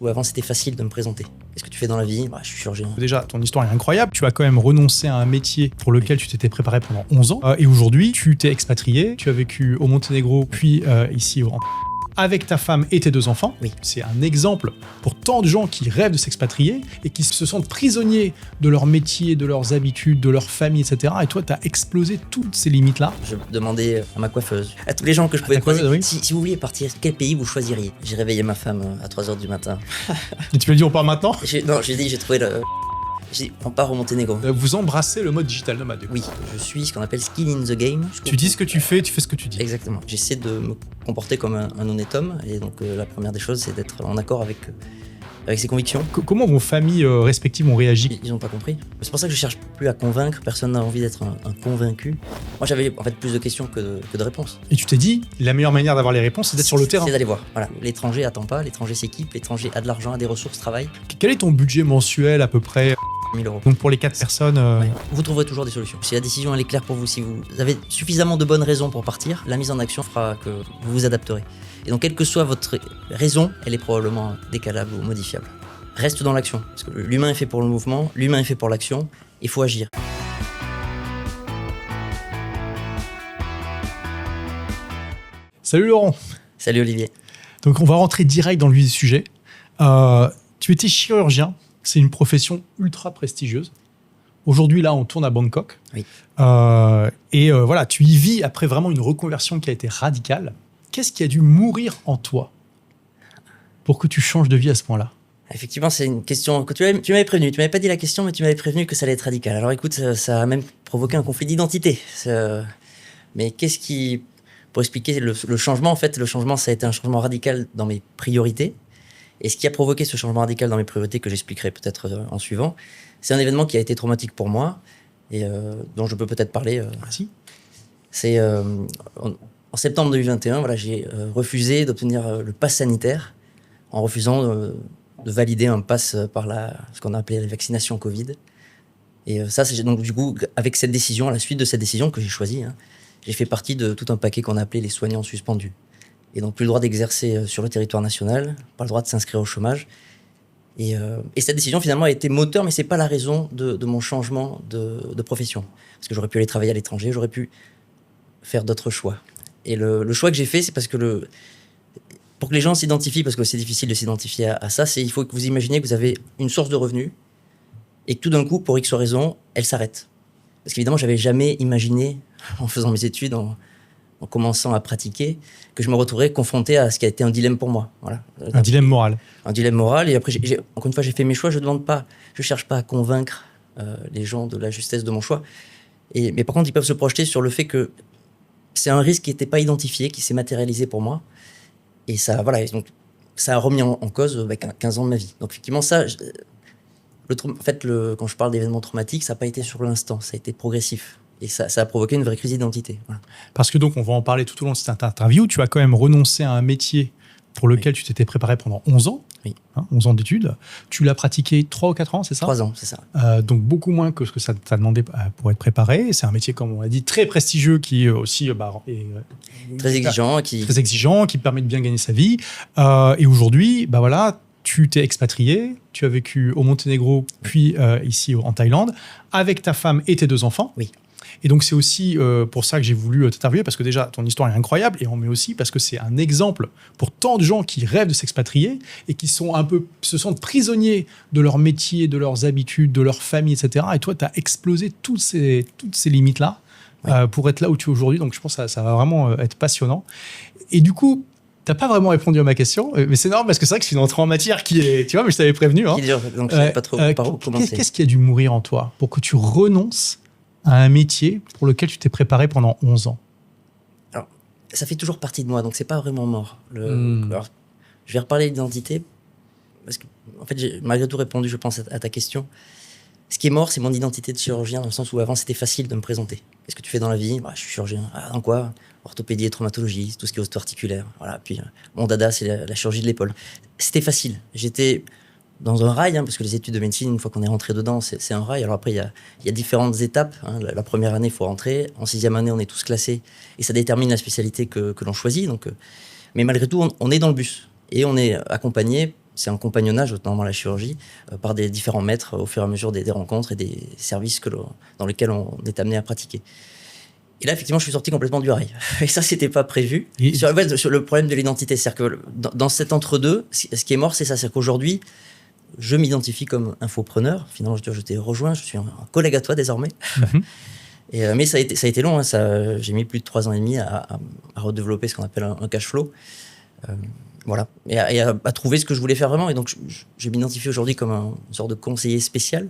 Où avant c'était facile de me présenter. Qu'est-ce que tu fais dans la vie? Je suis chirurgien. Déjà, ton histoire est incroyable. Tu as quand même renoncé à un métier pour lequel tu t'étais préparé pendant 11 ans. Et aujourd'hui, tu t'es expatrié. Tu as vécu au Monténégro, puis ici avec ta femme et tes 2 enfants. Oui. C'est un exemple pour tant de gens qui rêvent de s'expatrier et qui se sentent prisonniers de leur métier, de leurs habitudes, de leur famille, etc. Et toi, tu as explosé toutes ces limites-là. Je demandais à ma coiffeuse, à tous les gens que je pouvais croiser, oui. si vous vouliez partir, quel pays vous choisiriez? J'ai réveillé ma femme à 3h du matin. Et tu me dis, on part maintenant? Non, j'ai dit, j'ai trouvé le... J'ai dit, on part au Monténégro. Vous embrassez le mode digital nomade. Oui, je suis ce qu'on appelle skill in the game. Tu dis ce que tu fais ce que tu dis. Exactement. J'essaie de me comporter comme un honnête homme. Et donc, la première des choses, c'est d'être en accord avec ses convictions. Comment vos familles respectives ont réagi? Ils n'ont pas compris. C'est pour ça que je cherche plus à convaincre. Personne n'a envie d'être un convaincu. Moi, j'avais en fait plus de questions que de réponses. Et tu t'es dit, la meilleure manière d'avoir les réponses, c'est d'être sur le terrain. C'est d'aller voir. Voilà. L'étranger attend pas, l'étranger s'équipe, l'étranger a de l'argent, a des ressources, travaille. Quel est ton budget mensuel à peu près? 1000 euros. Donc pour les 4 personnes... Ouais. Vous trouverez toujours des solutions. Si la décision elle est claire pour vous, si vous avez suffisamment de bonnes raisons pour partir, la mise en action fera que vous vous adapterez. Et donc quelle que soit votre raison, elle est probablement décalable ou modifiable. Reste dans l'action. Parce que l'humain est fait pour le mouvement, l'humain est fait pour l'action, il faut agir. Salut Laurent. Salut Olivier. Donc on va rentrer direct dans le vif du sujet. Tu étais chirurgien, c'est une profession ultra prestigieuse. Aujourd'hui là on tourne à Bangkok. Oui. Voilà, tu y vis après vraiment une reconversion qui a été radicale. Qu'est-ce qui a dû mourir en toi pour que tu changes de vie à ce point-là? Effectivement, c'est une question que tu m'avais prévenu. Tu m'avais pas dit la question, mais tu m'avais prévenu que ça allait être radical. Alors écoute, ça a même provoqué un conflit d'identité. Mais qu'est-ce qui... Pour expliquer le changement, en fait, le changement, ça a été un changement radical dans mes priorités. Et ce qui a provoqué ce changement radical dans mes priorités, que j'expliquerai peut-être en suivant, c'est un événement qui a été traumatique pour moi et dont je peux peut-être parler. Vas-y. C'est en septembre 2021, voilà, j'ai refusé d'obtenir le pass sanitaire en refusant de valider un pass par ce qu'on a appelé la vaccination Covid. Et ça, c'est donc du coup, avec cette décision, à la suite de cette décision que j'ai choisie, j'ai fait partie de tout un paquet qu'on a appelé les soignants suspendus. Et donc plus le droit d'exercer sur le territoire national, pas le droit de s'inscrire au chômage. Et cette décision finalement a été moteur, mais c'est pas la raison de mon changement de profession. Parce que j'aurais pu aller travailler à l'étranger, j'aurais pu faire d'autres choix. Et le choix que j'ai fait, c'est parce que pour que les gens s'identifient, parce que c'est difficile de s'identifier à ça, il faut que vous imaginez que vous avez une source de revenus et que tout d'un coup, pour X raison, elle s'arrête. Parce qu'évidemment, j'avais jamais imaginé, en faisant mes études, en commençant à pratiquer, que je me retrouverais confronté à ce qui a été un dilemme pour moi. Voilà. Un dilemme moral. Un dilemme moral. Et après, encore une fois, j'ai fait mes choix. Je cherche pas à convaincre les gens de la justesse de mon choix. Mais par contre, ils peuvent se projeter sur le fait que c'est un risque qui n'était pas identifié, qui s'est matérialisé pour moi. Et ça, voilà, donc, ça a remis en cause 15 ans de ma vie. Donc effectivement, ça, quand je parle d'événements traumatiques, ça n'a pas été sur l'instant, ça a été progressif. Et ça a provoqué une vraie crise d'identité. Voilà. Parce que donc, on va en parler tout au long de cette interview, tu as quand même renoncé à un métier pour lequel tu t'étais préparé pendant 11 ans. Oui. 11 ans d'études. Tu l'as pratiqué 3 ou 4 ans, c'est ça? 3 ans, c'est ça. Donc beaucoup moins que ce que ça t'a demandé pour être préparé. C'est un métier, comme on l'a dit, très prestigieux qui est aussi très exigeant. Très exigeant, qui permet de bien gagner sa vie. Et aujourd'hui, voilà, tu t'es expatrié, tu as vécu au Monténégro, puis ici en Thaïlande, avec ta femme et tes 2 enfants. Oui. Et donc c'est aussi pour ça que j'ai voulu t'interviewer, parce que déjà ton histoire est incroyable, mais aussi parce que c'est un exemple pour tant de gens qui rêvent de s'expatrier et qui se sentent prisonniers de leur métier, de leurs habitudes, de leur famille, etc. Et toi, tu as explosé toutes ces limites-là pour être là où tu es aujourd'hui. Donc je pense que ça va vraiment être passionnant. Et du coup, t'as pas vraiment répondu à ma question, mais c'est normal parce que c'est vrai que c'est une entrée en matière qui est, tu vois, mais je t'avais prévenu. Qui dure, donc je ne sais pas trop par où commencer. Qu'est-ce qui a dû mourir en toi pour que tu renonces à un métier pour lequel tu t'es préparé pendant 11 ans? Alors, ça fait toujours partie de moi, donc c'est pas vraiment mort. Alors, je vais reparler d'identité, parce que, en fait, j'ai malgré tout répondu, je pense, à ta question. Ce qui est mort, c'est mon identité de chirurgien, dans le sens où avant, c'était facile de me présenter. Qu'est-ce que tu fais dans la vie? Je suis chirurgien. Dans quoi? Orthopédie et traumatologie, tout ce qui est osteo-articulaire. Voilà. Puis, mon dada, c'est la chirurgie de l'épaule. C'était facile. J'étais dans un rail, parce que les études de médecine, une fois qu'on est rentré dedans, c'est un rail. Alors après, il y a différentes étapes. La première année, il faut rentrer. En 6e année, on est tous classés. Et ça détermine la spécialité que l'on choisit. Donc, mais malgré tout, on est dans le bus. Et on est accompagné c'est un compagnonnage dans la chirurgie par des différents maîtres au fur et à mesure des rencontres et des services dans lesquels on est amené à pratiquer. Et là, effectivement, je suis sorti complètement du rail. Et ça, c'était pas prévu. Sur le problème de l'identité, c'est-à-dire que dans cet entre-deux, ce qui est mort, c'est ça. C'est qu'aujourd'hui, je m'identifie comme infopreneur. Finalement, je t'ai rejoint, je suis un collègue à toi désormais. Mais ça a été long. J'ai mis plus de 3 ans et demi à redévelopper ce qu'on appelle un cash flow. Voilà. Et à trouver ce que je voulais faire vraiment. Et donc, je m'identifie aujourd'hui comme une sorte de conseiller spécial.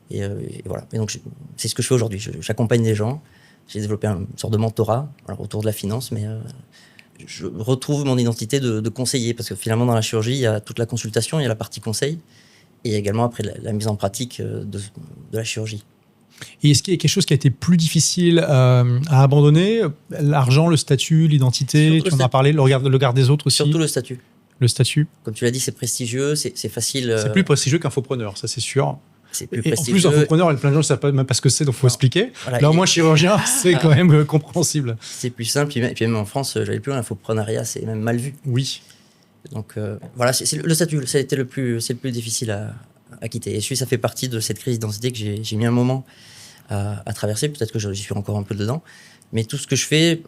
Et voilà. Et donc, c'est ce que je fais aujourd'hui. J'accompagne des gens. J'ai développé une sorte de mentorat autour de la finance, mais je retrouve mon identité de conseiller, parce que finalement, dans la chirurgie, il y a toute la consultation, il y a la partie conseil, et également après la mise en pratique de la chirurgie. Et est-ce qu'il y a quelque chose qui a été plus difficile à abandonner? L'argent, le statut, l'identité, tu en as parlé, le regard des autres aussi? Surtout le statut. Le statut. Comme tu l'as dit, c'est prestigieux, c'est facile. C'est plus prestigieux qu'infopreneur, ça c'est sûr. C'est plus et en plus, infopreneur, plein de gens ne savent pas même pas ce que c'est, donc il faut expliquer. Voilà, là, au moins, chirurgien, c'est quand même compréhensible. C'est plus simple, et puis même en France, j'avais plus l'infoprenariat, c'est même mal vu. Oui. Donc voilà, c'est le statut, c'est le plus difficile à quitter. Et ça fait partie de cette crise d'identité que j'ai mis un moment à traverser. Peut-être que j'y suis encore un peu dedans. Mais tout ce que je fais,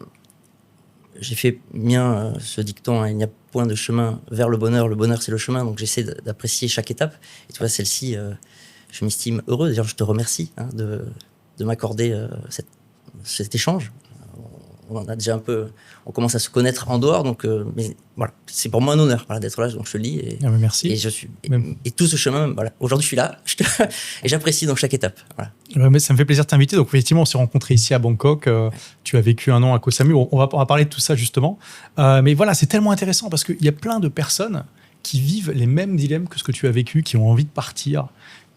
j'ai fait mien ce dicton, hein, il n'y a point de chemin vers le bonheur c'est le chemin. Donc j'essaie d'apprécier chaque étape. Et tu vois, celle-ci, je m'estime heureux. D'ailleurs, je te remercie de m'accorder cet échange. On a déjà on commence à se connaître en dehors, donc mais voilà, c'est pour moi un honneur d'être là, donc je lis et, merci. Et tout ce chemin, voilà, aujourd'hui je suis là et j'apprécie donc chaque étape. Voilà. Mais ça me fait plaisir de t'inviter. Donc effectivement, on s'est rencontrés ici à Bangkok. Tu as vécu 1 an à Koh Samui. On va parler de tout ça justement. Mais voilà, c'est tellement intéressant parce qu'il y a plein de personnes qui vivent les mêmes dilemmes que ce que tu as vécu, qui ont envie de partir,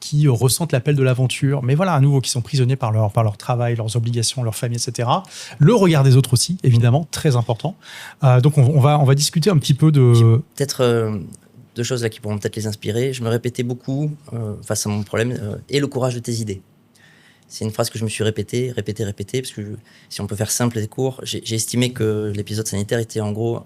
qui ressentent l'appel de l'aventure, mais voilà, à nouveau, qui sont prisonniers par leur travail, leurs obligations, leur famille, etc. Le regard des autres aussi, évidemment, très important. Donc, on va discuter un petit peu de... Peut-être 2 choses là qui pourront peut-être les inspirer. Je me répétais beaucoup face à mon problème, et le courage de tes idées. C'est une phrase que je me suis répétée, parce que si on peut faire simple et court, j'ai estimé que l'épisode sanitaire était en gros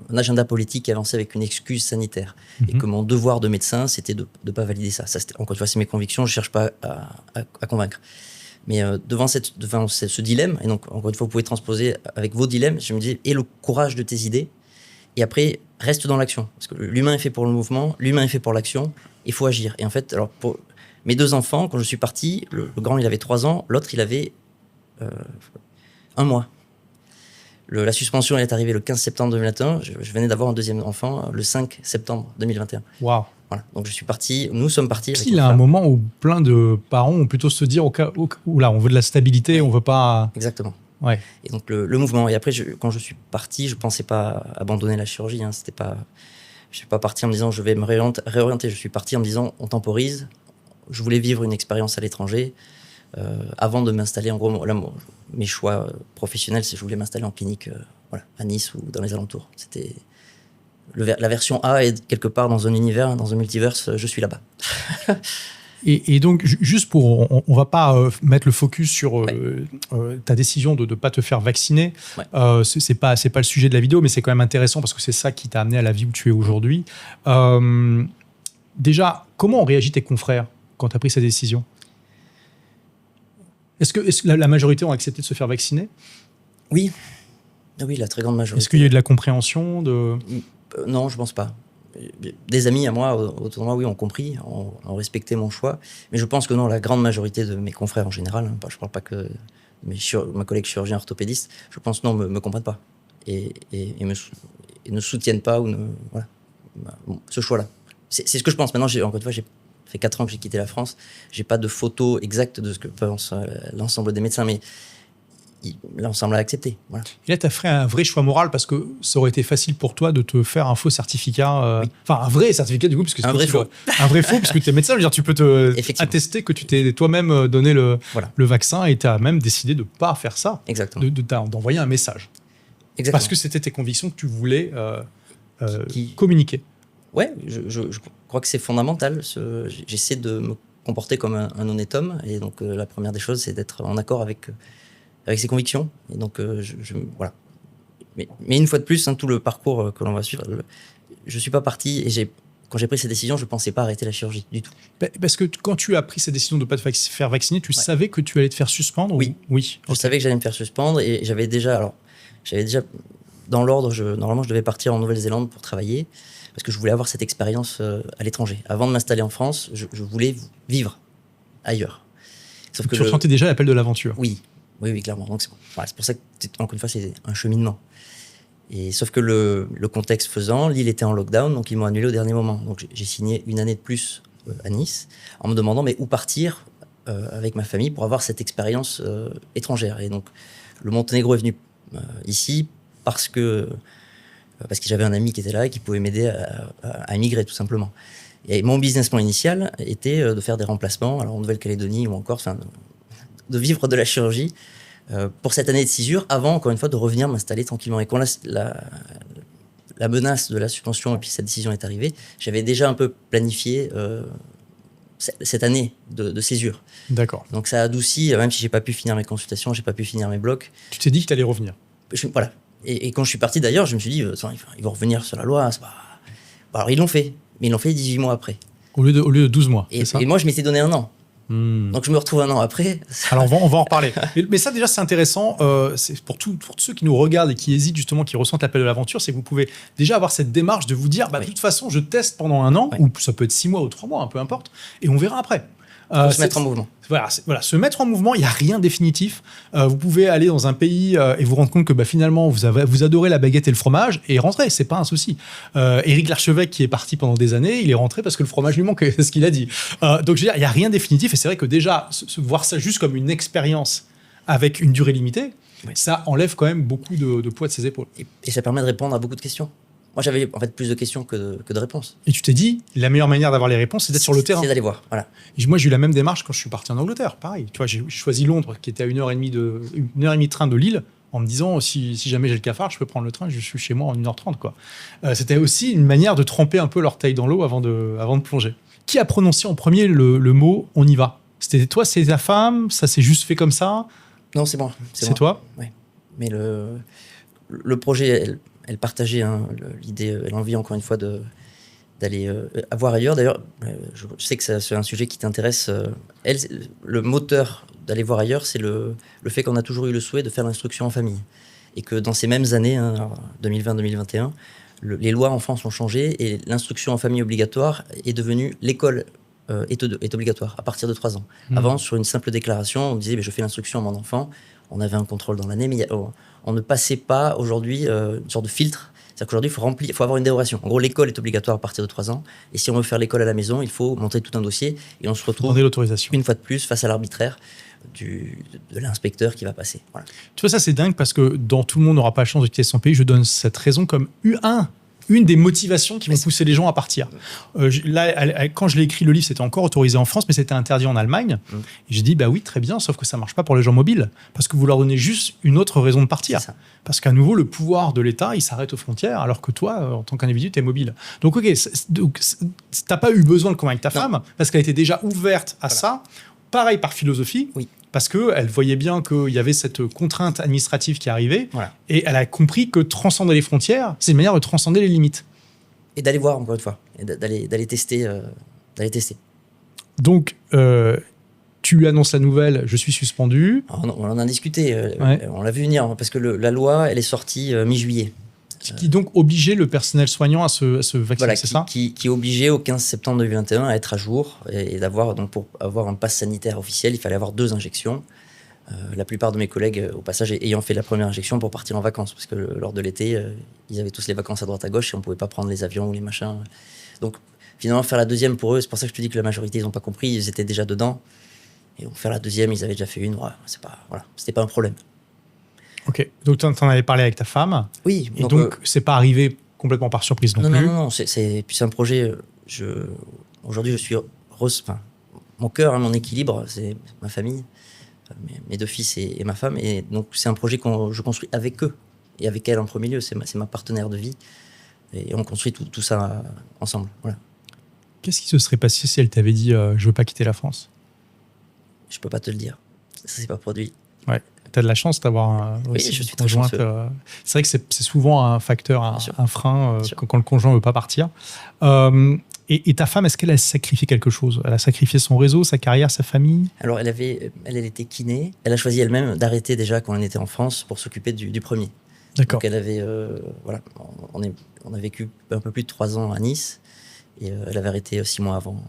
un agenda politique qui avançait avec une excuse sanitaire. Et que mon devoir de médecin, c'était de ne pas valider ça. Encore une fois, c'est mes convictions, je ne cherche pas à convaincre. Mais devant ce dilemme, et donc encore une fois, vous pouvez transposer avec vos dilemmes, je me dis, et le courage de tes idées, et après, reste dans l'action. Parce que l'humain est fait pour le mouvement, l'humain est fait pour l'action, il faut agir. Et en fait, alors pour mes 2 enfants, quand je suis parti, le grand, il avait 3 ans, l'autre, il avait 1 mois. La suspension elle est arrivée le 15 septembre 2021. Je venais d'avoir un 2e enfant le 5 septembre 2021. Waouh. Voilà. Donc nous sommes partis. Il y a un moment où plein de parents ont plutôt se dire où là, on veut de la stabilité, on veut pas. Exactement. Ouais. Et donc le mouvement. Et après, quand je suis parti, je pensais pas abandonner la chirurgie. Je suis pas parti en me disant je vais me réorienter. Je suis parti en me disant on temporise. Je voulais vivre une expérience à l'étranger. Avant de m'installer, en gros, là, mes choix professionnels, c'est que je voulais m'installer en clinique à Nice ou dans les alentours. C'était la version A est quelque part dans un univers, dans un multiverse, je suis là-bas. Et donc, juste on va pas mettre le focus sur ta décision de ne pas te faire vacciner. Ouais. C'est pas le sujet de la vidéo, mais c'est quand même intéressant parce que c'est ça qui t'a amené à la vie où tu es aujourd'hui. Déjà, comment ont réagi tes confrères quand tu as pris cette décision ? Est-ce que la majorité ont accepté de se faire vacciner ? Oui. Oui, la très grande majorité. Est-ce qu'il y a eu de la compréhension Non, je pense pas. Des amis à moi autour de moi, oui, ont compris, ont respecté mon choix. Mais je pense que non, la grande majorité de mes confrères en général, je ne parle pas que de ma collègue chirurgien orthopédiste, je pense non, me comprennent pas. Et ne soutiennent pas ce choix-là. C'est ce que je pense. Maintenant, encore une fois, j'ai fait 4 ans que j'ai quitté la France. J'ai pas de photo exacte de ce que pense l'ensemble des médecins, mais l'ensemble a accepté. Voilà. Et là, tu as fait un vrai choix moral parce que ça aurait été facile pour toi de te faire un faux certificat. Oui. Enfin, un vrai certificat, du coup, parce que c'est un vrai faux. Un vrai faux, parce que tu es médecin. Je veux dire, tu peux attester que tu t'es toi-même donné le vaccin et tu as même décidé de ne pas faire ça. Exactement. D'envoyer un message. Exactement. Parce que c'était tes convictions que tu voulais communiquer. Ouais, je crois que c'est fondamental. J'essaie de me comporter comme un honnête homme. Et donc, la première des choses, c'est d'être en accord avec ses convictions. Et donc, voilà. Mais une fois de plus, tout le parcours que l'on va suivre, je ne suis pas parti et quand j'ai pris cette décision, je ne pensais pas arrêter la chirurgie du tout. Parce que quand tu as pris cette décision de ne pas te faire vacciner, tu savais que tu allais te faire suspendre? Oui. Oui. Je savais que j'allais me faire suspendre et j'avais déjà dans l'ordre, normalement, je devais partir en Nouvelle-Zélande pour travailler parce que je voulais avoir cette expérience à l'étranger. Avant de m'installer en France, je voulais vivre ailleurs. Sauf que tu ressentais déjà l'appel de l'aventure. Oui, clairement. Donc c'est pour ça que, encore une fois, c'est un cheminement. Et sauf que le contexte faisant, l'île était en lockdown, donc ils m'ont annulé au dernier moment. Donc j'ai signé une année de plus à Nice en me demandant mais où partir avec ma famille pour avoir cette expérience étrangère. Et donc le Monténégro est venu ici parce que j'avais un ami qui était là et qui pouvait m'aider à émigrer tout simplement. Et mon business plan initial était de faire des remplacements, alors en Nouvelle-Calédonie ou encore, de vivre de la chirurgie pour cette année de césure, avant, encore une fois, de revenir m'installer tranquillement. Et quand la menace de la suspension et puis cette décision est arrivée, j'avais déjà un peu planifié cette année de césure. D'accord. Donc ça a adouci, même si j'ai pas pu finir mes consultations, j'ai pas pu finir mes blocs. Tu t'es dit que tu allais revenir. Voilà. Et quand je suis parti d'ailleurs, je me suis dit, ils vont revenir sur la loi. C'est pas... Bon, alors ils l'ont fait, mais ils l'ont fait 18 mois après. Au lieu de 12 mois, c'est ça ? Et moi, je m'étais donné 1 an. Donc je me retrouve 1 an après. Alors on va en reparler. Mais ça déjà c'est intéressant. C'est pour tous ceux qui nous regardent et qui hésitent justement, qui ressentent l'appel de l'aventure, c'est que vous pouvez déjà avoir cette démarche de vous dire de toute façon je teste pendant 1 an, ou ça peut être 6 mois ou 3 mois, peu importe, et on verra après. Se mettre en mouvement. Voilà, se mettre en mouvement, il n'y a rien de définitif. Vous pouvez aller dans un pays et vous rendre compte que finalement, vous adorez la baguette et le fromage et rentrer, c'est pas un souci. Éric Larchevêque, qui est parti pendant des années, il est rentré parce que le fromage lui manquait, c'est ce qu'il a dit. Donc, je veux dire, il n'y a rien de définitif et c'est vrai que déjà, voir ça juste comme une expérience avec une durée limitée, ça enlève quand même beaucoup de poids de ses épaules. Et ça permet de répondre à beaucoup de questions. Moi, j'avais en fait plus de questions que de réponses. Et tu t'es dit, la meilleure manière d'avoir les réponses, c'est d'être sur le terrain. C'est d'aller voir, voilà. Et moi, j'ai eu la même démarche quand je suis parti en Angleterre. Pareil, tu vois, j'ai choisi Londres, qui était à 1h30 de train de Lille, en me disant, si jamais j'ai le cafard, je peux prendre le train, je suis chez moi en 1h30, quoi. C'était aussi une manière de tremper un peu l'orteil dans l'eau avant de plonger. Qui a prononcé en premier le mot « on y va » ? C'était toi, c'est ta femme ? Ça s'est juste fait comme ça ? Non, c'est moi. C'est toi ? Oui. Mais le projet... Elle partageait l'idée, l'envie, encore une fois, d'aller voir ailleurs. D'ailleurs, je sais que c'est un sujet qui t'intéresse. Elle, le moteur d'aller voir ailleurs, c'est le fait qu'on a toujours eu le souhait de faire l'instruction en famille. Et que dans ces mêmes années, 2020-2021, les lois en France ont changé et l'instruction en famille obligatoire est devenue... L'école est obligatoire à partir de 3 ans. Avant, sur une simple déclaration, on disait je fais l'instruction à mon enfant. On avait un contrôle dans l'année, mais on ne passait pas aujourd'hui une sorte de filtre. C'est-à-dire qu'aujourd'hui, il faut avoir une dérogation. En gros, l'école est obligatoire à partir de 3 ans. Et si on veut faire l'école à la maison, il faut monter tout un dossier. Et on se retrouve une fois de plus face à l'arbitraire de l'inspecteur qui va passer. Voilà. Tu vois, ça c'est dingue parce que dans Tout le monde n'aura pas la chance de quitter son pays, je donne cette raison comme une des motivations qui vont pousser les gens à partir. Là, quand je l'ai écrit, le livre, c'était encore autorisé en France, mais c'était interdit en Allemagne. Et j'ai dit, oui, très bien, sauf que ça ne marche pas pour les gens mobiles, parce que vous leur donnez juste une autre raison de partir. Parce qu'à nouveau, le pouvoir de l'État, il s'arrête aux frontières, alors que toi, en tant qu'individu, tu es mobile. Donc, tu n'as pas eu besoin de convaincre ta femme, parce qu'elle était déjà ouverte à ça. Pareil par philosophie. Oui. Parce qu'elle voyait bien qu'il y avait cette contrainte administrative qui arrivait, et elle a compris que transcender les frontières, c'est une manière de transcender les limites. Et d'aller voir, encore une fois, et d'aller tester. Donc, tu lui annonces la nouvelle, je suis suspendu. On en a discuté, on l'a vu venir, parce que la loi, elle est sortie mi-juillet. Qui donc obligeait le personnel soignant à se vacciner, c'est ça ? Qui obligeait au 15 septembre 2021 à être à jour et d'avoir, donc pour avoir un pass sanitaire officiel, il fallait avoir 2 injections. La plupart de mes collègues, au passage, ayant fait la première injection pour partir en vacances, parce que lors de l'été, ils avaient tous les vacances à droite à gauche et on ne pouvait pas prendre les avions ou les machins. Donc finalement, faire la deuxième pour eux, c'est pour ça que je te dis que la majorité, ils n'ont pas compris, ils étaient déjà dedans. Et donc faire la deuxième, ils avaient déjà fait une, c'était pas un problème. Ok, donc tu en avais parlé avec ta femme. Oui. Et donc c'est pas arrivé complètement par surprise non plus. Non, c'est un projet. Aujourd'hui, je suis mon cœur, mon équilibre, c'est ma famille, mes 2 fils et ma femme, et donc c'est un projet que je construis avec eux et avec elle en premier lieu. C'est ma partenaire de vie, et on construit tout ça ensemble. Voilà. Qu'est-ce qui se serait passé si elle t'avait dit je veux pas quitter la France ? Je peux pas te le dire. Ça s'est pas produit. Ouais. Tu as de la chance d'avoir je suis très chanceux. C'est vrai que c'est souvent un facteur, un frein quand le conjoint ne veut pas partir. Et ta femme, est-ce qu'elle a sacrifié quelque chose? Elle a sacrifié son réseau, sa carrière, sa famille? Alors, elle était kiné. Elle a choisi elle-même d'arrêter déjà quand on était en France pour s'occuper du premier. D'accord. Donc, elle avait, voilà, on a vécu un peu plus de 3 ans à Nice et elle avait arrêté 6 mois avant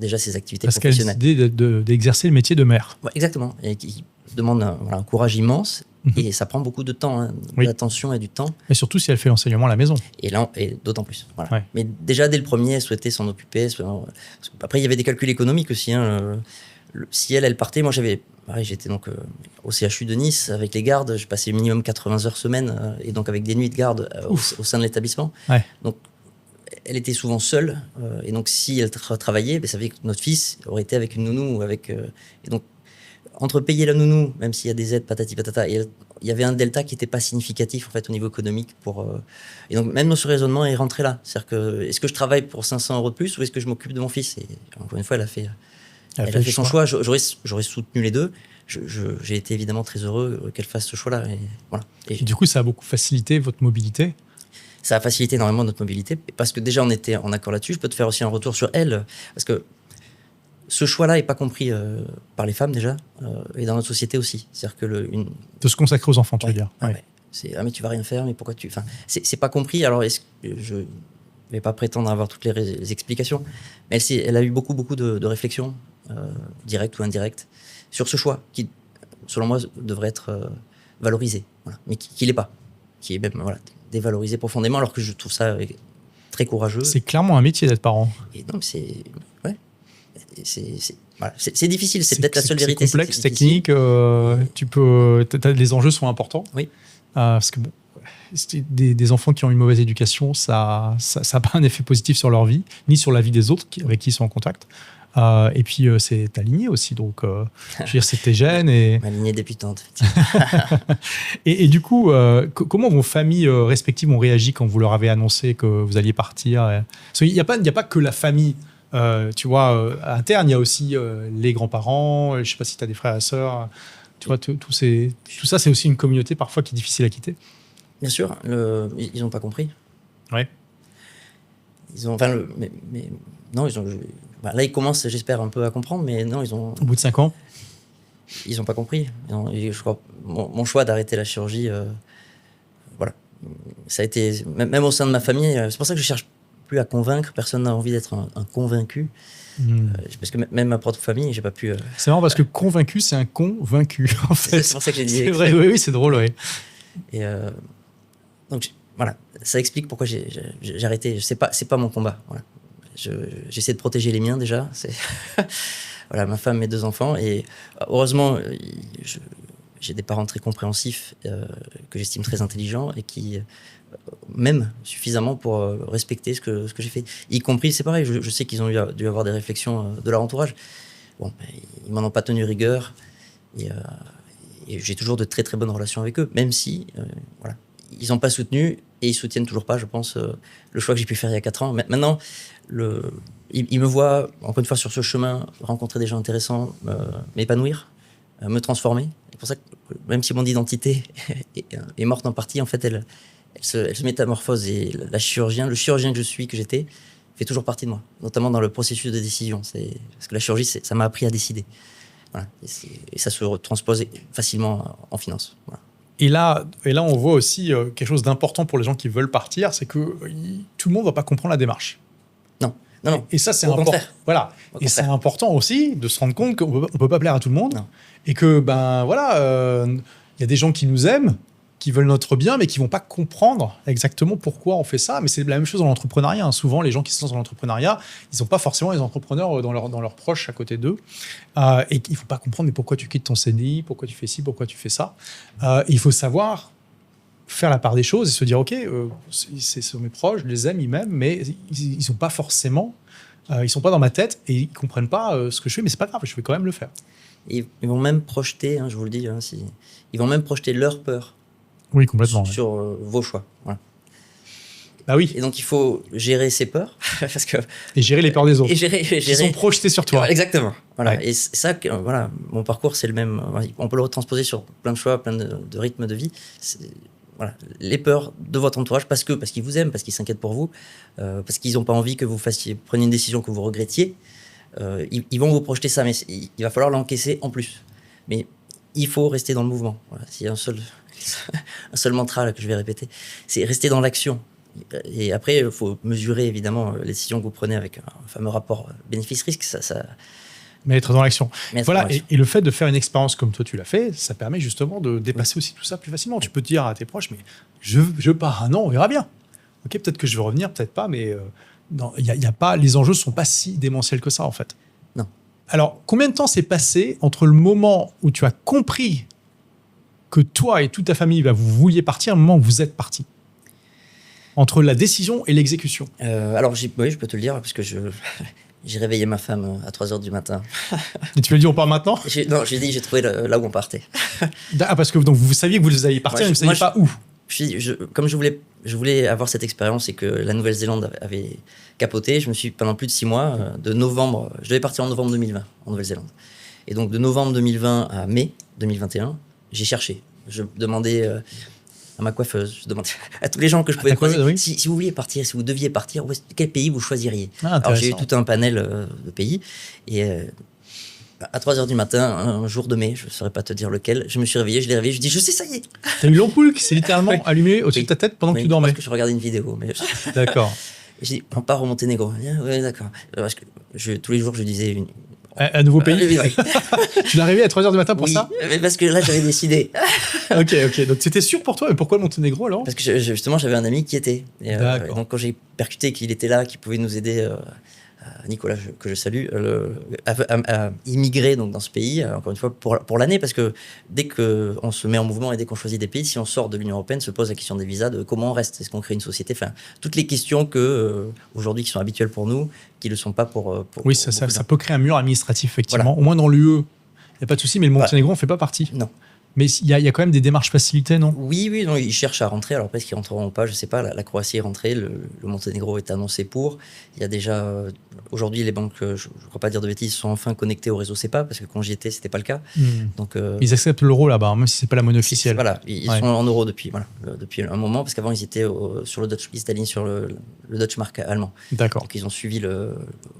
déjà ses activités professionnelles. Parce qu'elle a décidé d'exercer le métier de mère. Ouais, exactement. Et qui demande un courage immense et ça prend beaucoup de temps, hein, de l'attention et du temps. Mais surtout si elle fait l'enseignement à la maison. Et là, et d'autant plus. Voilà. Ouais. Mais déjà, dès le premier, elle souhaitait s'en occuper. Après, il y avait des calculs économiques aussi. Hein. Si elle partait, moi j'étais donc au CHU de Nice avec les gardes. J'ai passé minimum 80 heures semaine et donc avec des nuits de garde au sein de l'établissement. Ouais. Donc, elle était souvent seule. Et donc, si elle travaillait, ça veut dire que notre fils aurait été avec une nounou. Et donc, entre payer la nounou, même s'il y a des aides, patati patata, et il y avait un delta qui n'était pas significatif en fait au niveau économique. Et donc même notre raisonnement est rentré là. C'est-à-dire que est-ce que je travaille pour 500 € de plus ou est-ce que je m'occupe de mon fils? Et encore une fois, elle a fait son choix. J'aurais soutenu les deux. J'ai été évidemment très heureux qu'elle fasse ce choix-là. Et, voilà. Et du coup, ça a beaucoup facilité votre mobilité? Ça a facilité énormément notre mobilité parce que déjà on était en accord là-dessus. Je peux te faire aussi un retour sur elle parce que ce choix-là n'est pas compris par les femmes déjà, et dans notre société aussi. C'est-à-dire que de se consacrer aux enfants, tu veux dire. Ouais. C'est mais tu vas rien faire, mais pourquoi tu... Enfin, c'est pas compris. Alors je vais pas prétendre avoir toutes les explications, mais elle a eu beaucoup de réflexions, directes ou indirectes, sur ce choix qui, selon moi, devrait être valorisé, voilà. Mais qui l'est pas, qui est même dévalorisé profondément, alors que je trouve ça très courageux. C'est clairement un métier d'être parent. Et donc c'est difficile, c'est peut-être la seule vérité. C'est complexe, technique, les enjeux sont importants. Oui. Parce que des enfants qui ont une mauvaise éducation, ça n'a pas un effet positif sur leur vie, ni sur la vie des autres avec qui ils sont en contact. Et puis, c'est ta lignée aussi. Donc, je veux dire, c'est tes gènes. Ma lignée débutante. et du coup, comment vos familles respectives ont réagi quand vous leur avez annoncé que vous alliez partir? Parce qu'il n'y a pas que la famille. Tu vois, interne, il y a aussi les grands-parents. Je ne sais pas si tu as des frères et sœurs. Tu vois, tout ça, c'est aussi une communauté parfois qui est difficile à quitter. Bien sûr, ils n'ont pas compris. Ouais. Non, là, ils commencent, j'espère, un peu à comprendre, mais non, Au bout de 5 ans, ils n'ont pas compris. Je crois, mon choix d'arrêter la chirurgie, voilà, ça a été, même au sein de ma famille, c'est pour ça que je cherche plus à convaincre. Personne n'a envie d'être un convaincu. Parce que même ma propre famille, j'ai pas pu. C'est marrant parce que convaincu, c'est un con vaincu. En fait. C'est pour ça que j'ai dit. C'est vrai, oui, c'est drôle, oui. Et donc voilà, ça explique pourquoi j'ai arrêté. C'est pas mon combat. Voilà. J'essaie de protéger les miens déjà. Voilà, ma femme, mes 2 enfants, et heureusement, j'ai des parents très compréhensifs, que j'estime très intelligents et qui m'aiment suffisamment pour respecter ce que j'ai fait. Y compris, c'est pareil, je sais qu'ils ont dû avoir des réflexions de leur entourage. Bon, ils m'en ont pas tenu rigueur et j'ai toujours de très très bonnes relations avec eux, même si voilà, ils n'ont pas soutenu et ils soutiennent toujours pas, je pense, le choix que j'ai pu faire il y a 4 ans. Maintenant, ils me voient, encore une fois, sur ce chemin, rencontrer des gens intéressants, m'épanouir, me transformer. C'est pour ça que même si mon identité est morte en partie, en fait, elle se métamorphose. Et le chirurgien que je suis, que j'étais, fait toujours partie de moi, notamment dans le processus de décision. Parce que la chirurgie, ça m'a appris à décider. Voilà. Et ça se transpose facilement en finance. Voilà. Et là, on voit aussi quelque chose d'important pour les gens qui veulent partir, c'est que tout le monde ne va pas comprendre la démarche. Non. Et ça, c'est important. Voilà. Et c'est important aussi de se rendre compte qu'on ne peut pas plaire à tout le monde. Non. Et que, y a des gens qui nous aiment, qui veulent notre bien, mais qui ne vont pas comprendre exactement pourquoi on fait ça. Mais c'est la même chose dans l'entrepreneuriat. Hein. Souvent, les gens qui se lancent dans l'entrepreneuriat, ils n'ont pas forcément les entrepreneurs dans leurs proches à côté d'eux. Et il ne faut pas comprendre mais pourquoi tu quittes ton CDI, pourquoi tu fais ci, pourquoi tu fais ça. Il faut savoir faire la part des choses et se dire, OK, c'est mes proches, je les aime, ils m'aiment, mais ils ne sont pas forcément... ils ne sont pas dans ma tête et ils ne comprennent pas ce que je fais, mais ce n'est pas grave, je vais quand même le faire. Ils vont même projeter, je vous le dis, ils vont même projeter leur peur. Oui, complètement. Sur vos choix. Voilà. Bah oui. Et donc, il faut gérer ses peurs. Et gérer les peurs des autres. Et gérer. Ils sont projetés sur toi. Exactement. Voilà. Ouais. Et ça, mon parcours, c'est le même. On peut le retransposer sur plein de choix, plein de rythmes de vie. voilà, les peurs de votre entourage parce qu'ils vous aiment, parce qu'ils s'inquiètent pour vous, parce qu'ils n'ont pas envie que vous preniez une décision que vous regrettiez. Ils vont vous projeter ça, mais il va falloir l'encaisser en plus. Mais il faut rester dans le mouvement. Voilà, s'il y a un seul mantra là, que je vais répéter, c'est rester dans l'action. Et après, il faut mesurer évidemment les décisions que vous prenez avec un fameux rapport bénéfice-risque. Mais être dans l'action. Voilà, dans l'action. Et le fait de faire une expérience comme toi tu l'as fait, ça permet justement de dépasser aussi tout ça plus facilement. Tu peux te dire à tes proches, mais je pars un an, on verra bien. Ok, peut-être que je vais revenir, peut-être pas, mais y a pas, les enjeux ne sont pas si démentiels que ça en fait. Non. Alors, combien de temps s'est passé entre le moment où tu as compris que toi et toute ta famille, vous vouliez partir, et le moment où vous êtes partis? Entre la décision et l'exécution. Alors, oui, je peux te le dire, parce que j'ai réveillé ma femme à 3h du matin. Et tu lui as dit, on part maintenant? Non, j'ai dit, j'ai trouvé là où on partait. Parce que donc, vous saviez que vous alliez partir, mais vous ne saviez pas où. Comme je voulais avoir cette expérience et que la Nouvelle-Zélande avait capoté, je me suis, pendant plus de 6 mois, de novembre, je devais partir en novembre 2020, en Nouvelle-Zélande. Et donc, de novembre 2020 à mai 2021, j'ai cherché. Je demandais à ma coiffeuse, je demandais à tous les gens que je pouvais croiser, oui. si vous vouliez partir, si vous deviez partir, quel pays vous choisiriez? Alors, j'ai eu tout un panel de pays. Et à 3h du matin, un jour de mai, je ne saurais pas te dire lequel, je me suis réveillé, je l'ai réveillé, je dis, je sais, ça y est. T'as eu l'ampoule qui s'est littéralement allumée au-dessus de ta tête pendant que tu dormais. Parce que je regardais une vidéo. Mais... D'accord. J'ai dit, on part au Monténégro. Oui, d'accord. Parce que tous les jours, je disais... Un nouveau pays. Oui. Tu l'as réveillé à 3h du matin pour ça? Mais parce que là, j'avais décidé. Ok. Donc, c'était sûr pour toi. Mais pourquoi le Monténégro, alors? Parce que justement, j'avais un ami qui était. Et, donc, quand j'ai percuté qu'il était là, qu'il pouvait nous aider, Nicolas, que je salue, à immigrer donc, dans ce pays, encore une fois, pour l'année, parce que dès qu'on se met en mouvement et dès qu'on choisit des pays, si on sort de l'Union européenne, se pose la question des visas, de comment on reste, est-ce qu'on crée une société, enfin, toutes les questions aujourd'hui qui sont habituelles pour nous, qui ne le sont pas pour oui, ça peut créer un mur administratif, effectivement. Voilà. Au moins dans l'UE, il n'y a pas de souci, mais le Monténégro, on ne fait pas partie. Non. Mais il y a quand même des démarches facilitées, non? Oui, non, ils cherchent à rentrer. Alors, est-ce qu'ils rentreront pas? Je ne sais pas. La Croatie est rentrée, le Monténégro est annoncé pour. Il y a déjà, aujourd'hui, les banques, je ne crois pas dire de bêtises, sont enfin connectées au réseau SEPA, parce que quand j'y étais, ce n'était pas le cas. Donc, ils acceptent l'euro là-bas, même si ce n'est pas la monnaie officielle. Voilà, ils sont en euros depuis un moment, parce qu'avant, ils étaient sur le Dutch, ils étaient alignés sur le Deutsche Mark allemand. D'accord. Donc, ils ont suivi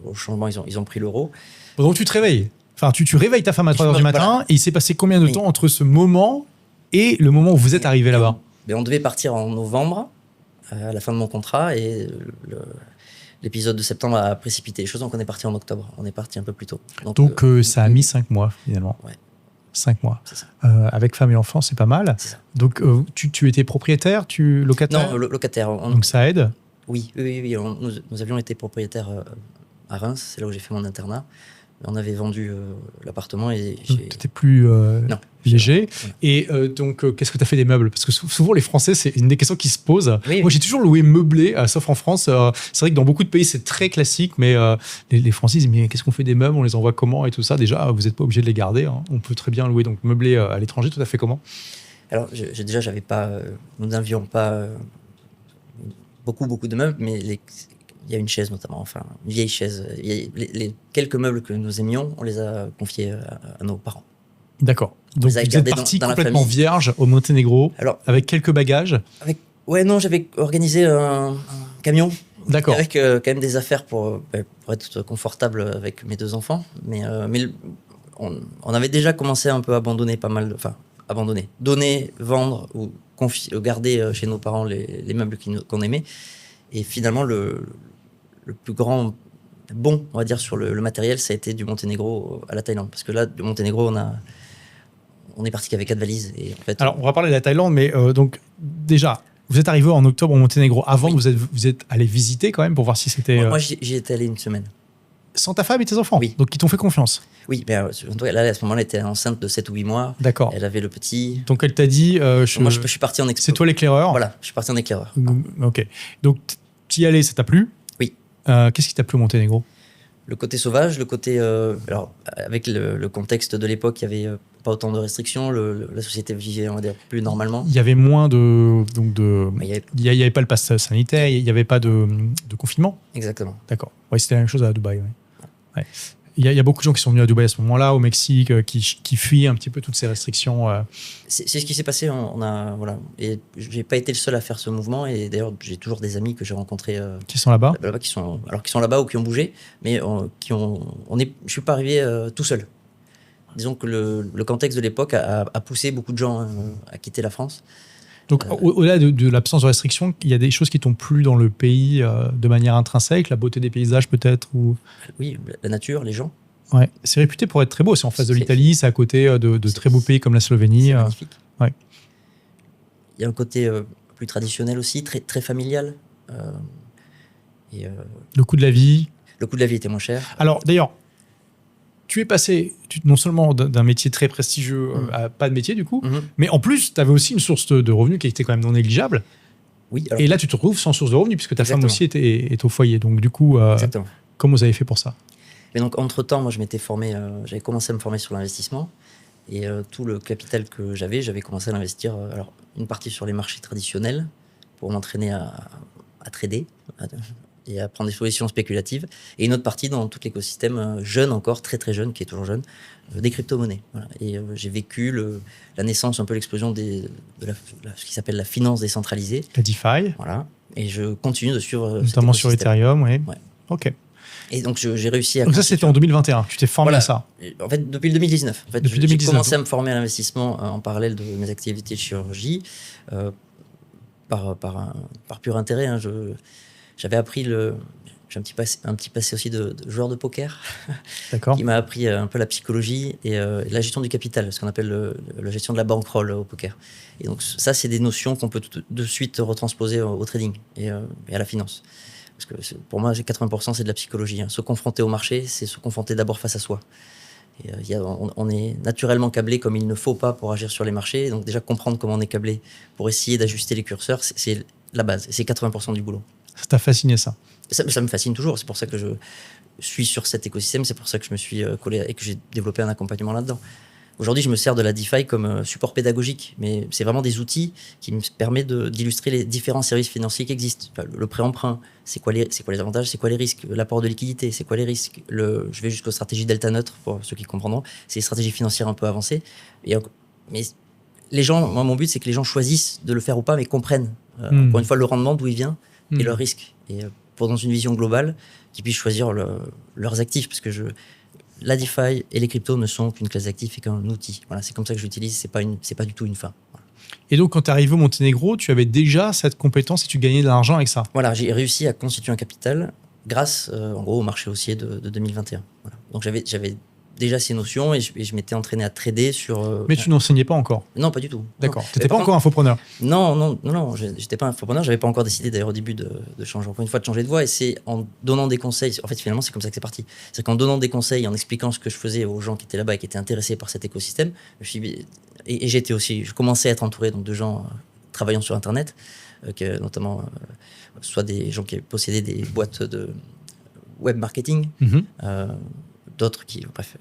au changement, ils ont pris l'euro. Donc, tu te réveilles. Enfin, tu réveilles ta femme à 3h du matin, voilà. Et il s'est passé combien de temps entre ce moment et le moment où vous êtes arrivé là-bas? On devait partir en novembre, à la fin de mon contrat, et l'épisode de septembre a précipité les choses, donc on est parti en octobre. On est parti un peu plus tôt. Donc ça a mis 5 mois, finalement. Ouais. 5 mois. C'est ça. Avec femme et enfant, c'est pas mal. C'est ça. Donc, tu étais propriétaire, locataire? Non, locataire. Donc ça aide? Oui. Nous avions été propriétaires à Reims, c'est là où j'ai fait mon internat. On avait vendu l'appartement et tu n'étais plus léger. Voilà. Et donc, qu'est-ce que tu as fait des meubles? Parce que souvent, les Français, c'est une des questions qui se posent. Oui. Moi, j'ai toujours loué meublé, sauf en France. C'est vrai que dans beaucoup de pays, c'est très classique, mais les Français disent, mais qu'est-ce qu'on fait des meubles? On les envoie comment? Et tout ça. Déjà, vous n'êtes pas obligé de les garder. Hein. On peut très bien louer donc meublé à l'étranger. Tout à fait comment? Alors, j'avais pas... nous n'avions pas beaucoup de meubles, mais il y a une chaise notamment, enfin une vieille chaise. Les quelques meubles que nous aimions, on les a confiés à nos parents. D'accord. Donc vous êtes parti complètement vierge au Monténégro, avec quelques bagages. J'avais organisé un camion. D'accord. Avec quand même des affaires pour être confortable avec mes 2 enfants. Mais on avait déjà commencé un peu à abandonner pas mal, donner, vendre ou garder chez nos parents les meubles qu'on aimait. Et finalement, le plus grand bond, on va dire, sur le matériel, ça a été du Monténégro à la Thaïlande. Parce que là, du Monténégro, on est parti qu'avec 4 valises. Et en fait, alors, on va parler de la Thaïlande, mais donc, déjà, vous êtes arrivé en octobre au Monténégro. Avant, oui. vous êtes allé visiter quand même pour voir si c'était... Moi, j'y étais allé une semaine. Sans ta femme et tes enfants? Oui. Donc, ils t'ont fait confiance? Oui, mais là, à ce moment-là, elle était enceinte de 7 ou 8 mois. D'accord. Elle avait le petit. Donc, elle t'a dit... Moi, je suis parti en éclaireur. C'est toi l'éclaireur? Voilà, je suis parti en éclaireur. Ok. Donc, t'y allais, ça t'a plu? Oui. Qu'est-ce qui t'a plu au Monténégro? Le côté sauvage, le côté... alors, avec le contexte de l'époque, il n'y avait pas autant de restrictions. La société vivait, on va dire, plus normalement. Il y avait moins de... Il n'y avait pas le pass sanitaire, il n'y avait pas de confinement? Exactement. D'accord. Ouais, c'était la même chose à Dubaï. Ouais. Il y a beaucoup de gens qui sont venus à Dubaï à ce moment-là, au Mexique, qui fuient un petit peu toutes ces restrictions. C'est ce qui s'est passé. Voilà. Et j'ai pas été le seul à faire ce mouvement. Et d'ailleurs, j'ai toujours des amis que j'ai rencontrés Qui sont là-bas. qui sont là-bas ou qui ont bougé, mais je suis pas arrivé tout seul. Disons que le contexte de l'époque a poussé beaucoup de gens à quitter la France. Donc, au-delà de l'absence de restrictions, il y a des choses qui t'ont plu dans le pays de manière intrinsèque, la beauté des paysages peut-être ou... Oui, la nature, les gens. Ouais. C'est réputé pour être très beau. C'est en face de l'Italie, c'est à côté de très beaux pays comme la Slovénie. C'est magnifique. Ouais. Il y a un côté plus traditionnel aussi, très, très familial. Le coût de la vie. Le coût de la vie était moins cher. Alors, d'ailleurs, tu es passé non seulement d'un métier très prestigieux à pas de métier, du coup, mais en plus, tu avais aussi une source de revenus qui était quand même non négligeable. Oui, et là, tu te retrouves sans source de revenus, puisque ta femme aussi est au foyer. Donc, du coup, comment vous avez fait pour ça? Et donc, entre-temps, moi, je m'étais formé, j'avais commencé à me former sur l'investissement. Et tout le capital que j'avais commencé à l'investir. Alors, une partie sur les marchés traditionnels, pour m'entraîner à trader et à prendre des positions spéculatives. Et une autre partie dans tout l'écosystème jeune encore, très très jeune, qui est toujours jeune, des crypto-monnaies. Voilà. Et j'ai vécu la naissance, un peu l'explosion de ce qui s'appelle la finance décentralisée. La DeFi. Voilà. Et je continue de suivre notamment sur Ethereum, oui. Ouais. Ok. Et donc, j'ai réussi à... Donc ça, c'était en 2021. Tu t'es formé à ça. En fait, depuis le 2019. En fait, depuis j'ai commencé à me former à l'investissement en parallèle de mes activités de chirurgie, par pur intérêt. Hein. J'avais appris j'ai un petit passé aussi de joueur de poker qui m'a appris un peu la psychologie et la gestion du capital, ce qu'on appelle la gestion de la bankroll au poker. Et donc ça, c'est des notions qu'on peut de suite retransposer au trading et à la finance. Parce que pour moi, 80%, c'est de la psychologie. Hein. Se confronter au marché, c'est se confronter d'abord face à soi. Et, on est naturellement câblé comme il ne faut pas pour agir sur les marchés. Donc déjà, comprendre comment on est câblé pour essayer d'ajuster les curseurs, c'est la base. C'est 80% du boulot. Ça t'a fasciné, ça? Ça me fascine toujours. C'est pour ça que je suis sur cet écosystème. C'est pour ça que je me suis collé et que j'ai développé un accompagnement là-dedans. Aujourd'hui, je me sers de la DeFi comme support pédagogique, mais c'est vraiment des outils qui me permettent d'illustrer les différents services financiers qui existent. Enfin, le prêt-emprunt, c'est quoi les avantages, c'est quoi les risques, l'apport de liquidité, c'est quoi les risques. Je vais jusqu'aux stratégies delta neutre, pour ceux qui comprendront. C'est des stratégies financières un peu avancées. Mais les gens, moi, mon but, c'est que les gens choisissent de le faire ou pas, mais comprennent, encore une fois, le rendement, d'où il vient, et leurs risques. Et pour, dans une vision globale, qu'ils puissent choisir leurs actifs, parce que la DeFi et les cryptos ne sont qu'une classe d'actifs et qu'un outil. Voilà, c'est comme ça que je l'utilise, c'est pas du tout une fin. Voilà. Et donc, quand tu es arrivé au Monténégro, tu avais déjà cette compétence et tu gagnais de l'argent avec ça? Voilà, j'ai réussi à constituer un capital grâce, en gros, au marché haussier de 2021. Voilà. Donc, j'avais déjà ces notions et je m'étais entraîné à trader sur... Mais tu n'enseignais pas encore? Non, pas du tout. D'accord. Tu n'étais pas encore infopreneur? Non, j'étais pas infopreneur. J'avais pas encore décidé d'ailleurs au début de changer, encore une fois, de changer de voie. Et c'est en donnant des conseils, en fait, finalement, c'est comme ça que c'est parti. C'est qu'en donnant des conseils, en expliquant ce que je faisais aux gens qui étaient là-bas et qui étaient intéressés par cet écosystème, je commençais à être entouré donc, de gens travaillant sur Internet, notamment soit des gens qui possédaient des boîtes de web marketing, d'autres qui, bref,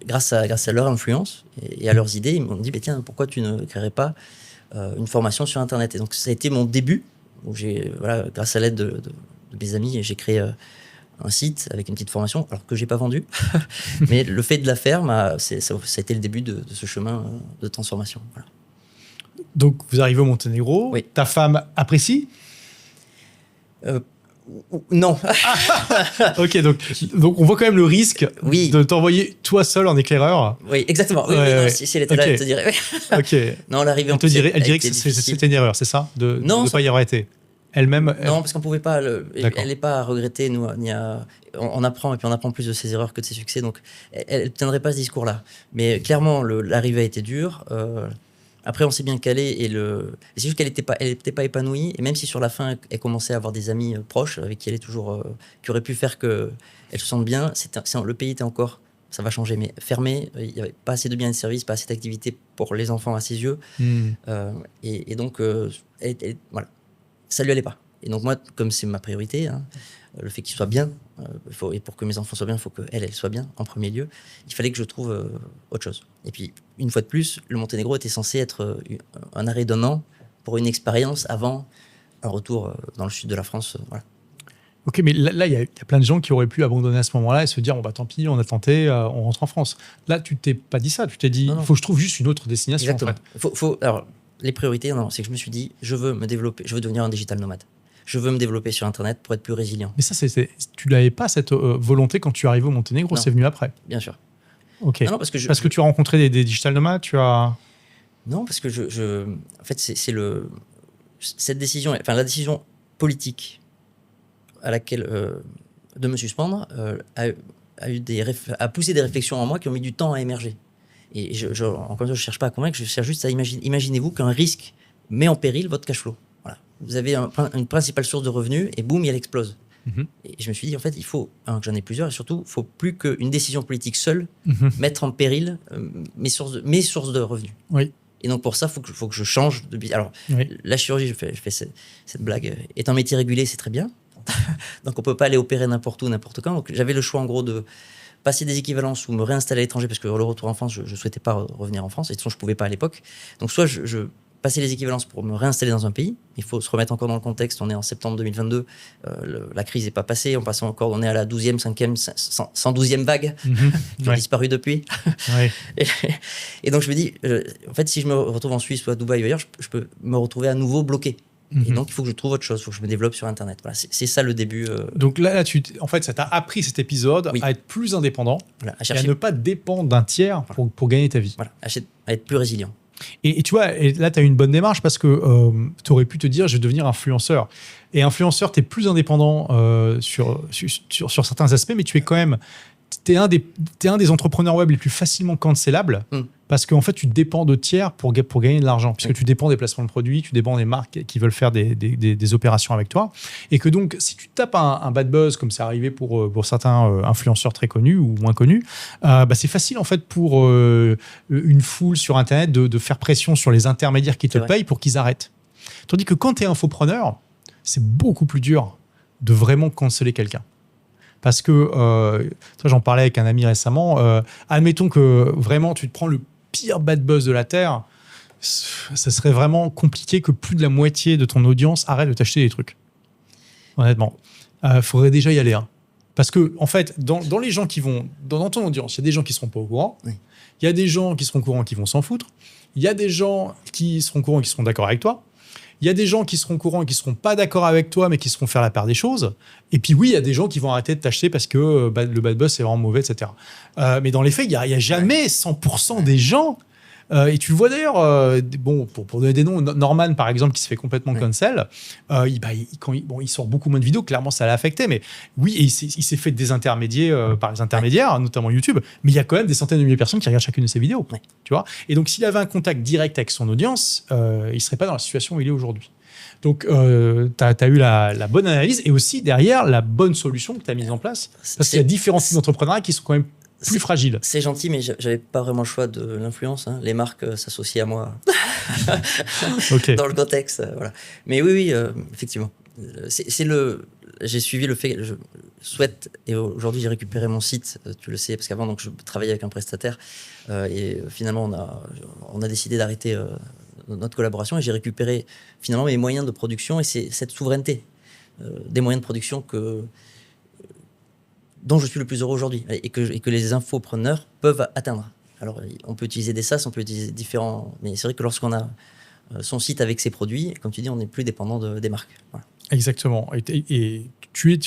grâce à leur influence et à leurs idées, ils m'ont dit, tiens, pourquoi tu ne créerais pas une formation sur Internet? Et donc, ça a été mon début, où grâce à l'aide de mes amis, j'ai créé un site avec une petite formation, alors que j'ai pas vendu. Mais le fait de la faire, ça a été le début de ce chemin de transformation. Voilà. Donc, vous arrivez au Monténégro, oui. Ta femme apprécie? Non. Ok, donc on voit quand même le risque de t'envoyer toi seul en éclaireur. Oui, exactement. Oui, si elle était là, elle te dirait. Ok. Non, l'arrivée en elle dirait que c'était une erreur, c'est ça? De ne pas y avoir été elle-même? Non, parce qu'on pouvait pas. Elle n'est pas à regretter, on apprend, et puis on apprend plus de ses erreurs que de ses succès, donc elle ne tiendrait pas ce discours-là. Mais clairement, l'arrivée a été dure. Après, on s'est bien calé et c'est juste qu'elle était pas épanouie. Et même si sur la fin, elle commençait à avoir des amis proches avec qui elle est toujours, qui auraient pu faire qu'elle se sente bien, le pays était encore, ça va changer, mais fermé. Il n'y avait pas assez de biens et de services, pas assez d'activités pour les enfants à ses yeux. Et donc, voilà, ça lui allait pas. Et donc moi, comme c'est ma priorité, hein, le fait qu'il soit bien, et pour que mes enfants soient bien, il faut qu'elle soit bien en premier lieu. Il fallait que je trouve autre chose. Et puis, une fois de plus, le Monténégro était censé être un arrêt d'un an pour une expérience avant un retour dans le sud de la France. Voilà. Ok, mais là, il y a plein de gens qui auraient pu abandonner à ce moment-là et se dire, bon, bah, tant pis, on a tenté, on rentre en France. Là, tu t'es pas dit ça. Tu t'es dit, il faut que je trouve juste une autre destination. Exactement. En fait. Alors, les priorités, non, c'est que je me suis dit, je veux me développer, je veux devenir un digital nomade. Je veux me développer sur Internet pour être plus résilient. Mais ça, tu n'avais pas cette volonté quand tu es arrivé au Monténégro, c'est venu après. Bien sûr. Ok. Non, parce que tu as rencontré des digital nomades, Non, parce que en fait, cette décision, enfin la décision politique à laquelle de me suspendre a poussé des réflexions en moi qui ont mis du temps à émerger. Et encore une fois, je cherche pas à convaincre, je cherche juste à imaginez-vous qu'un risque met en péril votre cash flow. Voilà. Vous avez une principale source de revenus et boum, elle explose. Et je me suis dit, en fait, il faut, que j'en ai plusieurs, et surtout, il ne faut plus qu'une décision politique seule mettre en péril mes sources de revenus. Oui. Et donc, pour ça, il faut que je change de... Alors, la chirurgie, je fais cette blague, est un métier régulé, c'est très bien. Donc, on ne peut pas aller opérer n'importe où, n'importe quand. Donc, j'avais le choix, en gros, de passer des équivalences ou me réinstaller à l'étranger, parce que le retour en France, je ne souhaitais pas revenir en France, et de toute façon, je ne pouvais pas à l'époque. Donc, soit je passer les équivalences pour me réinstaller dans un pays. Il faut se remettre encore dans le contexte. On est en septembre 2022. La crise n'est pas passée. On est à la 12e, 5e, 112e vague qui ont disparu depuis. Et donc, je me dis, en fait, si je me retrouve en Suisse ou à Dubaï ou ailleurs, je peux me retrouver à nouveau bloqué. Et donc, il faut que je trouve autre chose. Il faut que je me développe sur Internet. Voilà, c'est ça le début. Donc là, en fait, ça t'a appris cet épisode à être plus indépendant et à ne pas dépendre d'un tiers pour gagner ta vie. Voilà, à être plus résilient. Et tu vois, là, tu as une bonne démarche parce que tu aurais pu te dire, je vais devenir influenceur. Et influenceur, tu es plus indépendant sur certains aspects, mais tu es quand même... Tu es un des entrepreneurs web les plus facilement cancellables parce qu'en fait, tu dépends de tiers pour gagner de l'argent, puisque tu dépends des placements de produits, tu dépends des marques qui veulent faire des opérations avec toi. Et que donc, si tu tapes un bad buzz, comme c'est arrivé pour certains influenceurs très connus ou moins connus, c'est facile en fait pour une foule sur Internet de faire pression sur les intermédiaires qui te payent pour qu'ils arrêtent. Tandis que quand tu es infopreneur, c'est beaucoup plus dur de vraiment canceller quelqu'un. Parce que, j'en parlais avec un ami récemment, admettons que vraiment tu te prends le pire bad buzz de la Terre, ça serait vraiment compliqué que plus de la moitié de ton audience arrête de t'acheter des trucs. Honnêtement. Faudrait déjà y aller. Parce que, en fait, dans les gens qui vont... Dans ton audience, il y a des gens qui ne seront pas au courant. Il y a des gens qui seront au courant qui vont s'en foutre. Il y a des gens qui seront au courant qui seront d'accord avec toi. Il y a des gens qui seront au courant et qui ne seront pas d'accord avec toi, mais qui seront faire la part des choses. Et puis oui, il y a des gens qui vont arrêter de t'acheter parce que le bad buzz, c'est vraiment mauvais, etc. Mais dans les faits, il n'y a jamais 100% des gens. Et tu le vois d'ailleurs, pour donner des noms, Norman, par exemple, qui se fait complètement cancel, il sort beaucoup moins de vidéos. Clairement, ça l'a affecté. Mais oui, et il s'est fait désintermédier par les intermédiaires, notamment YouTube. Mais il y a quand même des centaines de milliers de personnes qui regardent chacune de ses vidéos. Tu vois, et donc, s'il avait un contact direct avec son audience, il ne serait pas dans la situation où il est aujourd'hui. Donc, tu as eu la bonne analyse et aussi, derrière, la bonne solution que tu as mise en place. Parce qu'il y a différents types d'entrepreneuriat qui sont quand même plus fragile. C'est gentil, mais j'avais pas vraiment le choix de l'influence. Les marques s'associent à moi dans le contexte. Voilà. Mais oui, effectivement. J'ai suivi le fait. Je souhaite, et aujourd'hui j'ai récupéré mon site, tu le sais, parce qu'avant donc, je travaillais avec un prestataire et finalement on a décidé d'arrêter notre collaboration et j'ai récupéré finalement mes moyens de production et c'est cette souveraineté des moyens de production dont je suis le plus heureux aujourd'hui et que les infopreneurs peuvent atteindre. Alors, on peut utiliser des SaaS, on peut utiliser différents... Mais c'est vrai que lorsqu'on a son site avec ses produits, comme tu dis, on n'est plus dépendant des marques. Voilà. Exactement. Et tu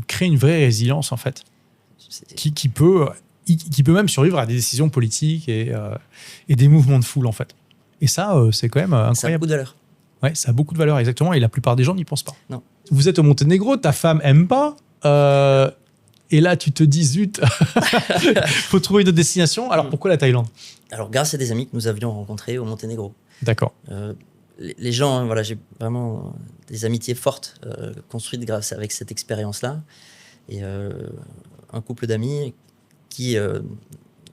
crées une vraie résilience, en fait, qui peut même survivre à des décisions politiques et des mouvements de foule, en fait. Et ça, c'est quand même incroyable. Ça a beaucoup de valeur. Ouais, ça a beaucoup de valeur, exactement. Et la plupart des gens n'y pensent pas. Non. Vous êtes au Monténégro, ta femme aime pas et là, tu te dis, zut, faut trouver une autre destination. Alors, pourquoi la Thaïlande ? Alors, grâce à des amis que nous avions rencontrés au Monténégro. D'accord. Les gens, voilà, j'ai vraiment des amitiés fortes construites avec cette expérience-là. Et un couple d'amis qui,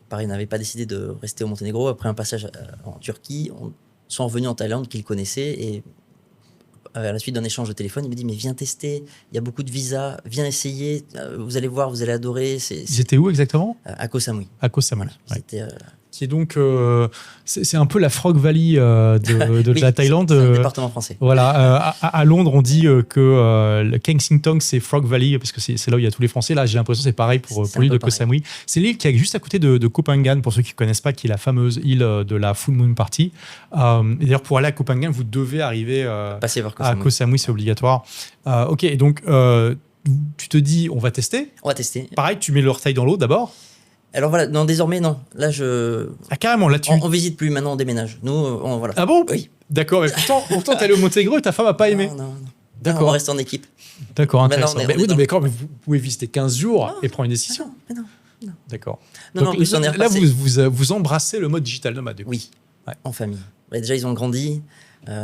pareil, n'avaient pas décidé de rester au Monténégro. Après un passage en Turquie, sont revenus en Thaïlande qu'ils connaissaient et à la suite d'un échange de téléphone, il me dit mais viens tester, il y a beaucoup de visas, viens essayer, vous allez voir, vous allez adorer. Ils étaient où exactement ? À Koh Samui. À Koh Samui. Voilà, c'était qui est donc c'est un peu la Frog Valley de Oui, la Thaïlande. c'est un département français. Voilà, à Londres, on dit que le Kensington, c'est Frog Valley, parce que c'est là où il y a tous les Français. Là, j'ai l'impression que c'est pareil pour C'est un l'île peu de Koh Samui. C'est l'île qui est juste à côté de Koh Phangan, pour ceux qui ne connaissent pas, qui est la fameuse île de la Full Moon Party. Et d'ailleurs, pour aller à Koh Phangan, vous devez arriver Passer par Koh à Samui. Koh Samui, c'est obligatoire. Ok, et donc, tu te dis, on va tester. On va tester. Pareil, tu mets l'orteil dans l'eau d'abord. Alors voilà, non, désormais, non. Là, Ah, carrément, là, tu... on visite plus, maintenant on déménage. Nous, voilà. Ah bon? Oui. D'accord, mais pourtant t'es allé au Monténégro et ta femme n'a pas aimé. Non. D'accord. On reste en équipe. D'accord, Maintenant, intéressant. on est Mais oui, dans- mais d'accord, mais vous pouvez visiter 15 jours et prendre une décision. Mais non. D'accord. Non, Donc, en plus, on est là, repassé. vous embrassez le mode digital nomade. Du coup. Oui, Ouais. en famille. Ouais, déjà, ils ont grandi.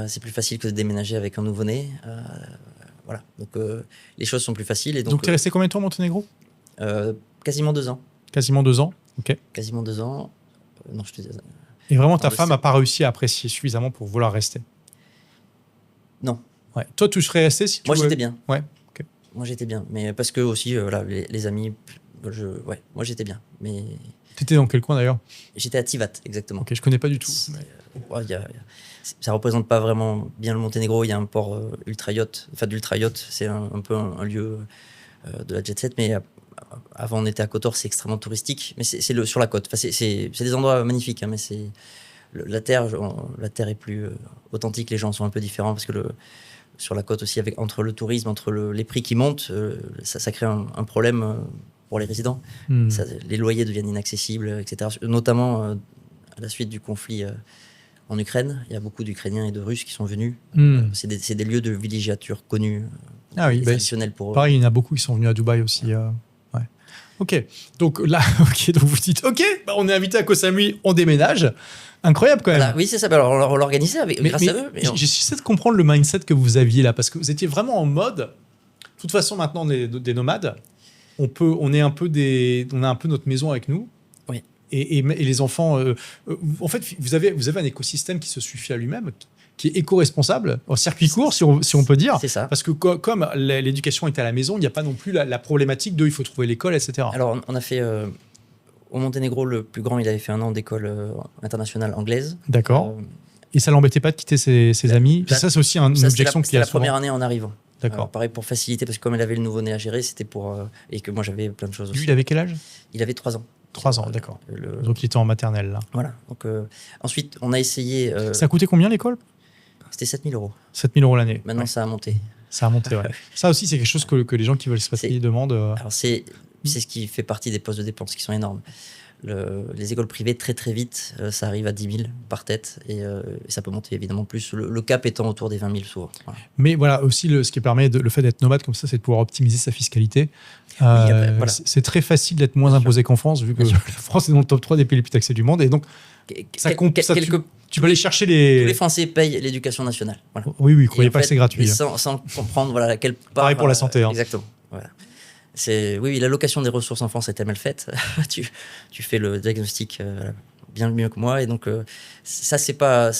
C'est plus facile que de déménager avec un nouveau-né. Voilà. Donc, les choses sont plus faciles. Et Donc, tu es resté combien de temps au Monténégro? Quasiment 2 ans. Quasiment 2 ans. Ok. Quasiment 2 ans. Non, je te dis. Et vraiment, ta Non, femme n'a pas réussi à apprécier suffisamment pour vouloir rester. Non. Ouais. Toi, tu serais resté si tu Moi, voulais- j'étais bien. Ouais. Ok. Moi, j'étais bien. Mais parce que aussi, voilà, les amis, ouais, moi, j'étais bien. Mais T'étais dans quel coin d'ailleurs? j'étais à Tivat, exactement. Ok, je connais pas du tout. Ouais, ça représente pas vraiment bien le Monténégro. Il y a un port ultra yacht, enfin d'ultra yacht. C'est un peu un lieu de la jet set. Mais avant, on était à Kotor, c'est extrêmement touristique. Mais c'est sur la côte. Enfin, c'est des endroits magnifiques. Hein, mais c'est la terre est plus authentique. Les gens sont un peu différents parce que sur la côte aussi, entre le tourisme, entre les prix qui montent, ça crée un problème pour les résidents. Hmm. Les loyers deviennent inaccessibles, etc. Notamment à la suite du conflit en Ukraine. Il y a beaucoup d'Ukrainiens et de Russes qui sont venus. Hmm. C'est des lieux de villégiature connus, Ah oui, et bah, traditionnels pour eux. pareil, il y en a beaucoup qui sont venus à Dubaï aussi. Ouais. Ok, donc là, donc vous dites, ok, bah, on est invité à Koh Samui, on déménage. Incroyable quand même. Voilà, oui, c'est ça. Alors, on l'organisait grâce à eux. Mais j'essaie de comprendre le mindset que vous aviez là, parce que vous étiez vraiment en mode. De toute façon, maintenant, on est des nomades. On a un peu notre maison avec nous. Oui. Et les enfants, en fait, vous avez un écosystème qui se suffit à lui-même, qui est éco-responsable, en circuit court, si on peut dire. C'est ça. Parce que comme l'éducation est à la maison, il n'y a pas non plus la problématique de il faut trouver l'école, etc. Alors, on a fait au Monténégro, le plus grand, il avait fait 1 an d'école internationale anglaise. D'accord. Et ça l'embêtait pas de quitter ses amis. Ça, c'est aussi une objection qu'il y C'était a la souvent. première année en arrivant. D'accord. Pareil pour faciliter, parce que comme elle avait le nouveau-né à gérer, c'était pour. Et que moi j'avais plein de choses aussi. Lui, il avait quel âge? Il avait 3 ans. 3 ans, d'accord. Donc, il était en maternelle, là. Voilà. Donc, ensuite, on a essayé. Ça a coûté combien l'école? C'était 7 000 euros. 7 000 euros l'année. Maintenant, Ouais. ça a monté. Ça a monté, ouais. Ça aussi, c'est quelque chose que les gens qui veulent s'expatrier demandent. Alors, c'est ce qui fait partie des postes de dépenses qui sont énormes. Les écoles privées, très très vite, ça arrive à 10 000 par tête et ça peut monter évidemment plus. Le cap étant autour des 20 000 souvent. Voilà. Mais voilà, aussi, ce qui permet, le fait d'être nomade comme ça, c'est de pouvoir optimiser sa fiscalité. Voilà. C'est très facile d'être moins Bien imposé qu'en France, vu que Bien la sûr. France est dans le top 3 des pays les plus taxés du monde. Et donc, tu peux aller chercher Tous les... les Français payent l'éducation nationale. Voilà. Oui, Et croyez en pas que fait, c'est gratuit. mais hein. sans comprendre voilà, à quelle part. Pareil pour la santé, hein. Exactement. Voilà. Oui, l'allocation des ressources en France est mal faite. tu fais le diagnostic bien mieux que moi. Et donc, ça, c'est pas.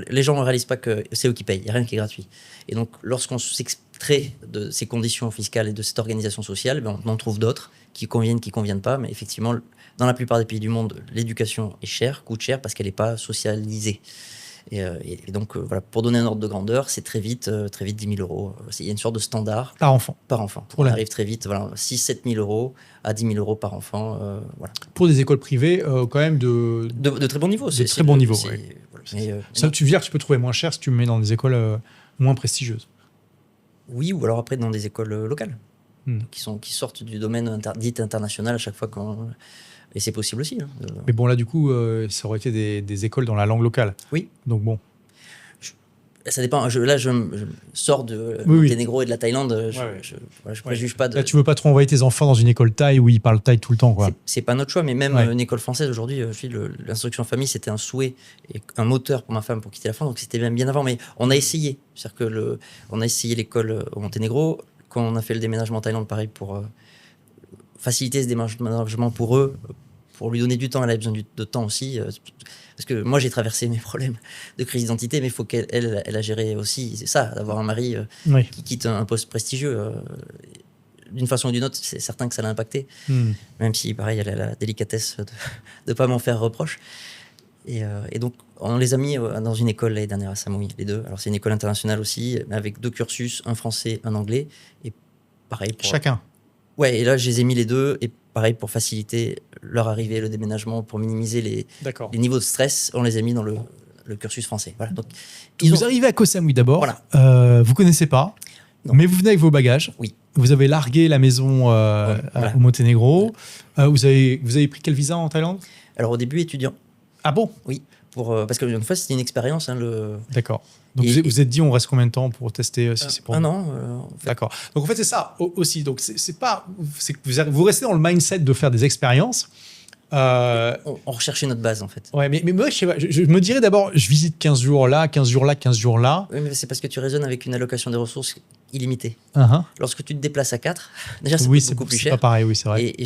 Les gens ne réalisent pas que c'est eux qui payent. Il n'y a rien qui est gratuit. Et donc, lorsqu'on s'extrait de ces conditions fiscales et de cette organisation sociale, ben, on en trouve d'autres qui conviennent pas. Mais effectivement, dans la plupart des pays du monde, l'éducation est chère, coûte cher parce qu'elle n'est pas socialisée. Et donc, voilà, pour donner un ordre de grandeur, c'est très vite 10 000 euros. Il y a une sorte de standard Par enfant. par enfant. Pour On l'année. arrive très vite, voilà, 6-7 000 euros à 10 000 euros par enfant. Voilà. Pour des écoles privées, quand même De très bon niveau. De très bon niveau, c'est- oui. voilà. Mais, Ça, non. tu veux dire que tu peux trouver moins cher si tu me mets dans des écoles moins prestigieuses. Oui, ou alors après dans des écoles locales Hmm. qui sortent du domaine dit international à chaque fois qu'on. Et c'est possible aussi. Hein. Mais bon, là, du coup, ça aurait été des écoles dans la langue locale. Oui. Donc bon. Ça dépend. Là, je sors de Oui, oui. Monténégro et de la Thaïlande. Je Ouais. préjuge pas de. Là, tu veux pas trop envoyer tes enfants dans une école thaï où ils parlent thaï tout le temps, quoi. C'est pas notre choix, mais même Ouais. une école française aujourd'hui, l'instruction en famille, c'était un souhait et un moteur pour ma femme pour quitter la France, donc c'était même bien avant. Mais on a essayé, c'est-à-dire que on a essayé l'école au Monténégro. Quand on a fait le déménagement en Thaïlande, pareil, pour faciliter ce déménagement pour eux, pour lui donner du temps, elle a besoin de temps aussi. Parce que moi, j'ai traversé mes problèmes de crise d'identité, mais il faut qu'elle a géré aussi. C'est ça, d'avoir un mari Oui. qui quitte un poste prestigieux. D'une façon ou d'une autre, c'est certain que ça l'a impacté. Hmm. Même si, pareil, elle a la délicatesse de ne pas m'en faire reproche. Et donc, on les a mis dans une école l'année dernière à Samui, les deux. Alors, c'est une école internationale aussi, mais avec 2 cursus, un français, un anglais. Et pareil pour... Chacun. Ouais, et là, je les ai mis les deux. Et pareil, pour faciliter leur arrivée, le déménagement, pour minimiser les niveaux de stress, on les a mis dans le cursus français. Voilà. Donc, vous arrivez à Koh Samui d'abord. Voilà. Vous connaissez pas, mais vous venez avec vos bagages. Oui. Vous avez largué la maison voilà. au Monténégro. Vous avez pris quel visa en Thaïlande? Alors, au début, étudiant. Ah bon? Oui. Parce que une fois, c'était une expérience. D'accord. Donc, vous êtes dit, on reste combien de temps pour tester si c'est pour un an. En fait. D'accord. Donc, en fait, c'est ça aussi. Donc, c'est que vous restez dans le mindset de faire des expériences. On recherchait notre base, en fait. Ouais, mais moi, je sais pas, je me dirais d'abord, je visite 15 jours là, 15 jours là, 15 jours là. Oui, mais c'est parce que tu raisonnes avec une allocation des ressources illimitée. Uh-huh. Lorsque tu te déplaces à 4, déjà, c'est beaucoup plus cher. C'est pas pareil, oui, c'est vrai. Et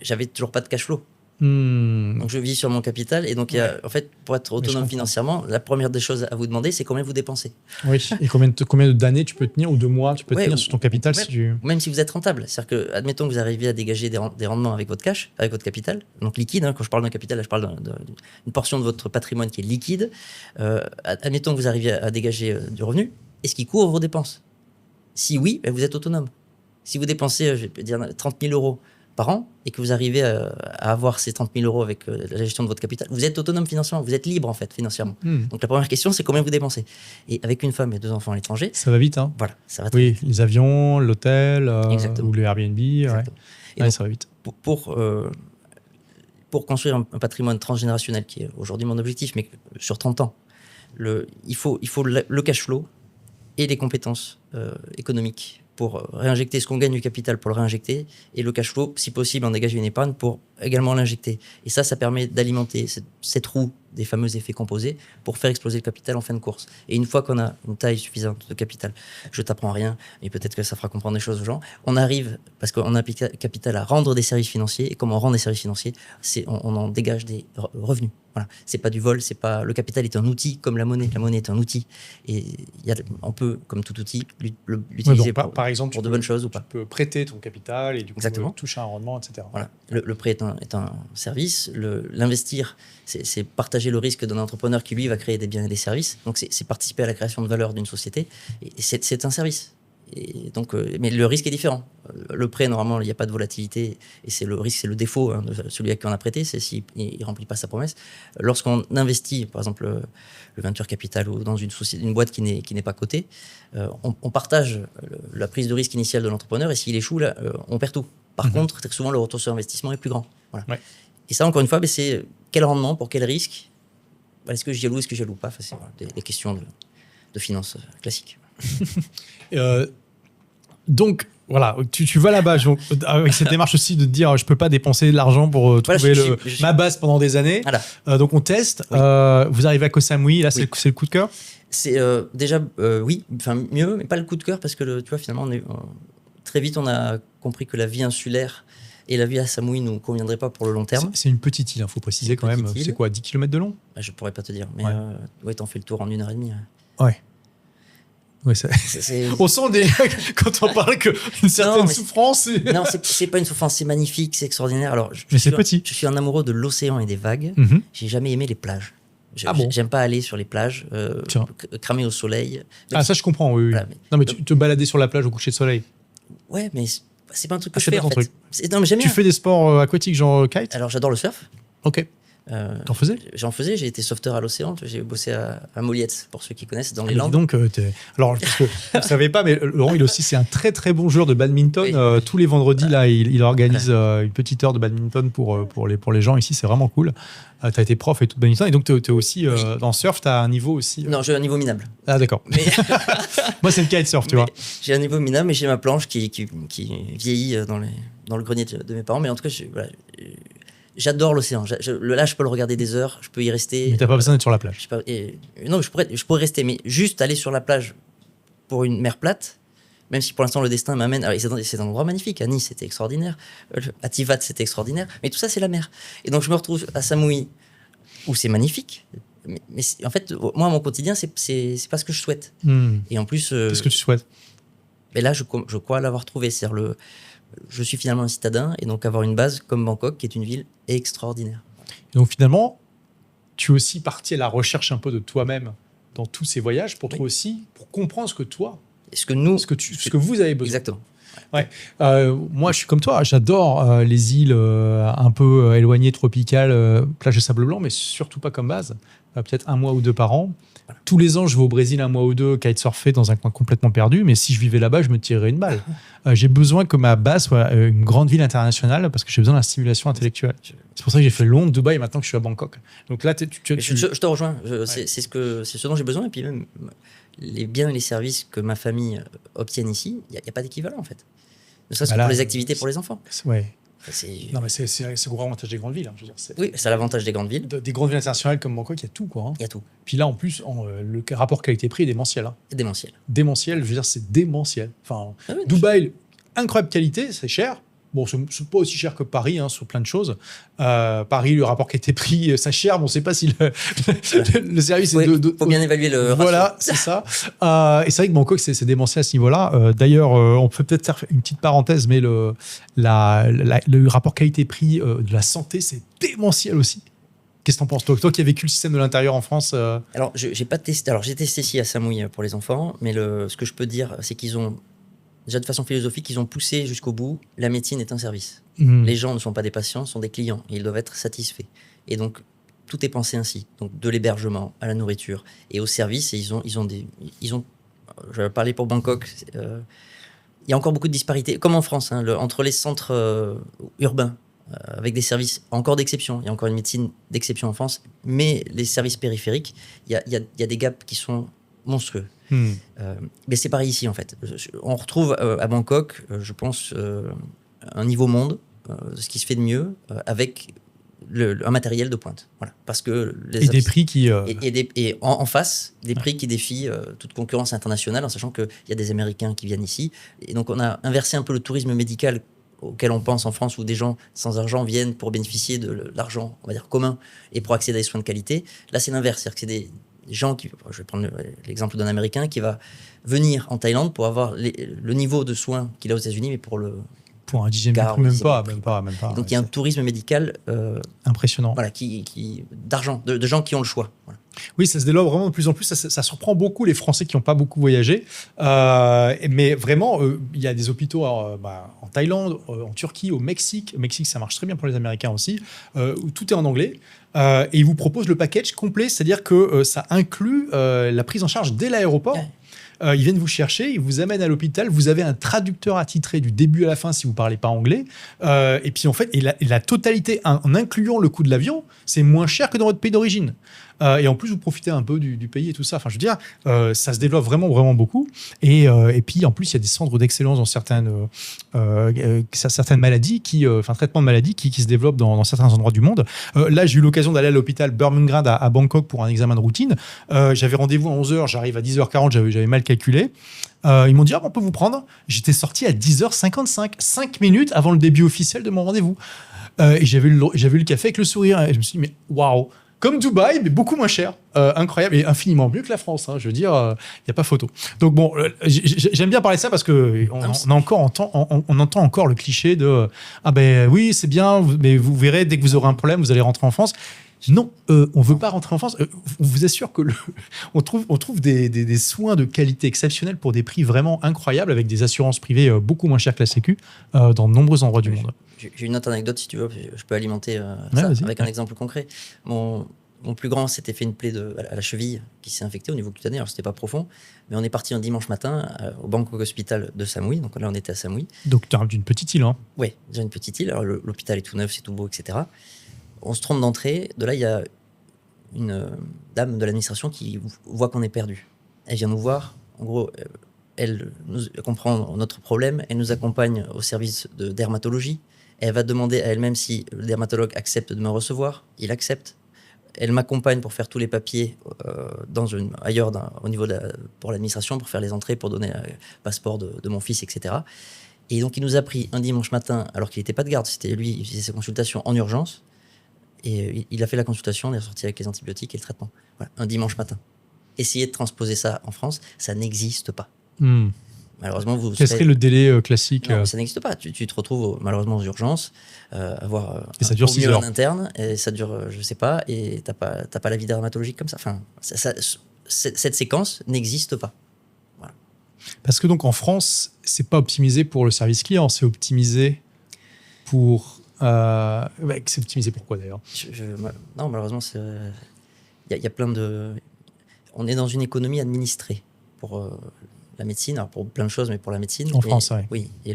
j'avais toujours pas de cash flow. Hmm. Donc je vis sur mon capital et donc en fait pour être autonome financièrement, la première des choses à vous demander c'est combien vous dépensez. Oui. Et combien d'années tu peux tenir ou de mois tu peux tenir sur ton capital même si vous êtes rentable. C'est-à-dire que admettons que vous arrivez à dégager des rendements avec votre cash, avec votre capital, donc liquide. Quand je parle d'un capital, là, je parle d'une portion de votre patrimoine qui est liquide. Admettons que vous arrivez à dégager du revenu, est-ce qu'il couvre vos dépenses? Si oui, vous êtes autonome. Si vous dépensez, je vais dire 30 000 euros par an et que vous arrivez à avoir ces 30 000 euros avec la gestion de votre capital, vous êtes autonome financièrement, vous êtes libre en fait financièrement. Donc la première question c'est combien vous dépensez. Et avec une femme et 2 enfants à l'étranger, ça va vite, hein. Voilà, ça va très vite. Les avions, l'hôtel ou le Airbnb, et donc, ça va vite. Pour construire un patrimoine transgénérationnel qui est aujourd'hui mon objectif, mais sur 30 ans, il faut le cash flow et les compétences économiques pour réinjecter ce qu'on gagne du capital, pour le réinjecter, et le cash flow, si possible, en dégager une épargne pour également l'injecter. Et ça permet d'alimenter cette roue des fameux effets composés pour faire exploser le capital en fin de course. Et une fois qu'on a une taille suffisante de capital, je t'apprends rien, mais peut-être que ça fera comprendre des choses aux gens, on arrive, parce qu'on a un capital à rendre des services financiers, et comme on rend des services financiers, on en dégage des revenus. Voilà. C'est pas du vol, le capital est un outil comme la monnaie. La monnaie est un outil. Et on peut, comme tout outil, l'utiliser par exemple, pour de bonnes choses ou pas. Tu peux prêter ton capital et du coup toucher un rendement, etc. Voilà. Le prêt est un service. L'investir, c'est partager le risque d'un entrepreneur qui, lui, va créer des biens et des services. Donc, c'est participer à la création de valeur d'une société. Et c'est un service. Et donc, mais le risque est différent. Le prêt, normalement, il n'y a pas de volatilité. Et le risque, c'est le défaut de celui à qui on a prêté. C'est s'il ne remplit pas sa promesse. Lorsqu'on investit, par exemple, le venture capital ou dans une boîte qui n'est pas cotée, on partage la prise de risque initiale de l'entrepreneur. Et s'il échoue, là, on perd tout. Par contre, très souvent, le retour sur investissement est plus grand. Voilà. Ouais. Et ça, encore une fois, c'est quel rendement pour quel risque? Est-ce que j'y alloue, est-ce que j'y alloue pas? C'est des questions de finance classiques. Donc, voilà, tu vas là-bas avec cette démarche aussi de te dire je peux pas dépenser de l'argent pour trouver ma base pendant des années. Voilà. Donc, on teste. Oui. Vous arrivez à Koh Samui, là, c'est le coup de cœur? C'est déjà, oui, enfin mieux, mais pas le coup de cœur parce que tu vois, finalement, très vite, on a compris que la vie insulaire et la vie à Samui ne nous conviendrait pas pour le long terme. C'est une petite île, il faut préciser quand même. C'est quoi, 10 km de long? Je pourrais pas te dire, mais t'en fais le tour en 1h30. Ouais. Ouais, on sent quand on parle qu'une certaine souffrance. Non, c'est pas une souffrance, c'est magnifique, c'est extraordinaire. Alors, mais c'est petit. Je suis un amoureux de l'océan et des vagues. J'ai jamais aimé les plages. J'aime pas aller sur les plages, cramer au soleil. Ça je comprends, oui. Voilà, non, mais tu te balader sur la plage au coucher de soleil. Ouais, mais c'est pas un truc que je fais en fait. Non, mais j'aime bien. Tu fais des sports aquatiques genre kite? Alors j'adore le surf. Ok. T'en faisais? J'en faisais, j'ai été sauveteur à l'océan, j'ai bossé à Moliette, pour ceux qui connaissent, dans les Landes. Donc, alors, parce que vous ne savez pas, mais Laurent, il aussi, c'est un très très bon joueur de badminton. Oui. Tous les vendredis, là, il organise une petite heure de badminton pour les gens ici, c'est vraiment cool. Tu as été prof et tout de badminton, et donc tu es aussi, dans le surf, tu as un niveau aussi... Non, j'ai un niveau minable. Ah d'accord. Mais... Moi, c'est le kitesurf, tu vois. J'ai un niveau minable, mais j'ai ma planche qui vieillit dans le grenier de mes parents, mais en tout cas, j'adore l'océan. Là, je peux le regarder des heures, je peux y rester. Mais t'as pas besoin d'être sur la plage. Non, je pourrais rester, mais juste aller sur la plage pour une mer plate, même si pour l'instant le destin m'amène. Alors, c'est un endroit magnifique. À Nice, c'était extraordinaire. À Tivat, c'était extraordinaire. Mais tout ça, c'est la mer. Et donc, je me retrouve à Samui, où c'est magnifique. Mais en fait, moi, mon quotidien, c'est pas ce que je souhaite. Et en plus. Qu'est-ce que tu souhaites? Mais là, je crois l'avoir trouvé. C'est-à-dire je suis finalement un citadin et donc avoir une base comme Bangkok, qui est une ville extraordinaire. Et donc finalement, tu es aussi parti à la recherche un peu de toi-même dans tous ces voyages pour toi aussi, pour comprendre ce que toi, ce que vous avez besoin. Exactement. Ouais. Moi, je suis comme toi, j'adore les îles un peu éloignées, tropicales, plage de sable blanc, mais surtout pas comme base. Peut-être 1 mois ou 2 par an. Voilà. Tous les ans, je vais au Brésil 1 mois ou 2, kitesurfer dans un coin complètement perdu, mais si je vivais là-bas, je me tirerais une balle. J'ai besoin que ma base soit une grande ville internationale parce que j'ai besoin de la stimulation intellectuelle. C'est pour ça que j'ai fait Londres, Dubaï et maintenant que je suis à Bangkok. Donc là, je te rejoins. C'est ce dont j'ai besoin. Et puis même, les biens et les services que ma famille obtiennent ici, il n'y a pas d'équivalent en fait. Ne serait-ce que pour les activités pour les enfants. Ouais. Non, mais c'est le gros avantage des grandes villes. Hein, je veux dire, oui, c'est l'avantage des grandes villes. Des grandes villes internationales comme Bangkok, il y a tout. Hein. Il y a tout. Puis là, en plus, le rapport qualité-prix est démentiel. Hein. Démentiel. Démentiel, je veux dire, c'est démentiel. Enfin, Dubaï, incroyable qualité, c'est cher. Bon, c'est pas aussi cher que Paris sur plein de choses. Paris, le rapport qualité-prix, ça cher. Bon, on ne sait pas si le service est Il faut bien évaluer le ratio. Voilà, c'est ça. Et c'est vrai que Bangkok, c'est démentiel à ce niveau-là. D'ailleurs, on peut peut-être faire une petite parenthèse, mais le rapport qualité-prix de la santé, c'est démentiel aussi. Qu'est-ce que t'en penses, toi qui as vécu le système de l'intérieur en France Alors, j'ai pas testé. Alors, j'ai testé ici à Samui pour les enfants, mais ce que je peux dire, c'est qu'ils ont déjà de façon philosophique, ils ont poussé jusqu'au bout. La médecine est un service. Les gens ne sont pas des patients, sont des clients. Et ils doivent être satisfaits. Et donc, tout est pensé ainsi. Donc, de l'hébergement à la nourriture et au service. Et je vais parler pour Bangkok. Il y a encore beaucoup de disparités, comme en France, entre les centres urbains, avec des services encore d'exception. Il y a encore une médecine d'exception en France. Mais les services périphériques, il y a des gaps qui sont monstrueux. Mais c'est pareil ici en fait. On retrouve à Bangkok, je pense, un niveau monde, ce qui se fait de mieux, avec un matériel de pointe. Voilà. Parce que des prix qui... Et en face, des prix qui défient toute concurrence internationale, en sachant qu'il y a des Américains qui viennent ici. Et donc on a inversé un peu le tourisme médical auquel on pense en France, où des gens sans argent viennent pour bénéficier de l'argent, on va dire, commun, et pour accéder à des soins de qualité. Là, c'est l'inverse. C'est-à-dire que c'est des gens je vais prendre l'exemple d'un Américain qui va venir en Thaïlande pour avoir le niveau de soins qu'il a aux États-Unis, mais pour un dixième prix, même pas. Donc il y a un tourisme médical impressionnant. Voilà, d'argent, de gens qui ont le choix. Voilà. Oui, ça se développe vraiment de plus en plus. Ça surprend beaucoup les Français qui n'ont pas beaucoup voyagé. Mais vraiment, il y a des hôpitaux en Thaïlande, en Turquie, au Mexique. Au Mexique, ça marche très bien pour les Américains aussi, où tout est en anglais. Et ils vous proposent le package complet, c'est-à-dire que ça inclut la prise en charge dès l'aéroport. Ouais. Ils viennent vous chercher, ils vous amènent à l'hôpital. Vous avez un traducteur attitré du début à la fin si vous ne parlez pas anglais. Et puis en fait, la totalité, en incluant le coût de l'avion, c'est moins cher que dans votre pays d'origine. Et en plus, vous profitez un peu du pays et tout ça. Enfin, je veux dire, ça se développe vraiment, vraiment beaucoup. Et puis, en plus, il y a des centres d'excellence dans certaines maladies, traitements de maladies qui se développent dans certains endroits du monde. Là, j'ai eu l'occasion d'aller à l'hôpital Burmangran à Bangkok pour un examen de routine. J'avais rendez-vous à 11h, j'arrive à 10h40, j'avais mal calculé. Ils m'ont dit, on peut vous prendre. J'étais sorti à 10h55, 5 minutes avant le début officiel de mon rendez-vous. Et j'avais eu le café avec le sourire. Et je me suis dit, mais waouh! Comme Dubaï, mais beaucoup moins cher. Incroyable et infiniment mieux que la France. Je veux dire, il n'y a pas photo. Donc bon, j'aime bien parler de ça parce qu'on entend encore le cliché de « Ah ben oui, c'est bien, mais vous verrez, dès que vous aurez un problème, vous allez rentrer en France. » Non, on ne veut pas rentrer en France. On vous assure que on trouve des soins de qualité exceptionnelle pour des prix vraiment incroyables avec des assurances privées beaucoup moins chères que la Sécu dans de nombreux endroits du monde. J'ai une autre anecdote, si tu veux. Je peux alimenter ça avec un exemple concret. Mon plus grand s'était fait une plaie à la cheville qui s'est infectée au niveau cutané. Alors, c'était pas profond, mais on est parti un dimanche matin au Bangkok Hospital de Samui. Donc là, on était à Samui. Donc, tu as d'une petite île, hein? Oui, déjà une petite île. Alors, l'hôpital est tout neuf, c'est tout beau, etc. On se trompe d'entrée. De là, il y a une dame de l'administration qui voit qu'on est perdu. Elle vient nous voir. En gros, elle comprend notre problème. Elle nous accompagne au service de dermatologie. Elle va demander à elle-même si le dermatologue accepte de me recevoir. Il accepte. Elle m'accompagne pour faire tous les papiers ailleurs au niveau pour l'administration, pour faire les entrées, pour donner le passeport de mon fils, etc. Et donc, il nous a pris un dimanche matin, alors qu'il n'était pas de garde. C'était lui, il faisait ses consultations en urgence. Et il a fait la consultation, on est sorti avec les antibiotiques et le traitement. Voilà, un dimanche matin. Essayer de transposer ça en France, ça n'existe pas. Malheureusement, Quel serait le délai classique Non, mais ça n'existe pas. Tu te retrouves malheureusement aux urgences, avoir Et ça dure 6 mieux heures. un interne, et ça dure, je sais pas, et t'as pas la vie dermatologique comme ça. Enfin, cette séquence n'existe pas. Voilà. Parce que donc en France, c'est pas optimisé pour le service client, c'est optimisé pour. C'est optimisé pour quoi d'ailleurs? Non, malheureusement, il y a plein de. On est dans une économie administrée pour la médecine, alors pour plein de choses, mais pour la médecine. En France, oui. Oui,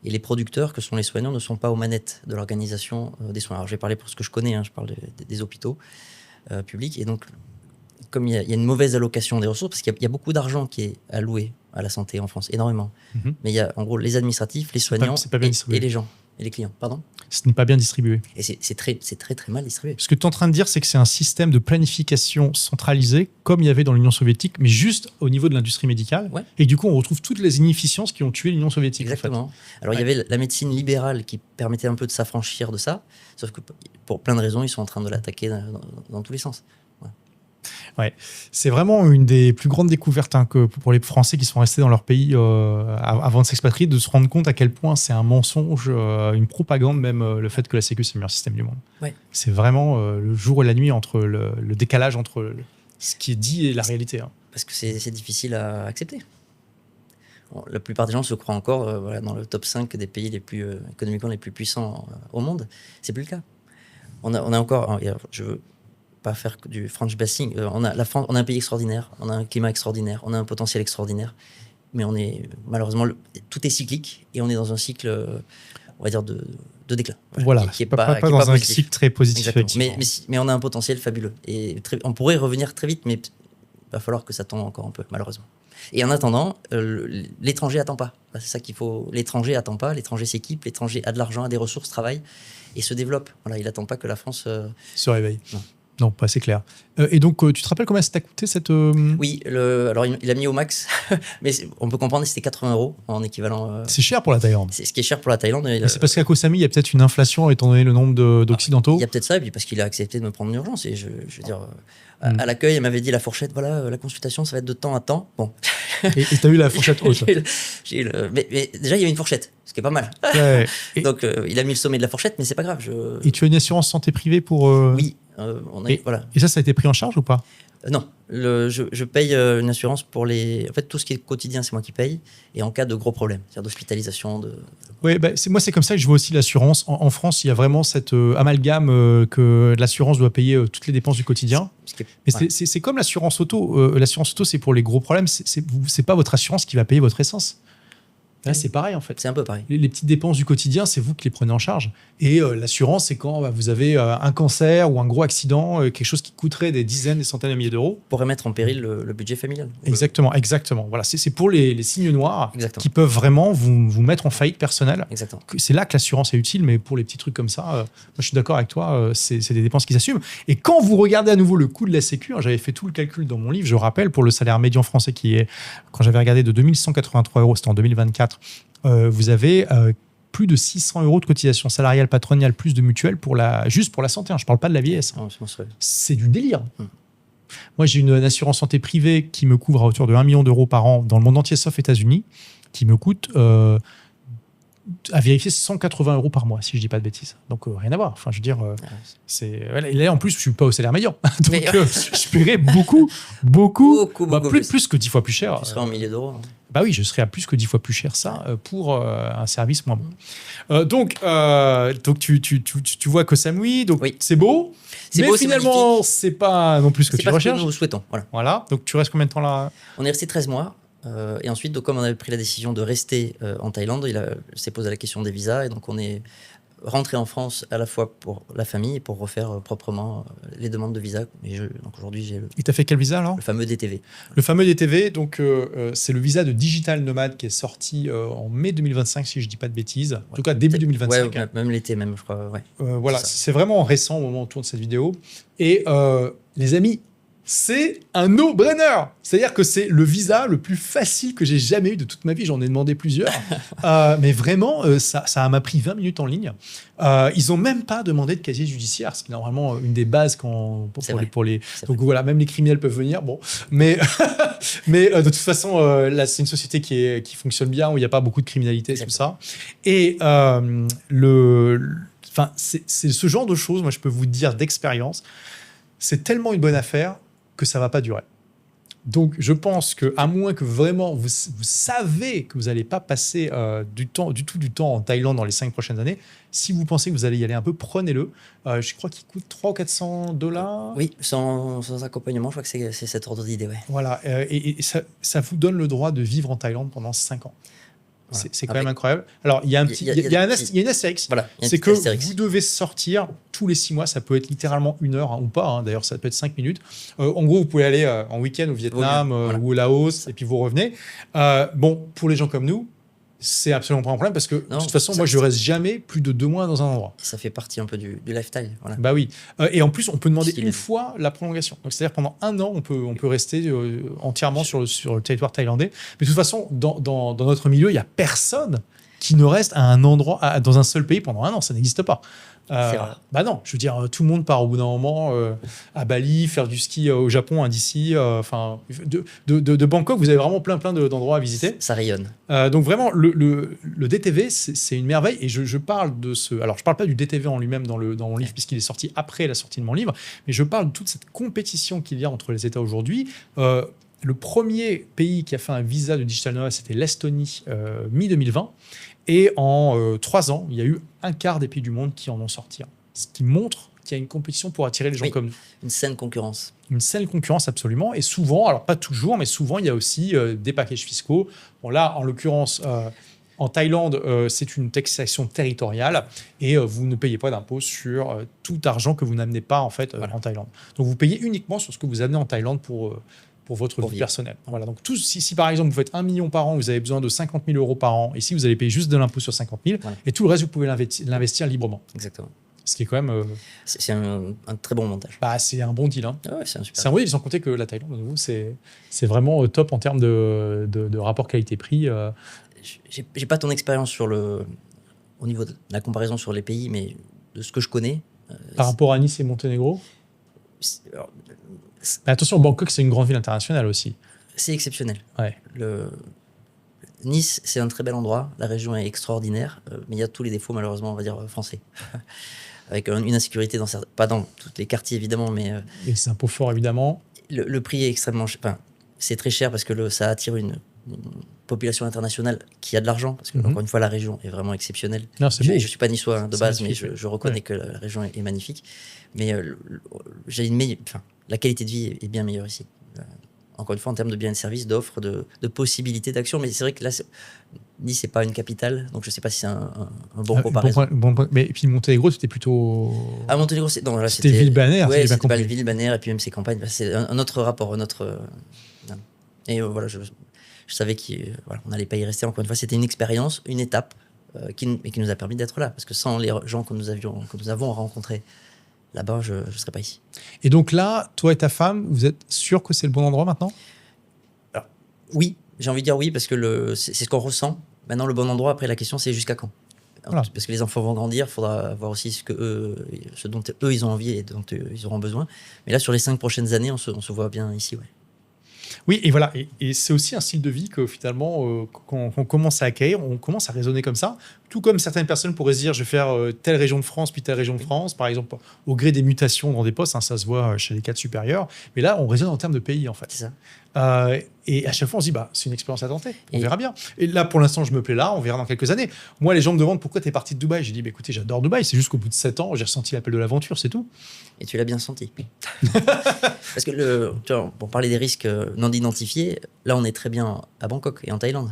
et les producteurs, que sont les soignants, ne sont pas aux manettes de l'organisation des soins. Alors, je vais parler pour ce que je connais, je parle des hôpitaux publics. Et donc, comme il y a une mauvaise allocation des ressources, parce qu'il y a beaucoup d'argent qui est alloué à la santé en France, énormément. Mais il y a en gros les administratifs, les soignants C'est pas bien distribué. et les gens, et les clients. Pardon? Ce n'est pas bien distribué. Et c'est très mal distribué. Ce que tu es en train de dire, c'est que c'est un système de planification centralisé, comme il y avait dans l'Union soviétique, mais juste au niveau de l'industrie médicale. Ouais. Et du coup, on retrouve toutes les inefficiences qui ont tué l'Union soviétique. Exactement. En fait. Alors, il y avait la médecine libérale qui permettait un peu de s'affranchir de ça, sauf que pour plein de raisons, ils sont en train de l'attaquer dans tous les sens. Ouais. C'est vraiment une des plus grandes découvertes que pour les Français qui sont restés dans leur pays avant de s'expatrier, de se rendre compte à quel point c'est un mensonge, une propagande même, le fait que la Sécu c'est le meilleur système du monde. Ouais. C'est vraiment le jour et la nuit entre le décalage entre ce qui est dit et la réalité. Parce que c'est difficile à accepter. Bon, la plupart des gens se croient encore dans le top 5 des pays économiquement les plus puissants au monde. C'est plus le cas. On a encore... Je veux pas faire du French bashing. On a un pays extraordinaire, on a un climat extraordinaire, on a un potentiel extraordinaire, mais malheureusement tout est cyclique et on est dans un cycle, on va dire de déclin. Voilà, qui est pas dans un cycle très positif. Mais on a un potentiel fabuleux et on pourrait revenir très vite, mais il va falloir que ça tombe encore un peu, malheureusement. Et en attendant, l'étranger attend pas. C'est ça qu'il faut. L'étranger attend pas. L'étranger s'équipe. L'étranger a de l'argent, a des ressources, travaille et se développe. Voilà, il attend pas que la France se réveille. Non, pas assez clair. Et donc, tu te rappelles combien ça t'a coûté cette... Oui, alors il a mis au max, mais on peut comprendre que c'était 80 € en équivalent. C'est cher pour la Thaïlande. C'est ce qui est cher pour la Thaïlande. C'est parce qu'à Koh Samui, il y a peut-être une inflation étant donné le nombre d'Occidentaux. Il y a peut-être ça, et puis parce qu'il a accepté de me prendre en urgence. Et je veux dire, à l'accueil, il m'avait dit la fourchette, voilà, la consultation, ça va être de temps à temps. Bon. Et tu as eu la fourchette haute. Mais déjà, il y avait une fourchette, ce qui est pas mal. Ouais. Donc, il a mis le sommet de la fourchette, mais c'est pas grave. Et tu as une assurance santé privée pour... Oui. Voilà. Et ça a été pris en charge ou pas? Non, je paye une assurance pour En fait, tout ce qui est quotidien, c'est moi qui paye. Et en cas de gros problèmes, c'est-à-dire d'hospitalisation. Oui, moi, c'est comme ça que je vois aussi l'assurance. En France, il y a vraiment cet amalgame que l'assurance doit payer toutes les dépenses du quotidien. Mais c'est comme l'assurance auto. L'assurance auto, c'est pour les gros problèmes. C'est pas votre assurance qui va payer votre essence. Là, c'est pareil, en fait. C'est un peu pareil. Les petites dépenses du quotidien, c'est vous qui les prenez en charge. Et l'assurance, c'est quand vous avez un cancer ou un gros accident, quelque chose qui coûterait des dizaines, des centaines de milliers d'euros. Pourrait mettre en péril le budget familial. Exactement. Voilà, c'est pour les signes noirs qui peuvent vraiment vous mettre en faillite personnelle. Exactement. C'est là que l'assurance est utile, mais pour les petits trucs comme ça, moi, je suis d'accord avec toi, c'est des dépenses qui s'assument. Et quand vous regardez à nouveau le coût de la Sécu, j'avais fait tout le calcul dans mon livre, je rappelle, pour le salaire médian français qui est, quand j'avais regardé, de 2183 €, c'était en 2024, vous avez plus de 600 € de cotisation salariale patronale plus de mutuelle juste pour la santé. Je ne parle pas de la vieillesse. C'est du délire. Moi, j'ai une assurance santé privée qui me couvre à hauteur de 1 million d'euros par an dans le monde entier, sauf États-Unis, qui me coûte, à vérifier, 180 € par mois, si je ne dis pas de bêtises. Donc, rien à voir. Enfin, je veux dire, et là, en plus, je ne suis pas au salaire médian. Donc, je paierais beaucoup plus que 10 fois plus cher. Tu serais en milliers d'euros. Bah oui, je serais à plus que 10 fois plus cher pour un service moins bon. Donc tu vois Koh Samui, donc c'est beau. Mais finalement, c'est pas non plus ce que tu recherches. C'est pas ce que nous souhaitons. Voilà. Donc tu restes combien de temps là? On est resté 13 mois. Et ensuite, donc, comme on avait pris la décision de rester en Thaïlande, il s'est posé la question des visas. Et donc on est rentré en France à la fois pour la famille et pour refaire proprement les demandes de visa. Donc aujourd'hui, j'ai Et tu as fait quel visa alors? Le fameux DTV. Le fameux DTV, donc c'est le visa de digital nomade qui est sorti en mai 2025, si je ne dis pas de bêtises. En tout cas, début 2025. Ouais, même l'été, même, je crois. Ouais. Voilà, c'est vraiment récent au moment où on tourne cette vidéo. Et les amis, c'est un no-brainer. C'est-à-dire que c'est le visa le plus facile que j'ai jamais eu de toute ma vie. J'en ai demandé plusieurs. Mais vraiment, ça m'a pris 20 minutes en ligne. Ils n'ont même pas demandé de casier judiciaire, ce qui est normalement une des bases pour les. Donc voilà, même les criminels peuvent venir. Bon, mais de toute façon, là, c'est une société qui fonctionne bien, où il n'y a pas beaucoup de criminalité, tout ça. Et c'est ce genre de choses, moi, je peux vous dire d'expérience, c'est tellement une bonne affaire que ça ne va pas durer. Donc, je pense qu'à moins que vraiment vous savez que vous n'allez pas passer du temps en Thaïlande dans les 5 prochaines années, si vous pensez que vous allez y aller un peu, prenez-le. Je crois qu'il coûte 300 ou 400 $. Oui, sans accompagnement, je crois que c'est cet ordre d'idée. Ouais. Voilà, et ça vous donne le droit de vivre en Thaïlande pendant 5 ans. Voilà. C'est quand même incroyable. Alors, il y a une astérix. Voilà, c'est que vous devez sortir tous les 6 mois. Ça peut être littéralement 1 heure ou pas. D'ailleurs, ça peut être 5 minutes. En gros, vous pouvez aller en week-end au Vietnam ou au Laos et puis vous revenez. Pour les gens comme nous, c'est absolument pas un problème parce que de toute façon, moi, je reste jamais plus de 2 mois dans un endroit. Ça fait partie un peu du lifestyle. Voilà. Bah oui. Et en plus, on peut demander une fois la prolongation. Donc, c'est-à-dire pendant 1 an, on peut rester entièrement sur le territoire thaïlandais. Mais de toute façon, dans notre milieu, il y a personne qui ne reste à un endroit, dans un seul pays pendant 1 an. Ça n'existe pas. Bah non, je veux dire, tout le monde part au bout d'un moment à Bali, faire du ski au Japon, d'ici. De Bangkok, vous avez vraiment plein d'endroits à visiter. Ça rayonne. Donc vraiment, le DTV, c'est une merveille. Et je parle de ce... Alors, je parle pas du DTV en lui-même dans mon livre, puisqu'il est sorti après la sortie de mon livre, mais je parle de toute cette compétition qu'il y a entre les États aujourd'hui. Le premier pays qui a fait un visa de Digital Nomad, c'était l'Estonie, mi-2020. Et en 3 ans, il y a eu 1/4 des pays du monde qui en ont sorti. Ce qui montre qu'il y a une compétition pour attirer les gens comme nous. Une saine concurrence. Une saine concurrence, absolument. Et souvent, alors pas toujours, mais souvent, il y a aussi des packages fiscaux. Bon, là, en l'occurrence, en Thaïlande, c'est une taxation territoriale et vous ne payez pas d'impôt sur tout argent que vous n'amenez pas en Thaïlande. Donc, vous payez uniquement sur ce que vous amenez en Thaïlande pour votre vie personnelle. Voilà, donc si par exemple vous faites 1 million par an, vous avez besoin de 50 000 € par an, et si vous allez payer juste de l'impôt sur 50 000, et tout le reste vous pouvez l'investir librement. Exactement. Ce qui est quand même... C'est un très bon montage. Bah, c'est un bon deal. Hein. Ah ouais, c'est un bon deal, sans compter que la Thaïlande, de nouveau, c'est vraiment top en termes de rapport qualité-prix. J'ai pas ton expérience au niveau de la comparaison sur les pays, mais de ce que je connais. Par rapport à Nice et Monténégro. Mais attention, Bangkok, c'est une grande ville internationale aussi. C'est exceptionnel. Ouais. Nice, c'est un très bel endroit. La région est extraordinaire, mais il y a tous les défauts, malheureusement, on va dire français. Avec une insécurité, pas dans tous les quartiers, évidemment, mais... Et c'est un pot fort, évidemment. Le prix est extrêmement... c'est très cher parce que ça attire une population internationale qui a de l'argent, parce que, encore une fois, la région est vraiment exceptionnelle. Non, c'est beau. Je ne suis pas niçois de base, mais je reconnais que la région est magnifique. Mais la qualité de vie est bien meilleure ici. Encore une fois, en termes de biens et de services, d'offres, de possibilités d'action. Mais c'est vrai que là, Nice, c'est pas une capitale, donc je sais pas si c'est un bon comparaison. Mais et puis Monténégro, c'était plutôt... Ah, Monténégro, c'était ville balnéaire, ouais, si j'ai bien compris. C'était ville balnéaire, et puis même ses campagnes. C'est un autre rapport, Et voilà, je savais qu'on n'allait pas y rester. Encore une fois, c'était une expérience, une étape qui nous a permis d'être là. Parce que sans les gens que nous avons rencontrés là-bas, je ne serais pas ici. Et donc là, toi et ta femme, vous êtes sûr que c'est le bon endroit maintenant ? Alors, oui, j'ai envie de dire oui, parce que c'est ce qu'on ressent. Maintenant, le bon endroit, après, la question, c'est jusqu'à quand ? Voilà. Parce que les enfants vont grandir, il faudra voir aussi ce dont eux, ils ont envie et dont ils auront besoin. Mais là, sur les 5 prochaines années, on se voit bien ici, ouais. Oui, et voilà. Et c'est aussi un style de vie que finalement, quand on commence à acquérir, on commence à raisonner comme ça. Tout comme certaines personnes pourraient se dire, je vais faire telle région de France, puis telle région de France, par exemple, au gré des mutations dans des postes, hein, ça se voit chez les cadres supérieurs. Mais là, on raisonne en termes de pays, en fait. C'est ça. Et à chaque fois, on se dit, c'est une expérience à tenter. On verra bien. Et là, pour l'instant, je me plais là. On verra dans quelques années. Moi, les gens me demandent pourquoi tu es parti de Dubaï. J'ai dit, écoutez, j'adore Dubaï. C'est juste qu'au bout de 7 ans, j'ai ressenti l'appel de l'aventure, c'est tout. Et tu l'as bien senti. Parce que, pour parler des risques non identifiés, là, on est très bien à Bangkok et en Thaïlande.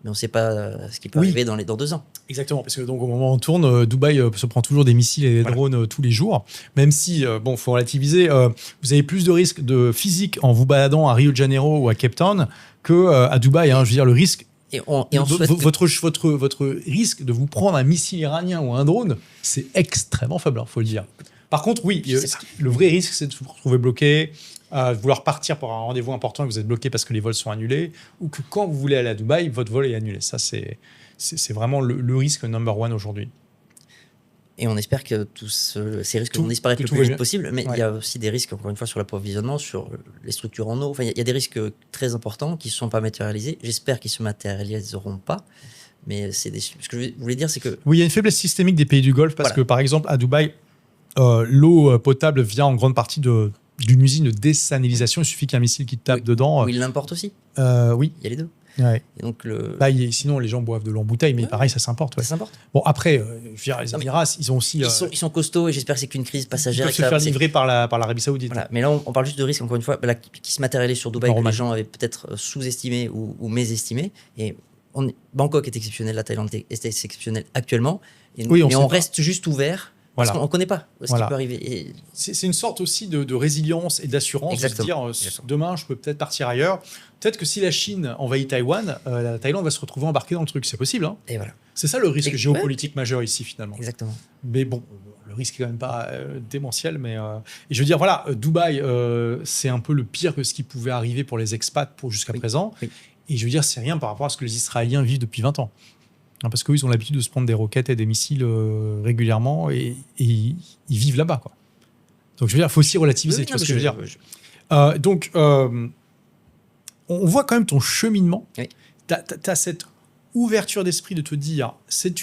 Mais on ne sait pas ce qui peut arriver dans 2 ans. Exactement, parce que donc, au moment où on tourne, Dubaï se prend toujours des missiles et des drones tous les jours. Même si, faut relativiser, vous avez plus de risques de physique en vous baladant à Rio de Janeiro ou à Cape Town qu'à Dubaï. Hein. Je veux dire, le risque... Votre risque de vous prendre un missile iranien ou un drone, c'est extrêmement faible, il faut le dire. Par contre, oui, le vrai risque, c'est de vous retrouver bloqué, vouloir partir pour un rendez-vous important et que vous êtes bloqué parce que les vols sont annulés, ou que quand vous voulez aller à Dubaï, votre vol est annulé. Ça, c'est vraiment le risque number one aujourd'hui. Et on espère que ces risques vont disparaître le plus vite possible, mais il y a aussi des risques, encore une fois, sur l'approvisionnement, sur les structures en eau. Enfin, il y a des risques très importants qui ne se sont pas matérialisés. J'espère qu'ils ne se matérialiseront pas. Mais ce que je voulais dire, c'est que... Oui, il y a une faiblesse systémique des pays du Golfe, parce que, par exemple, à Dubaï, l'eau potable vient en grande partie d'une usine de désalinisation. Il suffit qu'il y ait un missile qui tape dedans. Ou ils l'importent aussi. Oui. Il y a les deux. Ouais. Et donc sinon, les gens boivent de l'eau en bouteille, mais pareil, ça s'importe. Ça s'importe. Bon, après, je veux dire, les Émirats, ils ont aussi... Ils sont costauds, et j'espère que c'est qu'une crise passagère. Ils peuvent se faire livrer par l'Arabie Saoudite. Voilà. Mais là, on parle juste de risques, encore une fois, qui se matérialisent sur Dubaï, que les gens avaient peut-être sous-estimé ou mésestimé. Et Bangkok est exceptionnel, la Thaïlande est exceptionnelle actuellement. Mais on reste juste ouvert. Parce qu'on ne connaît pas ce qui peut arriver. C'est une sorte aussi de résilience et d'assurance. Exactement. De se dire, demain, je peux peut-être partir ailleurs. Peut-être que si la Chine envahit Taïwan, la Thaïlande va se retrouver embarquée dans le truc. C'est possible. Hein. Et voilà. C'est ça le risque géopolitique majeur ici, finalement. Exactement. Mais bon, le risque est quand même pas démentiel. Mais, et je veux dire, voilà, Dubaï, c'est un peu le pire que ce qui pouvait arriver pour les expats jusqu'à présent. Oui. Et je veux dire, c'est rien par rapport à ce que les Israéliens vivent depuis 20 ans. Parce qu'eux, ils ont l'habitude de se prendre des roquettes et des missiles régulièrement et ils vivent là-bas, quoi. Donc, je veux dire, il faut aussi relativiser, tu vois ce que je veux dire. Donc, on voit quand même ton cheminement. Oui. Tu as cette ouverture d'esprit de te dire,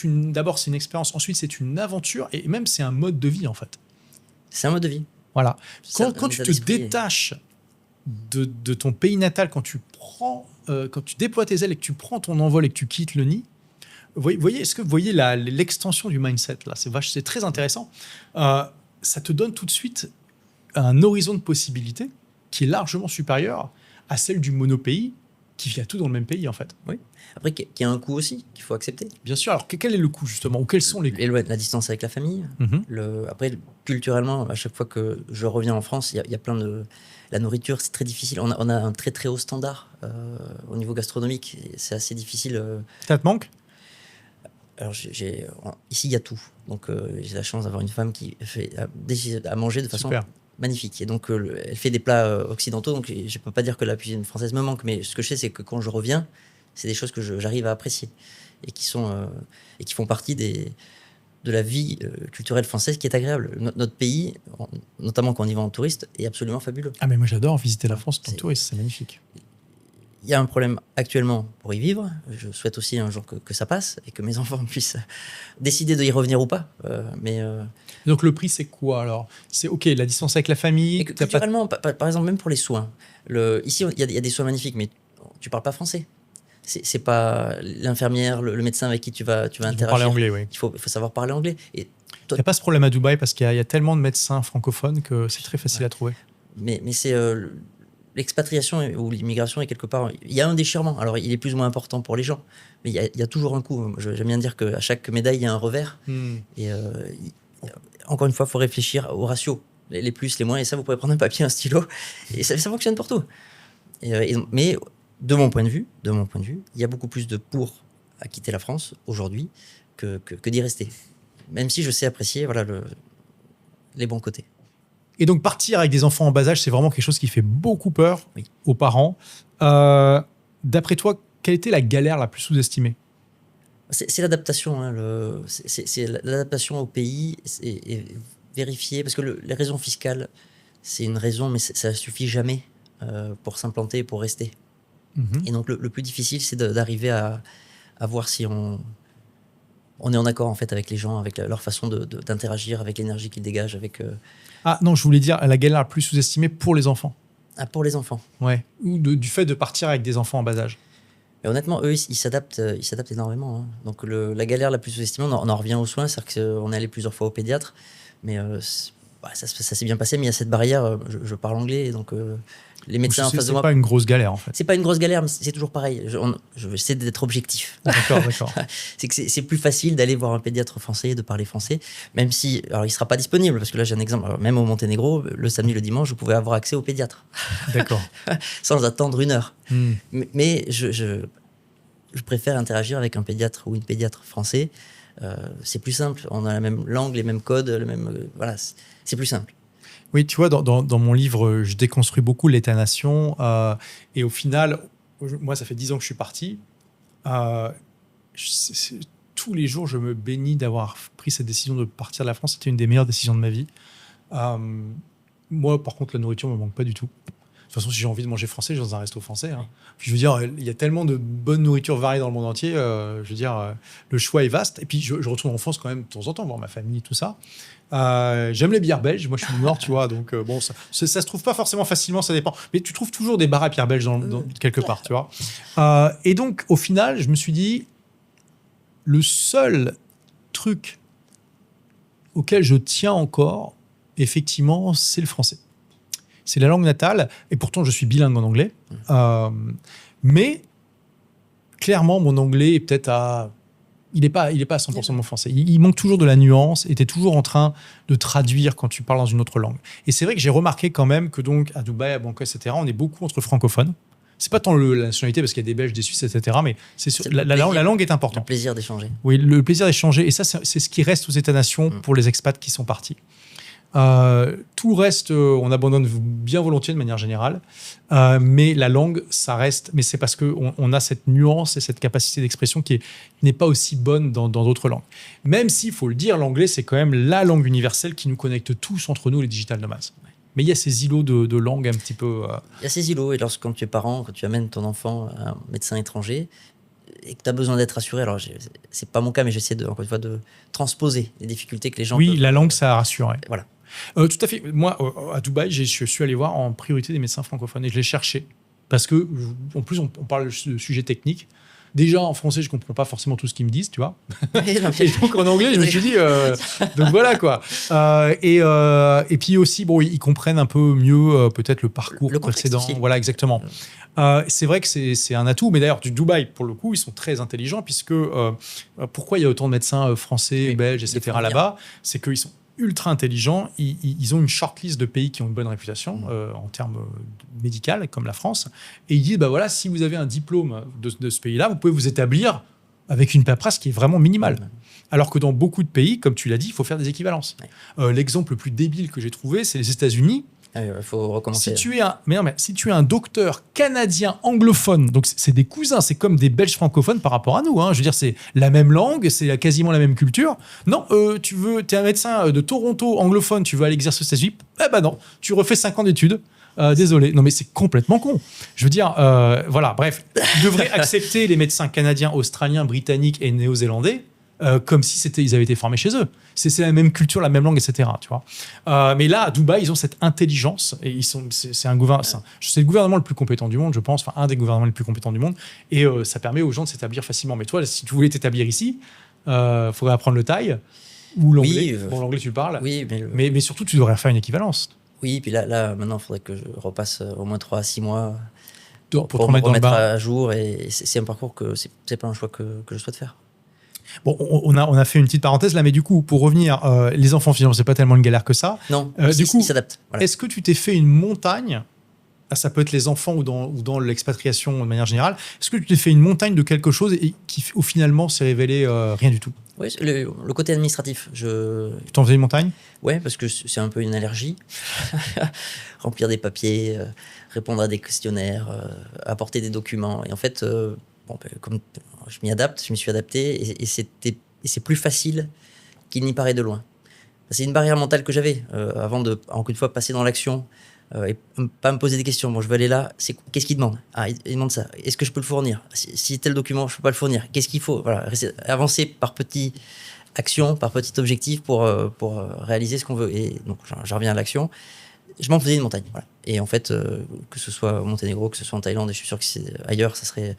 d'abord, c'est une expérience, ensuite, c'est une aventure et même, c'est un mode de vie, en fait. C'est un mode de vie. Voilà. Quand tu te détaches de ton pays natal, quand tu déploies tes ailes et que tu prends ton envol et que tu quittes le nid, est-ce que vous voyez l'extension du mindset là, c'est très intéressant. Ça te donne tout de suite un horizon de possibilités qui est largement supérieur à celle du monopays qui vit à tout dans le même pays, en fait. Oui. Après, qu'il y a un coût aussi qu'il faut accepter. Bien sûr. Alors, quel est le coût, justement, ou quels sont les coûts? La distance avec la famille. Après, culturellement, à chaque fois que je reviens en France, il y a plein de... La nourriture, c'est très difficile. On a un très, très haut standard au niveau gastronomique. C'est assez difficile. Ça te manque? Alors, ici, il y a tout. Donc, j'ai la chance d'avoir une femme qui fait à manger de façon magnifique. Et donc, elle fait des plats occidentaux. Donc, je ne peux pas dire que la cuisine française me manque, mais ce que je sais, c'est que quand je reviens, c'est des choses que j'arrive à apprécier et qui font partie de la vie culturelle française qui est agréable. Notre pays, notamment quand on y va en touriste, est absolument fabuleux. Ah, mais moi, j'adore visiter la France en touriste. C'est magnifique. Il y a un problème actuellement pour y vivre. Je souhaite aussi un jour que ça passe et que mes enfants puissent décider de y revenir ou pas. Donc le prix, c'est quoi alors? C'est OK, la distance avec la famille. Culturellement, par exemple, même pour les soins. Ici, il y a des soins magnifiques, mais tu parles pas français. C'est pas l'infirmière, le médecin avec qui tu vas interagir. Parler anglais, oui. Il faut savoir parler anglais. Il n'y a pas ce problème à Dubaï parce qu'il y a tellement de médecins francophones que c'est très facile à trouver. Mais c'est l'expatriation ou l'immigration est quelque part... Il y a un déchirement. Alors, il est plus ou moins important pour les gens. Mais il y a toujours un coût. J'aime bien dire qu'à chaque médaille, il y a un revers. Et encore une fois, il faut réfléchir au ratio. Les plus, les moins. Et ça, vous pouvez prendre un papier, un stylo. Et ça fonctionne pour tout. Mais de mon point de vue, il y a beaucoup plus de pour à quitter la France aujourd'hui que d'y rester. Même si je sais apprécier les bons côtés. Et donc, partir avec des enfants en bas âge, c'est vraiment quelque chose qui fait beaucoup peur aux parents. D'après toi, quelle était la galère la plus sous-estimée? C'est l'adaptation. Hein, c'est l'adaptation au pays et vérifier. Parce que les raisons fiscales, c'est une raison, mais ça ne suffit jamais pour s'implanter et pour rester. Et donc, le plus difficile, c'est d'arriver à voir si on est en accord en fait, avec les gens, avec leur façon d'interagir, avec l'énergie qu'ils dégagent. Ah non, je voulais dire la galère la plus sous-estimée pour les enfants. Ah, pour les enfants. Ouais. Ou du fait de partir avec des enfants en bas âge. Mais honnêtement, eux, ils s'adaptent énormément. Hein. Donc, la galère la plus sous-estimée, on en revient aux soins, c'est-à-dire qu'on est allé plusieurs fois au pédiatre, mais ça s'est bien passé, mais il y a cette barrière, je parle anglais, donc les médecins en face de moi... C'est pas une grosse galère, en fait. C'est pas une grosse galère, mais c'est toujours pareil. Je vais essayer d'être objectif. D'accord. C'est que c'est plus facile d'aller voir un pédiatre français, de parler français, même si... Alors, il sera pas disponible, parce que là, j'ai un exemple. Alors, même au Monténégro, le samedi, le dimanche, je pouvais avoir accès au pédiatre. D'accord. Sans attendre 1 heure. Mais je préfère interagir avec un pédiatre ou une pédiatre français. C'est plus simple. On a la même langue, les mêmes codes, voilà, c'est plus simple. Oui, tu vois, dans mon livre, je déconstruis beaucoup l'État-nation. Et au final, moi, ça fait 10 ans que je suis parti. Tous les jours, je me bénis d'avoir pris cette décision de partir de la France. C'était une des meilleures décisions de ma vie. Moi, par contre, la nourriture ne me manque pas du tout. De toute façon, si j'ai envie de manger français, je vais dans un resto français. Hein. Puis, je veux dire, il y a tellement de bonne nourriture variée dans le monde entier. Je veux dire, le choix est vaste. Et puis, je retourne en France quand même de temps en temps, voir ma famille et tout ça. J'aime les bières belges. Moi, je suis du Nord, tu vois. Donc, bon, ça se trouve pas forcément facilement, ça dépend. Mais tu trouves toujours des bars à bières belges quelque part, tu vois. Et donc, au final, je me suis dit, le seul truc auquel je tiens encore, effectivement, c'est le français. C'est la langue natale, et pourtant je suis bilingue en anglais. Mais clairement, mon anglais est peut-être à... Il n'est pas à 100% mon français. Il manque toujours de la nuance, et tu es toujours en train de traduire quand tu parles dans une autre langue. Et c'est vrai que j'ai remarqué quand même que donc à Dubaï, à Bangkok, etc., on est beaucoup entre francophones. C'est pas tant la nationalité, parce qu'il y a des Belges, des Suisses, etc., mais la langue est importante. Le plaisir d'échanger. Oui, le plaisir d'échanger. Et ça, c'est ce qui reste aux États-nations pour les expats qui sont partis. Tout le reste, on abandonne bien volontiers de manière générale, mais la langue, ça reste. Mais c'est parce qu'on a cette nuance et cette capacité d'expression qui n'est pas aussi bonne dans d'autres langues. Même s'il faut le dire, l'anglais, c'est quand même la langue universelle qui nous connecte tous entre nous, les digital nomades. Mais il y a ces îlots de langue un petit peu... Il y a ces îlots, et quand tu es parent, quand tu amènes ton enfant à un médecin étranger, et que tu as besoin d'être rassuré, alors c'est pas mon cas, mais j'essaie encore une fois de transposer les difficultés que les gens Oui, peuvent... la langue, ça rassure. Ouais. Voilà. Tout à fait. Moi, à Dubaï, je suis allé voir en priorité des médecins francophones et je les cherchais. Parce que, en plus, on parle de sujets techniques. Déjà, en français, je ne comprends pas forcément tout ce qu'ils me disent, tu vois. Et donc, en anglais, je me suis dit... donc, voilà, quoi. Et puis aussi, bon, ils comprennent un peu mieux, peut-être, le parcours précédent. Aussi. Voilà, exactement. C'est vrai que c'est un atout. Mais d'ailleurs, du Dubaï, pour le coup, ils sont très intelligents, puisque pourquoi il y a autant de médecins français, belges, etc. là-bas, c'est qu'ils sont ultra intelligents. Ils ont une shortlist de pays qui ont une bonne réputation en termes médicaux, comme la France. Et ils disent, bah voilà, si vous avez un diplôme de ce pays-là, vous pouvez vous établir avec une paperasse qui est vraiment minimale. Alors que dans beaucoup de pays, comme tu l'as dit, il faut faire des équivalences. L'exemple le plus débile que j'ai trouvé, c'est les États-Unis. Il faut recommencer. Si tu es un docteur canadien anglophone, donc c'est des cousins, c'est comme des Belges francophones par rapport à nous. Hein. Je veux dire, c'est la même langue, c'est quasiment la même culture. Non, tu es un médecin de Toronto anglophone, tu veux aller exercer aux États-Unis, non, tu refais 5 ans d'études. Désolé, non mais c'est complètement con. Je veux dire, voilà, bref, tu devrais accepter les médecins canadiens, australiens, britanniques et néo-zélandais comme si ils avaient été formés chez eux. C'est la même culture, la même langue, etc. Tu vois. Mais là, à Dubaï, ils ont cette intelligence et c'est le gouvernement le plus compétent du monde, je pense, enfin un des gouvernements les plus compétents du monde, et ça permet aux gens de s'établir facilement. Mais toi, si tu voulais t'établir ici, il faudrait apprendre le thaï ou l'anglais. Bon, l'anglais, tu le parles. Oui, mais surtout, tu devrais faire une équivalence. Oui, puis là maintenant, il faudrait que je repasse au moins 3 à 6 mois pour me remettre à jour. Et c'est un parcours que c'est pas un choix que je souhaite faire. Bon, on a fait une petite parenthèse là, mais du coup, pour revenir, les enfants, finalement, c'est pas tellement une galère que ça. Non, du coup, ils s'adaptent. Voilà. Est-ce que tu t'es fait une montagne, ça peut être les enfants ou dans l'expatriation de manière générale, est-ce que tu t'es fait une montagne de quelque chose et qui, finalement, s'est révélé rien du tout? Oui, le côté administratif. Tu t'en faisais une montagne? Oui, parce que c'est un peu une allergie. Remplir des papiers, répondre à des questionnaires, apporter des documents. Et en fait, comme je m'y suis adapté et c'est plus facile qu'il n'y paraît de loin. C'est une barrière mentale que j'avais avant de, encore une fois, passer dans l'action et pas me poser des questions. Bon, je vais aller là, qu'est-ce qu'il demande? Il demande ça. Est-ce que je peux le fournir? Si tel document, je ne peux pas le fournir. Qu'est-ce qu'il faut? Voilà, avancer par petites actions, par petits objectifs pour réaliser ce qu'on veut. Et donc, j'en reviens à l'action. Je m'en faisais une montagne. Voilà. Et en fait, que ce soit au Monténégro, que ce soit en Thaïlande, et je suis sûr que ailleurs, ça serait...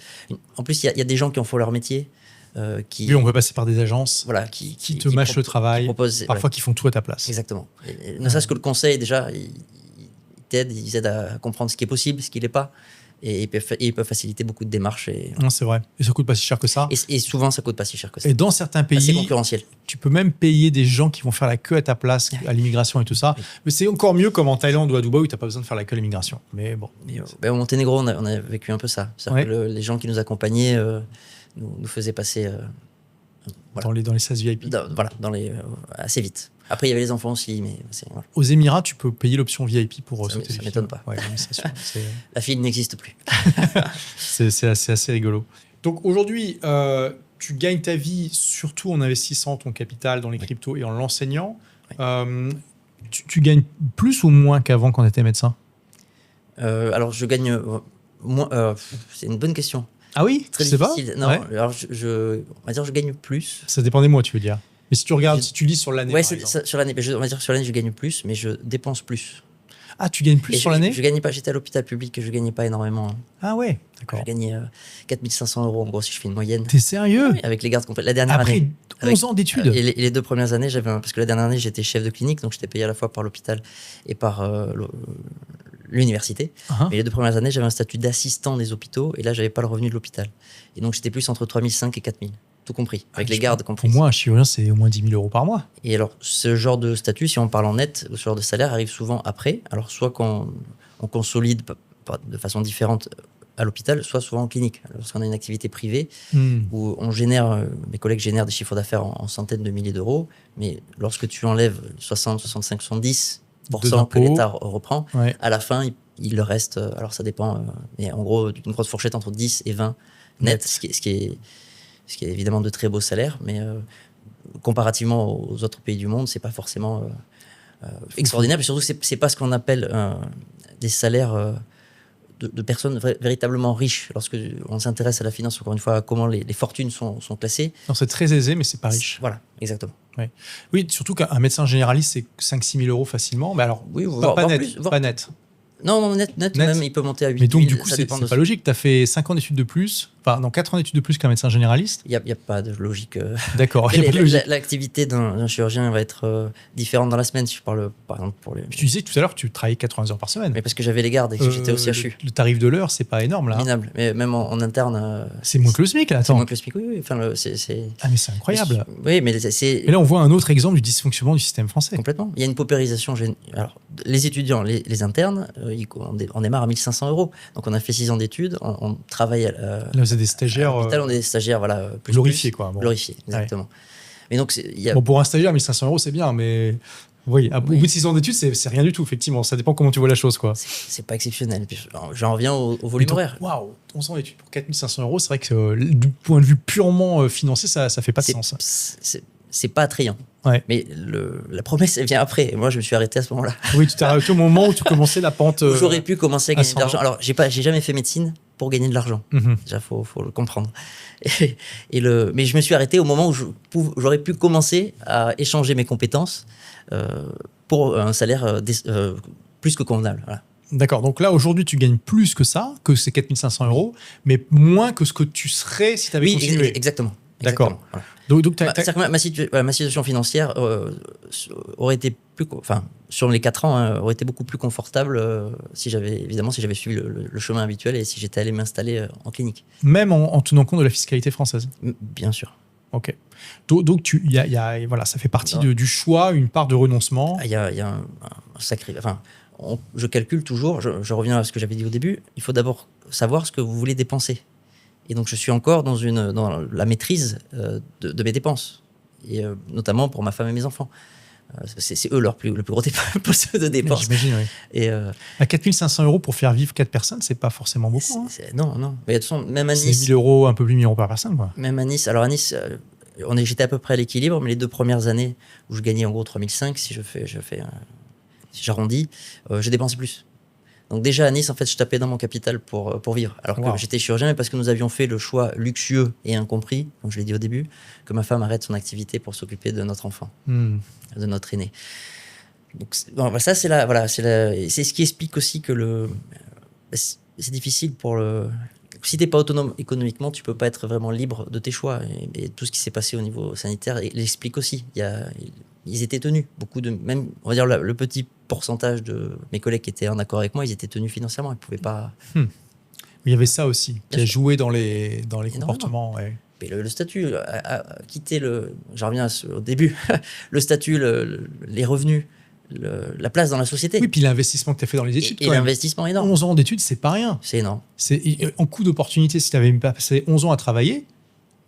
En plus, il y a des gens qui en font leur métier. Oui, on peut passer par des agences qui te mâchent le travail, parfois qui font tout à ta place. Exactement. Et ne serait-ce que le conseil, déjà, ils aident à comprendre ce qui est possible, ce qui n'est pas. Et ils peuvent faciliter beaucoup de démarches. Non, c'est vrai. Et ça ne coûte pas si cher que ça. Et souvent, ça ne coûte pas si cher que ça. Et dans certains pays, c'est concurrentiel. Tu peux même payer des gens qui vont faire la queue à ta place à l'immigration et tout ça. Oui. Mais c'est encore mieux comme en Thaïlande ou à Dubaï où tu n'as pas besoin de faire la queue à l'immigration. Mais bon. Au Monténégro, on a vécu un peu ça. C'est-à-dire que les gens qui nous accompagnaient nous faisaient passer... Dans les 16 VIP. Assez vite. Après, il y avait les enfants aussi, mais voilà. Aux Émirats, tu peux payer l'option VIP pour sauter les Ça filles. m'étonne pas. Ouais, l'administration, La file n'existe plus. c'est assez rigolo. Donc aujourd'hui, tu gagnes ta vie surtout en investissant ton capital dans les cryptos et en l'enseignant. Oui. Tu gagnes plus ou moins qu'avant quand tu étais médecin? Alors, je gagne moins. C'est une bonne question. Ah oui? Très tu sais pas? difficile. Non, Ouais. alors on va dire je gagne plus. Ça dépend des mois, tu veux dire. Mais si tu regardes, si tu lis sur l'année. Ouais, par exemple. sur l'année. On va dire sur l'année, je gagne plus, mais je dépense plus. Ah, tu gagnes plus Et sur l'année? Je gagnais pas. J'étais à l'hôpital public et je gagnais pas énormément. Ah ouais, d'accord. Je gagnais 4 500 € en gros si je fais une moyenne. T'es sérieux? Oui, avec les gardes complètes. La dernière Après année. 11 ans d'études? Et les 2 premières années, parce que la dernière année, j'étais chef de clinique, donc j'étais payé à la fois par l'hôpital et par l'université. Mais les 2 premières années, j'avais un statut d'assistant des hôpitaux et là, j'avais pas le revenu de l'hôpital. Et donc, j'étais plus entre 3 500 et 4 000, tout compris, avec les gardes compris. Pour moi, un chirurgien, c'est au moins 10 000 € par mois. Et alors, ce genre de statut, si on parle en net, ce genre de salaire arrive souvent après. Alors, soit quand on consolide de façon différente à l'hôpital, soit souvent en clinique, lorsqu'on a une activité privée où on génère, mes collègues génèrent des chiffres d'affaires en centaines de milliers d'euros, mais lorsque tu enlèves 60, 65, 70% que l'État reprend, à la fin, il le reste, alors ça dépend, mais en gros, une grosse fourchette entre 10 et 20 net, ce qui est évidemment de très beaux salaires, mais comparativement aux autres pays du monde, c'est pas forcément extraordinaire, et surtout, c'est pas ce qu'on appelle des salaires de personnes véritablement riches. Lorsque on s'intéresse à la finance, encore une fois, à comment les fortunes sont classées. Non, c'est très aisé, mais c'est pas riche. Voilà, exactement. Ouais. Oui, surtout qu'un médecin généraliste, c'est 5-6 000 € facilement. Mais alors, oui, pas net. Pas net. Non, net, même, il peut monter à 8 000. Mais donc, du coup, c'est pas logique. Tu as fait 5 ans d'études de plus, enfin, non, 4 ans d'études de plus qu'un médecin généraliste. Il n'y a pas de logique. D'accord. L'activité d'un chirurgien va être différente dans la semaine, si je parle, par exemple, pour les... Tu disais tout à l'heure que tu travaillais 80 heures par semaine. Mais parce que j'avais les gardes et que j'étais au CHU. Le tarif de l'heure, c'est pas énorme, là. Minable. Mais même en interne... c'est moins que le SMIC, là, attends. C'est moins que le SMIC, oui. Enfin, Ah, mais c'est incroyable. Oui, mais c'est... Et là, on voit un autre exemple du dysfonctionnement du système français. Complètement. Il y a une paupérisation. Alors, les étudiants, les internes, on démarre à 1 500 €. Donc, on a fait 6 ans d'études, on travaille là, vous êtes des stagiaires. on est des stagiaires, voilà. Glorifiés, quoi. Bon. Glorifiés, exactement. Mais donc, bon, pour un stagiaire, 1 500 €, c'est bien, mais... Oui, au bout de 6 ans d'études, c'est rien du tout, effectivement. Ça dépend comment tu vois la chose, quoi. C'est pas exceptionnel. J'en reviens au volume horaire. Waouh, 11 ans d'études pour 4 500 €, c'est vrai que du point de vue purement financier, ça fait pas de sens. C'est pas attrayant. Ouais. Mais la promesse, elle vient après. Et moi, je me suis arrêté à ce moment-là. Oui, tu t'es arrêté au moment où tu commençais la pente. J'aurais pu commencer à gagner de l'argent. Alors, j'ai jamais fait médecine pour gagner de l'argent. Déjà, faut le comprendre. Mais je me suis arrêté au moment où j'aurais pu commencer à échanger mes compétences pour un salaire plus que convenable. Voilà. D'accord. Donc là, aujourd'hui, tu gagnes plus que ça, que ces 4 500 €, mais moins que ce que tu serais si tu avais continué. Oui, exactement. D'accord. Voilà. Donc ma situation financière aurait été sur les 4 ans, aurait été beaucoup plus confortable si j'avais suivi le chemin habituel et si j'étais allé m'installer en clinique. Même en tenant compte de la fiscalité française. Bien sûr. Ok. Donc voilà, ça fait partie du choix, une part de renoncement. Il y a un sacré. Enfin, je calcule toujours. Je reviens à ce que j'avais dit au début. Il faut d'abord savoir ce que vous voulez dépenser. Et donc, je suis encore dans la maîtrise de mes dépenses, et notamment pour ma femme et mes enfants. C'est eux le plus gros poste de dépenses. J'imagine, oui. Et à 4 500 € pour faire vivre 4 personnes, c'est pas forcément beaucoup. Non. Mais de toute façon, même à Nice... C'est 1 000 €, un peu plus de 1 000 € par personne, quoi. Même à Nice... Alors, à Nice, j'étais à peu près à l'équilibre, mais les 2 premières années où je gagnais en gros 3 500, si j'arrondis, je dépensais plus. Donc déjà à Nice, en fait, je tapais dans mon capital pour vivre. Alors que j'étais chirurgien, mais parce que nous avions fait le choix luxueux et incompris, comme je l'ai dit au début, que ma femme arrête son activité pour s'occuper de notre enfant, de notre aîné. Donc ça, c'est ce qui explique aussi que c'est difficile si t'es pas autonome économiquement, tu peux pas être vraiment libre de tes choix. Et tout ce qui s'est passé au niveau sanitaire l'explique aussi. Ils étaient tenus. Même, on va dire, le petit pourcentage de mes collègues qui étaient en accord avec moi, ils étaient tenus financièrement. Ils pouvaient pas. Il y avait ça aussi, qui a joué dans les comportements. Ouais. Mais le statut a quitté j'en reviens au début. Le statut, les revenus, la place dans la société. Oui, puis l'investissement que tu as fait dans les études. Et l'investissement énorme. 11 ans d'études, c'est pas rien. C'est énorme. En coût d'opportunité, si tu avais passé 11 ans à travailler,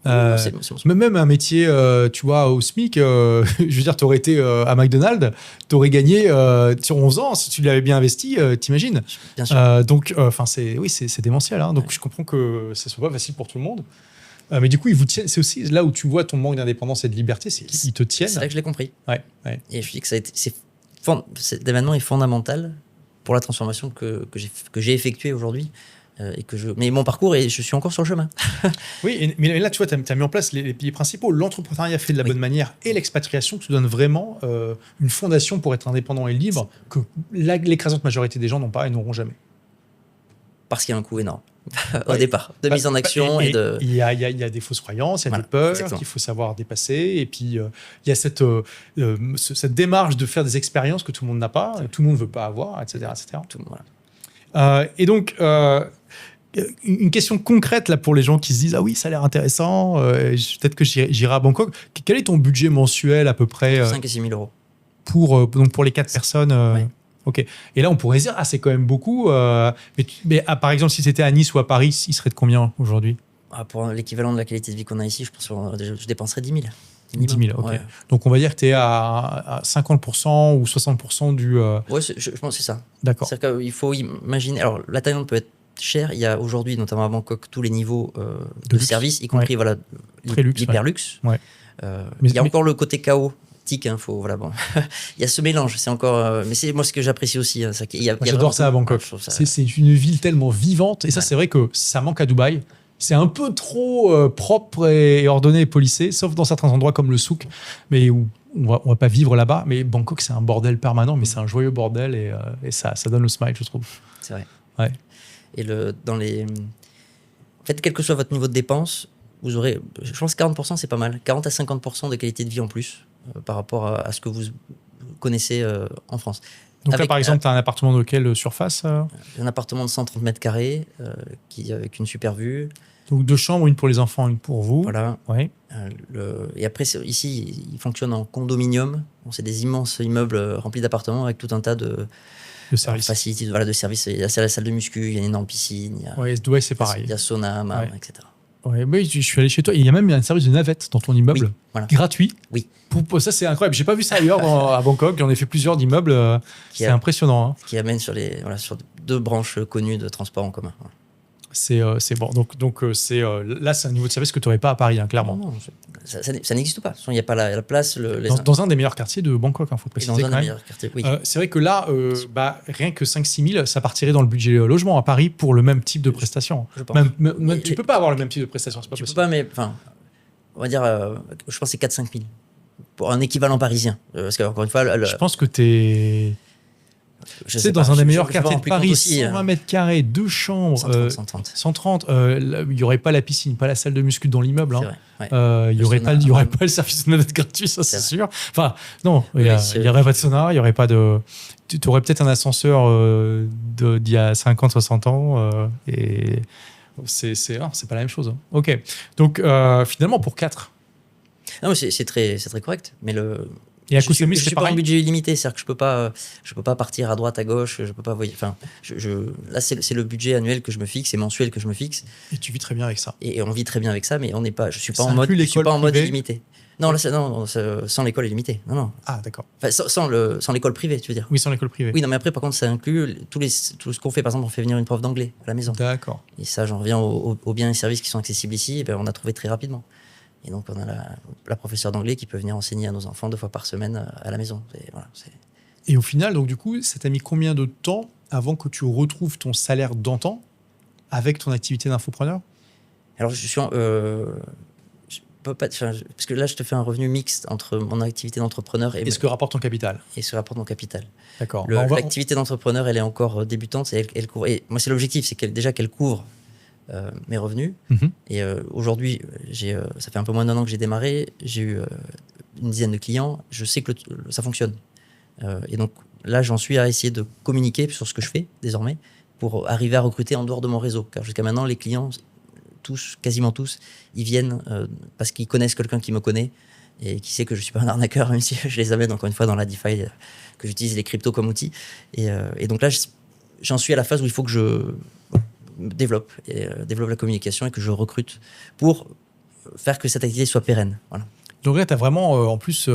Même un métier, tu vois, au SMIC, je veux dire, tu aurais été à McDonald's, tu aurais gagné sur 11 ans, si tu l'avais bien investi, t'imagines. Bien sûr. Donc, c'est démentiel. Hein, donc, je comprends que ce ne soit pas facile pour tout le monde. Mais du coup, ils vous tiennent. C'est aussi là où tu vois ton manque d'indépendance et de liberté, c'est qu'ils te tiennent. C'est là que je l'ai compris. Ouais. Et je dis que cet événement est fondamental pour la transformation que j'ai effectuée aujourd'hui. Mais mon parcours, je suis encore sur le chemin. Oui, mais là, tu vois, tu as mis en place les piliers principaux. L'entrepreneuriat fait de la bonne manière et l'expatriation te donne vraiment une fondation pour être indépendant et libre que l'écrasante majorité des gens n'ont pas et n'auront jamais. Parce qu'il y a un coût énorme au départ, de mise en action. Il y a des fausses croyances, il y a des peurs qu'il faut savoir dépasser. Et puis, il y a cette démarche de faire des expériences que tout le monde n'a pas, tout le monde ne veut pas avoir, etc. Voilà. Et donc... une question concrète là pour les gens qui se disent ah oui ça a l'air intéressant, peut-être que j'irai à Bangkok. Quel est ton budget mensuel à peu près 5 et 6 000 euros pour les 4 personnes ouais. Ok. Et là on pourrait dire c'est quand même beaucoup, mais par exemple si c'était à Nice ou à Paris, il serait de combien aujourd'hui? Pour l'équivalent de la qualité de vie qu'on a ici, je pense que je dépenserais 10 000. 10 000, ok. Ouais. Donc on va dire que tu es à 50% ou 60% du... Ouais, je pense que c'est ça. D'accord. C'est-à-dire qu'il faut imaginer... Alors la Thaïlande peut être cher. Il y a aujourd'hui, notamment à Bangkok, tous les niveaux de services, y compris l'hyperluxe. Ouais. Il y a encore le côté chaotique. Hein, il y a ce mélange. C'est encore. Mais c'est moi ce que j'apprécie aussi. Hein, j'adore ça à Bangkok. C'est une ville tellement vivante. Et ça, c'est vrai que ça manque à Dubaï. C'est un peu trop propre et ordonné et policé, sauf dans certains endroits comme le souk, mais où on va pas vivre là-bas. Mais Bangkok, c'est un bordel permanent, mais c'est un joyeux bordel et ça donne le smile, je trouve. C'est vrai. Ouais. Et en fait, quel que soit votre niveau de dépense, vous aurez, je pense que 40%, c'est pas mal. 40 à 50% de qualité de vie en plus par rapport à ce que vous connaissez en France. Donc là, par exemple, tu as un appartement de quelle surface Un appartement de 130 mètres carrés avec une super vue. Donc 2 chambres, une pour les enfants, une pour vous. Voilà. Ouais. Et après, ici, il fonctionne en condominium. C'est des immenses immeubles remplis d'appartements avec tout un tas de services. Facilities, de services. Il y a la salle de muscu, il y a une énorme piscine. Dubaï, c'est pareil. Il y a sauna, hammam, etc. Ouais, mais je suis allé chez toi. Il y a même un service de navette dans ton immeuble, gratuit. Oui. Ça, c'est incroyable. J'ai pas vu ça ailleurs à Bangkok. J'en ai fait plusieurs d'immeubles. C'est impressionnant. Hein. Qui amène sur 2 branches connues de transport en commun. Voilà. C'est bon. Donc là, c'est un niveau de service que tu n'aurais pas à Paris, hein, clairement. Non, ça n'existe pas. Il n'y a pas la place. Dans un des meilleurs quartiers de Bangkok, il faut préciser. Dans un des meilleurs quartiers, oui. C'est vrai que là, rien que 5-6 000, ça partirait dans le budget logement à Paris pour le même type de prestation. Je pense. Tu ne peux pas avoir le même type de prestation, c'est pas possible. Tu peux pas, mais on va dire, je pense que c'est 4-5 000 pour un équivalent parisien. Parce qu'encore une fois... Je pense que tu es... C'est dans un des meilleurs quartiers de Paris, aussi, 120 mètres carrés, 2 chambres, 130. Il n'y aurait pas la piscine, pas la salle de muscu dans l'immeuble. Hein. Il n'y aurait pas le service de navette gratuit, ça c'est sûr. Enfin, non, il n'y aurait pas de sauna, il n'y aurait pas de... Tu aurais peut-être un ascenseur d'il y a 50-60 ans et c'est pas la même chose. Hein. Ok, donc finalement pour 4. Non, c'est très correct, mais et à coup de mise, je suis pas en budget illimité, c'est-à-dire que je peux pas partir à droite, à gauche, je peux pas là c'est le budget annuel que je me fixe, c'est mensuel que je me fixe. Et tu vis très bien avec ça. Et on vit très bien avec ça, mais je suis pas en mode illimité. Non, là sans l'école illimitée. Non. Ah d'accord. Enfin, sans l'école privée, tu veux dire. Oui, sans l'école privée. Oui, non, mais après par contre ça inclut tout ce qu'on fait. Par exemple, on fait venir une prof d'anglais à la maison. D'accord. Et ça, j'en reviens aux biens et services qui sont accessibles ici. Et on a trouvé très rapidement. Et donc, on a la professeure d'anglais qui peut venir enseigner à nos enfants 2 fois par semaine à la maison. Et au final, donc du coup, ça t'a mis combien de temps avant que tu retrouves ton salaire d'antan avec ton activité d'infopreneur? Alors, je peux pas, parce que là, je te fais un revenu mixte entre mon activité d'entrepreneur et ce que rapporte ton capital. Et ce que rapporte mon capital. D'accord. L'activité d'entrepreneur, elle est encore débutante. Et elle couvre. Et moi, c'est l'objectif, c'est qu'elle couvre mes revenus. Mm-hmm. Et aujourd'hui, ça fait un peu moins d'1 an que j'ai démarré. J'ai eu une dizaine de clients. Je sais que ça fonctionne. Et donc là, j'en suis à essayer de communiquer sur ce que je fais désormais pour arriver à recruter en dehors de mon réseau. Car jusqu'à maintenant, les clients, quasiment tous, ils viennent parce qu'ils connaissent quelqu'un qui me connaît et qui sait que je ne suis pas un arnaqueur, même si je les amène encore une fois dans la DeFi, que j'utilise les cryptos comme outil. Et donc là, j'en suis à la phase où il faut que je développe la communication et que je recrute pour faire que cette activité soit pérenne. Voilà. Donc là, tu as vraiment, en plus,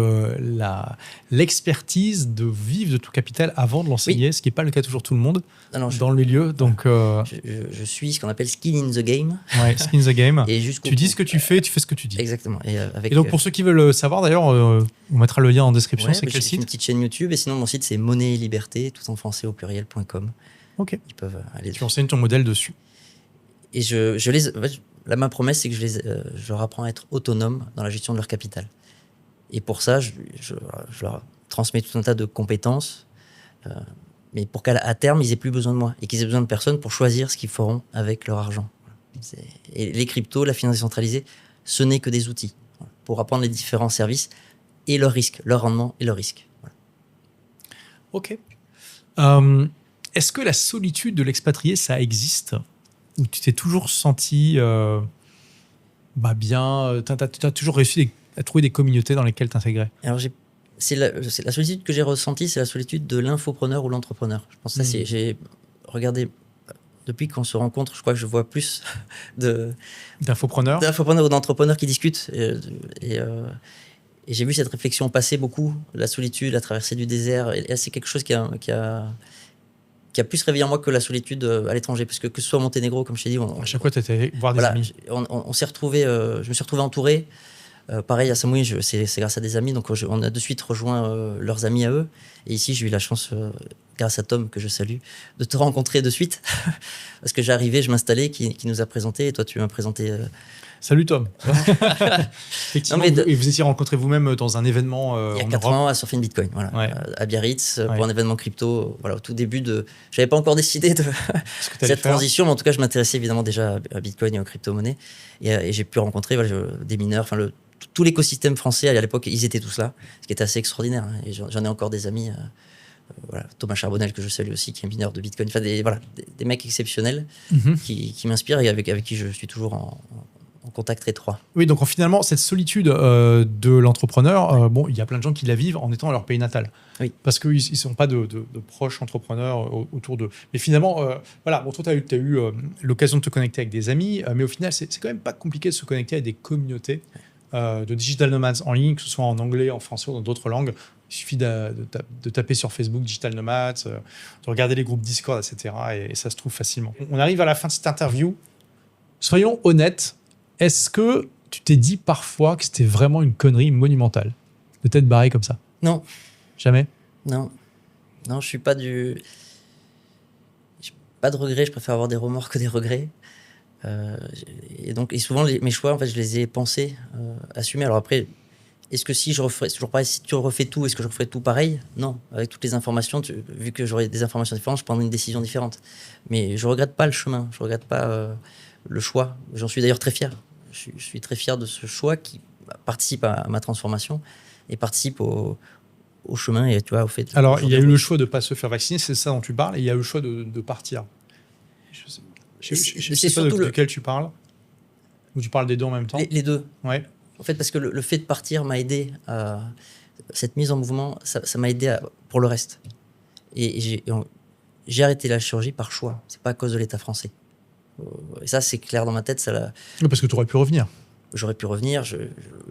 l'expertise de vivre de ton capital avant de l'enseigner, ce qui n'est pas le cas toujours tout le monde dans le milieu. Donc, je suis ce qu'on appelle skin in the game. Ouais, skin in the game. Et tu dis ce que tu fais, tu fais ce que tu dis. Exactement. Et donc, pour ceux qui veulent savoir, d'ailleurs, on mettra le lien en description. C'est quel site ? J'ai une petite chaîne YouTube. Et sinon, mon site, c'est monnaie et liberté, tout en français au pluriel.com. Ok. Ils peuvent aller tu enseignes ton modèle dessus. Et là, ma promesse, c'est que je leur apprends à être autonomes dans la gestion de leur capital. Et pour ça, je leur transmets tout un tas de compétences, mais pour qu'à terme, ils aient plus besoin de moi et qu'ils aient besoin de personne pour choisir ce qu'ils feront avec leur argent. Et les cryptos, la finance décentralisée, ce n'est que des outils pour apprendre les différents services et leurs risques, leur rendement et leurs risques. Voilà. Ok. Est-ce que la solitude de l'expatrié, ça existe ? Ou tu t'es toujours senti bien, tu as toujours réussi à trouver des communautés dans lesquelles t'intégrer ? Alors, c'est la solitude que j'ai ressentie, c'est la solitude de l'infopreneur ou l'entrepreneur. Je pense que ça, j'ai regardé, depuis qu'on se rencontre, je crois que je vois plus d'infopreneurs ou d'entrepreneurs qui discutent. Et j'ai vu cette réflexion passer beaucoup, la solitude, la traversée du désert. Et c'est quelque chose qui a plus réveillé en moi que la solitude à l'étranger, parce que ce soit au Monténégro, comme je t'ai dit, à chaque fois tu étais voir des amis. On s'est retrouvé, je me suis retrouvé entouré. Pareil à Samui, c'est grâce à des amis, donc on a de suite rejoint leurs amis à eux. Et ici, j'ai eu la chance, grâce à Tom que je salue, de te rencontrer de suite, parce que j'arrivais, je m'installais, qui nous a présenté, et toi tu m'as présenté. Salut Tom. Effectivement, vous étiez rencontrés vous-même dans un événement il y a 4 ans à Surfing Bitcoin, voilà, à Biarritz, pour un événement crypto. Voilà, au tout début j'avais pas encore décidé de cette transition, mais en tout cas, je m'intéressais évidemment déjà à Bitcoin et aux crypto-monnaies, et j'ai pu rencontrer des mineurs, tout l'écosystème français à l'époque, ils étaient tous là, ce qui était assez extraordinaire. Hein, et j'en ai encore des amis. Thomas Charbonnel, que je salue aussi, qui est mineur de Bitcoin. Enfin, des mecs exceptionnels qui m'inspirent et avec qui je suis toujours en contact étroit. Oui, donc finalement, cette solitude de l'entrepreneur, il y a plein de gens qui la vivent en étant à leur pays natal. Oui. Parce qu'ils ne sont pas de proches entrepreneurs autour d'eux. Mais finalement, toi, tu as eu l'occasion de te connecter avec des amis, mais au final, c'est quand même pas compliqué de se connecter à des communautés de digital nomads en ligne, que ce soit en anglais, en français ou dans d'autres langues. Il suffit de taper sur Facebook Digital Nomads, de regarder les groupes Discord, etc. Et ça se trouve facilement. On arrive à la fin de cette interview. Soyons honnêtes, est-ce que tu t'es dit parfois que c'était vraiment une connerie monumentale de t'être barré comme ça ? Non. Jamais ? Non, je suis pas j'ai pas de regrets, je préfère avoir des remords que des regrets. Et souvent, mes choix, en fait, je les ai pensés, assumés. Alors après, est-ce que si je referais toujours pareil, si tu refais tout, est-ce que je referais tout pareil ? Non. Avec toutes les informations, vu que j'aurais des informations différentes, je prendrais une décision différente. Mais je regrette pas le chemin, je regrette pas le choix. J'en suis d'ailleurs très fier. Je suis très fier de ce choix qui participe à ma transformation et participe au chemin et tu vois, au fait. Alors, il y a eu le choix de ne pas se faire vacciner, c'est ça dont tu parles, et il y a eu le choix de partir. Je sais pas duquel tu parles. Ou tu parles des deux en même temps ? Les deux. Ouais. En fait, parce que le fait de partir m'a aidé à cette mise en mouvement, ça m'a aidé pour le reste. Et j'ai arrêté la chirurgie par choix. C'est pas à cause de l'État français. Et ça, c'est clair dans ma tête. Parce que tu aurais pu revenir. J'aurais pu revenir,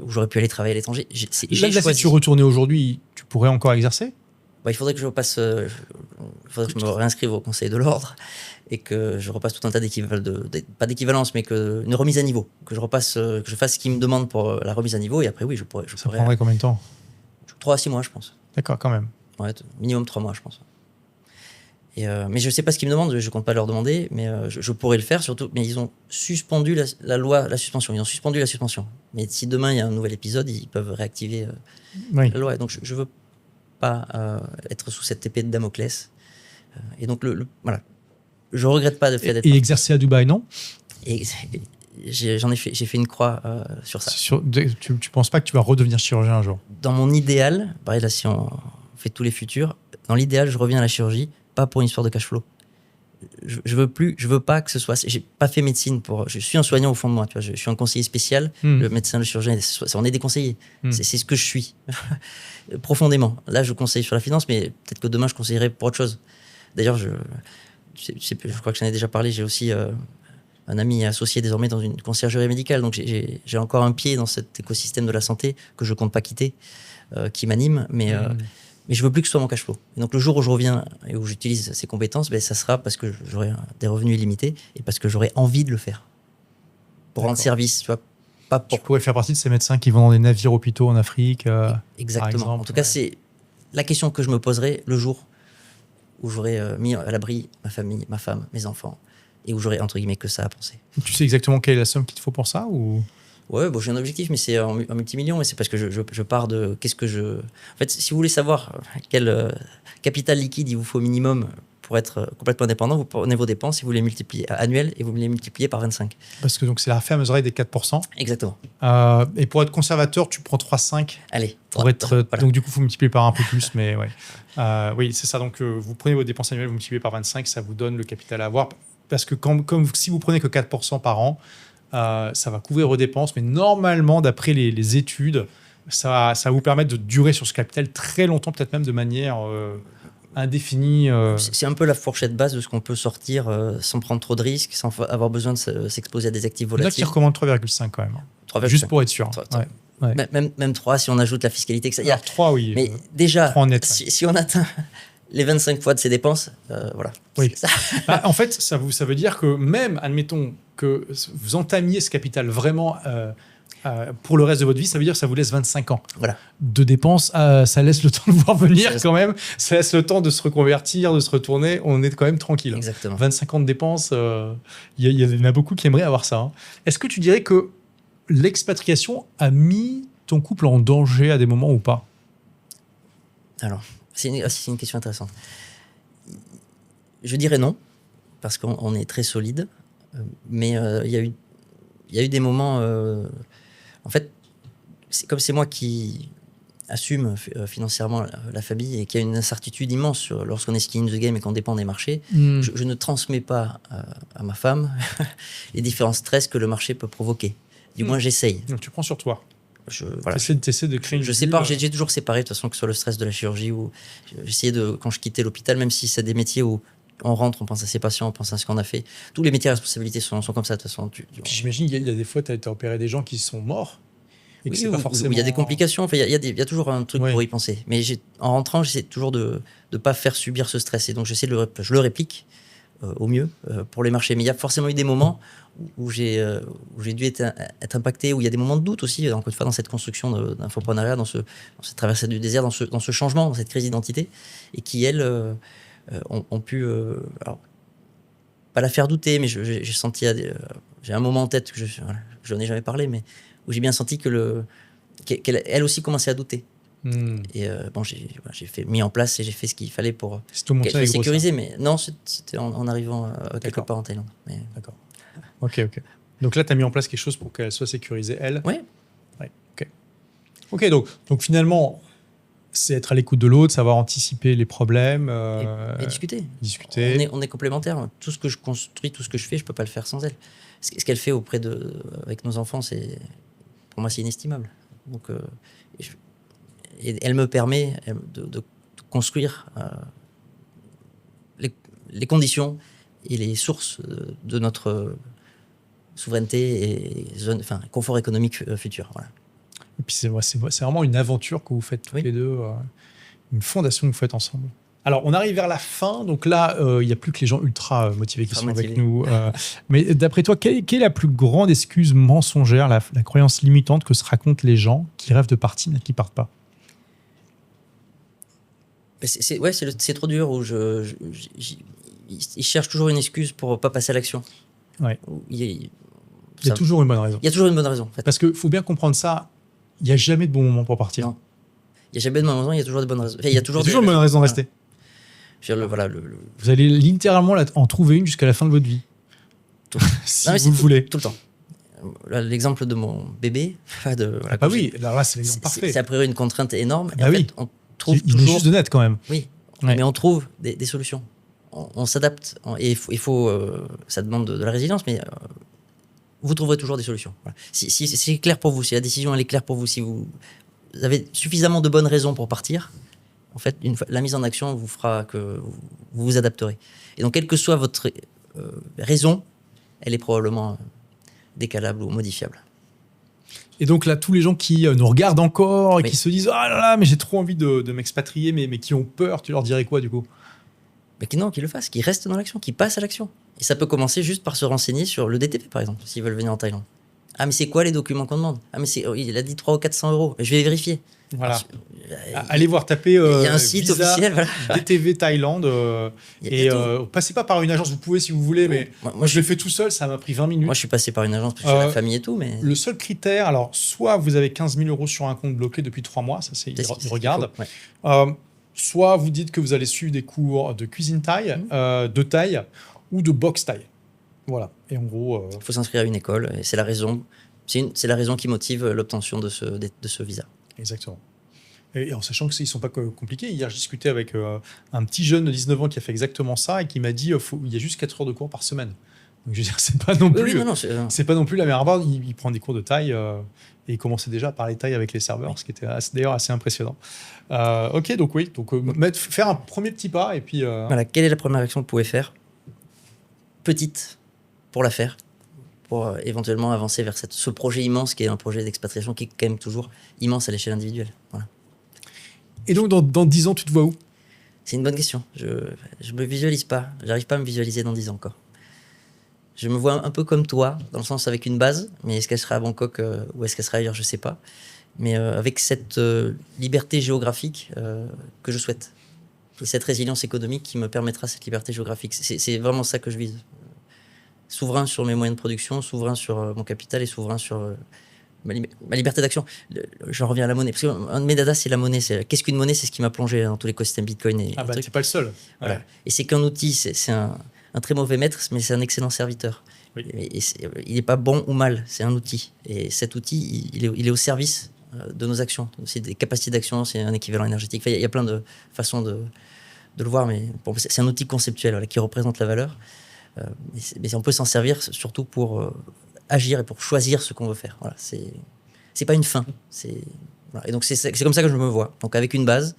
j'aurais pu aller travailler à l'étranger. Là, si tu retournais aujourd'hui, tu pourrais encore exercer ? Il faudrait que je repasse, il faudrait que je me réinscrive au Conseil de l'Ordre et que je repasse tout un tas pas d'équivalence, mais une remise à niveau. Que je fasse ce qu'ils me demandent pour la remise à niveau et après, oui, je pourrais. Ça prendrait combien de temps ? 3 à 6 mois, je pense. D'accord, quand même. Ouais, minimum 3 mois, je pense. Mais je ne sais pas ce qu'ils me demandent, je ne compte pas leur demander, mais je pourrais le faire surtout. Mais ils ont suspendu la suspension. Ils ont suspendu la suspension. Mais si demain il y a un nouvel épisode, ils peuvent réactiver la loi. Et donc je ne veux pas être sous cette épée de Damoclès. Et donc voilà, je regrette pas de fait d'être. Et exercer à Dubaï, non ? Et j'ai fait une croix sur ça. Tu penses pas que tu vas redevenir chirurgien un jour ? Dans mon idéal, pareil là, si on fait tous les futurs, dans l'idéal, je reviens à la chirurgie. Pas pour une histoire de cash flow. Je veux pas que ce soit. J'ai pas fait médecine je suis un soignant au fond de moi. Tu vois, je suis un conseiller spécial. Le médecin, le chirurgien, on est des conseillers. C'est ce que je suis profondément. Là, je conseille sur la finance, mais peut-être que demain, je conseillerai pour autre chose. D'ailleurs, je crois que j'en ai déjà parlé. J'ai aussi un ami associé désormais dans une conciergerie médicale. Donc j'ai encore un pied dans cet écosystème de la santé que je compte pas quitter, qui m'anime, mais je veux plus que ce soit mon cash flow. Et donc le jour où je reviens et où j'utilise ces compétences, ça sera parce que j'aurai des revenus illimités et parce que j'aurai envie de le faire. Pour rendre service, tu vois. Pas pour... Tu pourrais faire partie de ces médecins qui vont dans des navires hôpitaux en Afrique. Exactement. Par exemple, en tout cas, c'est la question que je me poserai le jour où j'aurai mis à l'abri ma famille, ma femme, mes enfants, et où j'aurai entre guillemets que ça à penser. Tu sais exactement quelle est la somme qu'il te faut pour ça ou... Ouais, j'ai un objectif, mais c'est en multimillions. Mais c'est parce que je pars de qu'est-ce que je. En fait, si vous voulez savoir quel capital liquide il vous faut minimum pour être complètement indépendant, vous prenez vos dépenses et vous les multipliez annuelles et vous les multipliez par 25. Parce que donc c'est la fameuse règle des 4%. Exactement. Et pour être conservateur, tu prends 3,5. Allez. Pour être, voilà. Donc du coup, il faut multiplier par un peu plus, mais ouais. Oui, c'est ça. Donc vous prenez vos dépenses annuelles, vous multipliez par 25, ça vous donne le capital à avoir. Parce que comme si vous prenez que 4% par an, ça va couvrir vos dépenses, mais normalement, d'après les études, ça va vous permettre de durer sur ce capital très longtemps, peut-être même de manière indéfinie. C'est un peu la fourchette basse de ce qu'on peut sortir sans prendre trop de risques, sans avoir besoin de s'exposer à des actifs volatiles. Là, qui recommande 3,5 quand même. 3,5. Juste pour être sûr. 3. Ouais. Même 3 si on ajoute la fiscalité. Alors 3, oui. Mais déjà, 3 en net, si on atteint les 25 fois de ses dépenses, voilà. Oui. En fait, ça veut dire que même, admettons, que vous entamiez ce capital vraiment pour le reste de votre vie, ça veut dire que ça vous laisse 25 ans de dépenses. Ça laisse le temps de voir venir quand même. Ça laisse le temps de se reconvertir, de se retourner. On est quand même tranquille. Exactement. 25 ans de dépenses, il y en a beaucoup qui aimeraient avoir ça. Hein. Est-ce que tu dirais que l'expatriation a mis ton couple en danger à des moments ou pas? Alors, c'est une question intéressante. Je dirais non, parce qu'on est très solide. Mais il y a eu des moments... en fait, comme c'est moi qui assume financièrement la famille et qu'il y a une incertitude immense lorsqu'on est skin in the game et qu'on dépend des marchés, je ne transmets pas à ma femme les différents stress que le marché peut provoquer. Du moins, j'essaye. Donc, tu prends sur toi. Voilà. T'essaies de créer une sépare, j'ai toujours séparé, de toute façon, que ce soit le stress de la chirurgie ou j'essayais quand je quittais l'hôpital, même si c'est des métiers où on rentre, on pense à ses patients, on pense à ce qu'on a fait. Tous les métiers à responsabilité sont comme ça, de toute façon. J'imagine qu'il y a des fois, tu as opéré des gens qui sont morts. Et que c'est pas forcément... Il y a des complications, enfin, il y a toujours un truc pour y penser. Mais en rentrant, j'essaie toujours de ne pas faire subir ce stress. Et donc, je le réplique au mieux pour les marchés. Mais il y a forcément eu des moments où j'ai dû être impacté, où il y a des moments de doute aussi, encore une fois, dans cette construction d'infoprenariat, dans cette traversée du désert, dans ce changement, dans cette crise d'identité, et qui, elles, ont pu... alors, pas la faire douter, mais j'ai senti... j'ai un moment en tête, que je n'en ai jamais parlé, mais où j'ai bien senti qu'elle elle aussi commençait à douter. Et j'ai mis en place et j'ai fait ce qu'il fallait pour qu'elle soit sécurisée. Mais non, c'était en arrivant quelque part en Thaïlande. Mais... D'accord. Ok. Donc là, tu as mis en place quelque chose pour qu'elle soit sécurisée, elle. Oui. Ouais, ok, donc finalement, c'est être à l'écoute de l'autre, savoir anticiper les problèmes. Et discuter. On est complémentaires. Tout ce que je construis, tout ce que je fais, je ne peux pas le faire sans elle. Ce qu'elle fait avec nos enfants, pour moi, c'est inestimable. Donc, et elle me permet de construire les conditions et les sources de notre souveraineté et confort économique futur. Voilà. Et puis c'est vraiment une aventure que vous faites tous les deux, une fondation que vous faites ensemble. Alors, on arrive vers la fin, donc là, il n'y a plus que les gens ultra motivés qui sont avec nous. Mais d'après toi, quelle est la plus grande excuse mensongère, la croyance limitante que se racontent les gens qui rêvent de partir mais qui ne partent pas? C'est trop dur. Ils cherchent toujours une excuse pour ne pas passer à l'action. Ouais. Il y a toujours une bonne raison. Il y a toujours une bonne raison. En fait. Parce qu'il faut bien comprendre ça, il n'y a jamais de bon moment pour partir. Non. Il n'y a jamais de bon moment, il y a toujours de bonnes raisons. Enfin, il y a toujours une bonne raison de rester. Vous allez littéralement en trouver une jusqu'à la fin de votre vie. Si vous le voulez. Tout le temps. L'exemple de mon bébé. Oui, alors là, c'est l'exemple parfait. C'est a priori une contrainte énorme. En fait, on trouve il est juste de net quand même. Oui, mais on trouve des solutions. On s'adapte. Et il faut ça demande de la résilience, mais vous trouverez toujours des solutions. Voilà. Si c'est clair pour vous, si la décision elle est claire pour vous, si vous avez suffisamment de bonnes raisons pour partir, en fait, la mise en action vous fera que vous vous adapterez. Et donc, quelle que soit votre raison, elle est probablement décalable ou modifiable. Et donc là, tous les gens qui nous regardent encore et Oui. qui se disent « Ah là là, mais j'ai trop envie de m'expatrier », mais qui ont peur, tu leur dirais quoi du coup? Mais qu'ils le fassent, qu'ils restent dans l'action, qu'ils passent à l'action. Et ça peut commencer juste par se renseigner sur le DTP, par exemple, s'ils veulent venir en Thaïlande. Ah, mais c'est quoi les documents qu'on demande? Ah, mais il a dit 300 ou 400 euros. Je vais vérifier. Voilà. Alors, Allez voir, taper il y a un site visa, officiel, voilà. DTV Thaïlande. Il y a tout. Passez pas par une agence, vous pouvez si vous voulez, mais Moi, je l'ai fait tout seul, ça m'a pris 20 minutes. Moi, je suis passé par une agence parce que j'ai la famille et tout, mais. Le seul critère, alors, soit vous avez 15 000 € sur un compte bloqué depuis 3 mois, ça c'est, ils regardent. Ouais. Soit vous dites que vous allez suivre des cours de cuisine thaï, de thaï ou de boxe thaï. Voilà. Et en gros. Il faut s'inscrire à une école et c'est la raison. C'est la raison qui motive l'obtention de ce visa. Exactement. Et en sachant qu'ils ne sont pas compliqués. Hier, je discutais avec un petit jeune de 19 ans qui a fait exactement ça et qui m'a dit il y a juste 4 heures de cours par semaine. Donc, je veux dire, c'est pas non plus, c'est pas non plus la mer à boire. Il prend des cours de thaï et il commençait déjà à parler thaï avec les serveurs, ce qui était d'ailleurs assez impressionnant. Ok, donc oui. Donc, faire un premier petit pas et puis... Voilà, quelle est la première action que vous pouvez faire? Petite, pour la faire. Pour éventuellement avancer vers ce projet immense qui est un projet d'expatriation qui est quand même toujours immense à l'échelle individuelle. Voilà. Et donc, dans 10 ans, tu te vois où? C'est une bonne question. Je me visualise pas. J'arrive pas à me visualiser dans 10 ans encore. Je me vois un peu comme toi, dans le sens avec une base, mais est-ce qu'elle sera à Bangkok ou est-ce qu'elle sera ailleurs, je sais pas. Mais avec cette liberté géographique que je souhaite. Et cette résilience économique qui me permettra cette liberté géographique. C'est vraiment ça que je vise. Souverain sur mes moyens de production, souverain sur mon capital et souverain sur ma liberté d'action. J'en reviens à la monnaie. Parce qu'un de mes dadas, c'est la monnaie. Qu'est-ce qu'une monnaie? C'est ce qui m'a plongé dans tout l'écosystème Bitcoin. T'es pas le seul. Voilà. Ouais. Et c'est qu'un outil, c'est un très mauvais maître, mais c'est un excellent serviteur. Oui. Et il n'est pas bon ou mal, c'est un outil. Et cet outil, il est au service de nos actions. C'est des capacités d'action, c'est un équivalent énergétique. Enfin, il y a plein de façons de le voir, mais bon, c'est un outil conceptuel voilà, qui représente la valeur. Mais on peut s'en servir surtout pour agir et pour choisir ce qu'on veut faire. Voilà, c'est pas une fin. Voilà. Et donc c'est comme ça que je me vois. Donc avec une base,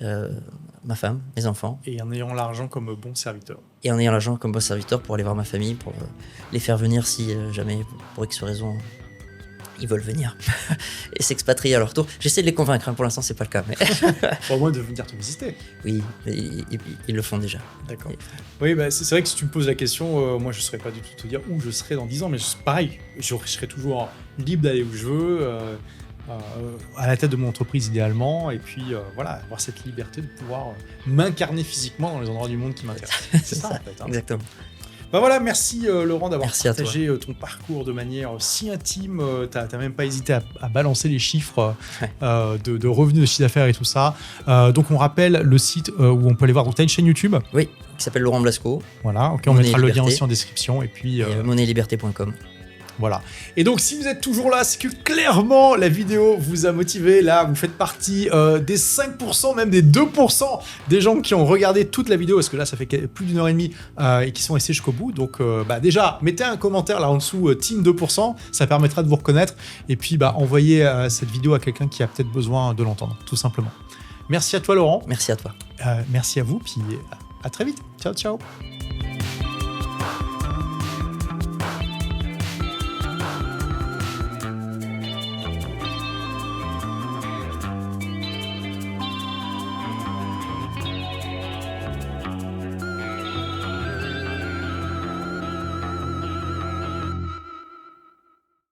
ma femme, mes enfants. Et en ayant l'argent comme bon serviteur. Et en ayant l'argent comme bon serviteur pour aller voir ma famille, pour les faire venir si jamais, pour X raison, ils veulent venir et s'expatrier à leur tour. J'essaie de les convaincre, hein. Pour l'instant c'est pas le cas. Mais au moins de venir te visiter. Oui, ils le font déjà. D'accord. Oui, bah, c'est vrai que si tu me poses la question, moi je ne saurais pas du tout te dire où je serai dans 10 ans, mais pareil, je serai toujours libre d'aller où je veux, à la tête de mon entreprise idéalement, et puis voilà, avoir cette liberté de pouvoir m'incarner physiquement dans les endroits du monde qui m'intéressent. C'est ça en fait. Hein. Exactement. Bah voilà, merci Laurent d'avoir partagé ton parcours de manière si intime. T'as même pas hésité à balancer les chiffres de revenus, de chiffre d'affaires et tout ça. Donc on rappelle le site où on peut aller voir. Donc t'as une chaîne YouTube. Oui, qui s'appelle Laurent Blasco. Voilà, ok, on mettra le lien aussi en description. Et puis monnaie-liberté.com. Voilà. Et donc, si vous êtes toujours là, c'est que clairement, la vidéo vous a motivé. Là, vous faites partie des 5%, même des 2% des gens qui ont regardé toute la vidéo, parce que là, ça fait plus d'1 heure et demie et qui sont restés jusqu'au bout. Donc, déjà, mettez un commentaire là en dessous, Team 2%, ça permettra de vous reconnaître. Et puis, envoyez cette vidéo à quelqu'un qui a peut-être besoin de l'entendre, tout simplement. Merci à toi, Laurent. Merci à toi. Merci à vous, puis à très vite. Ciao, ciao.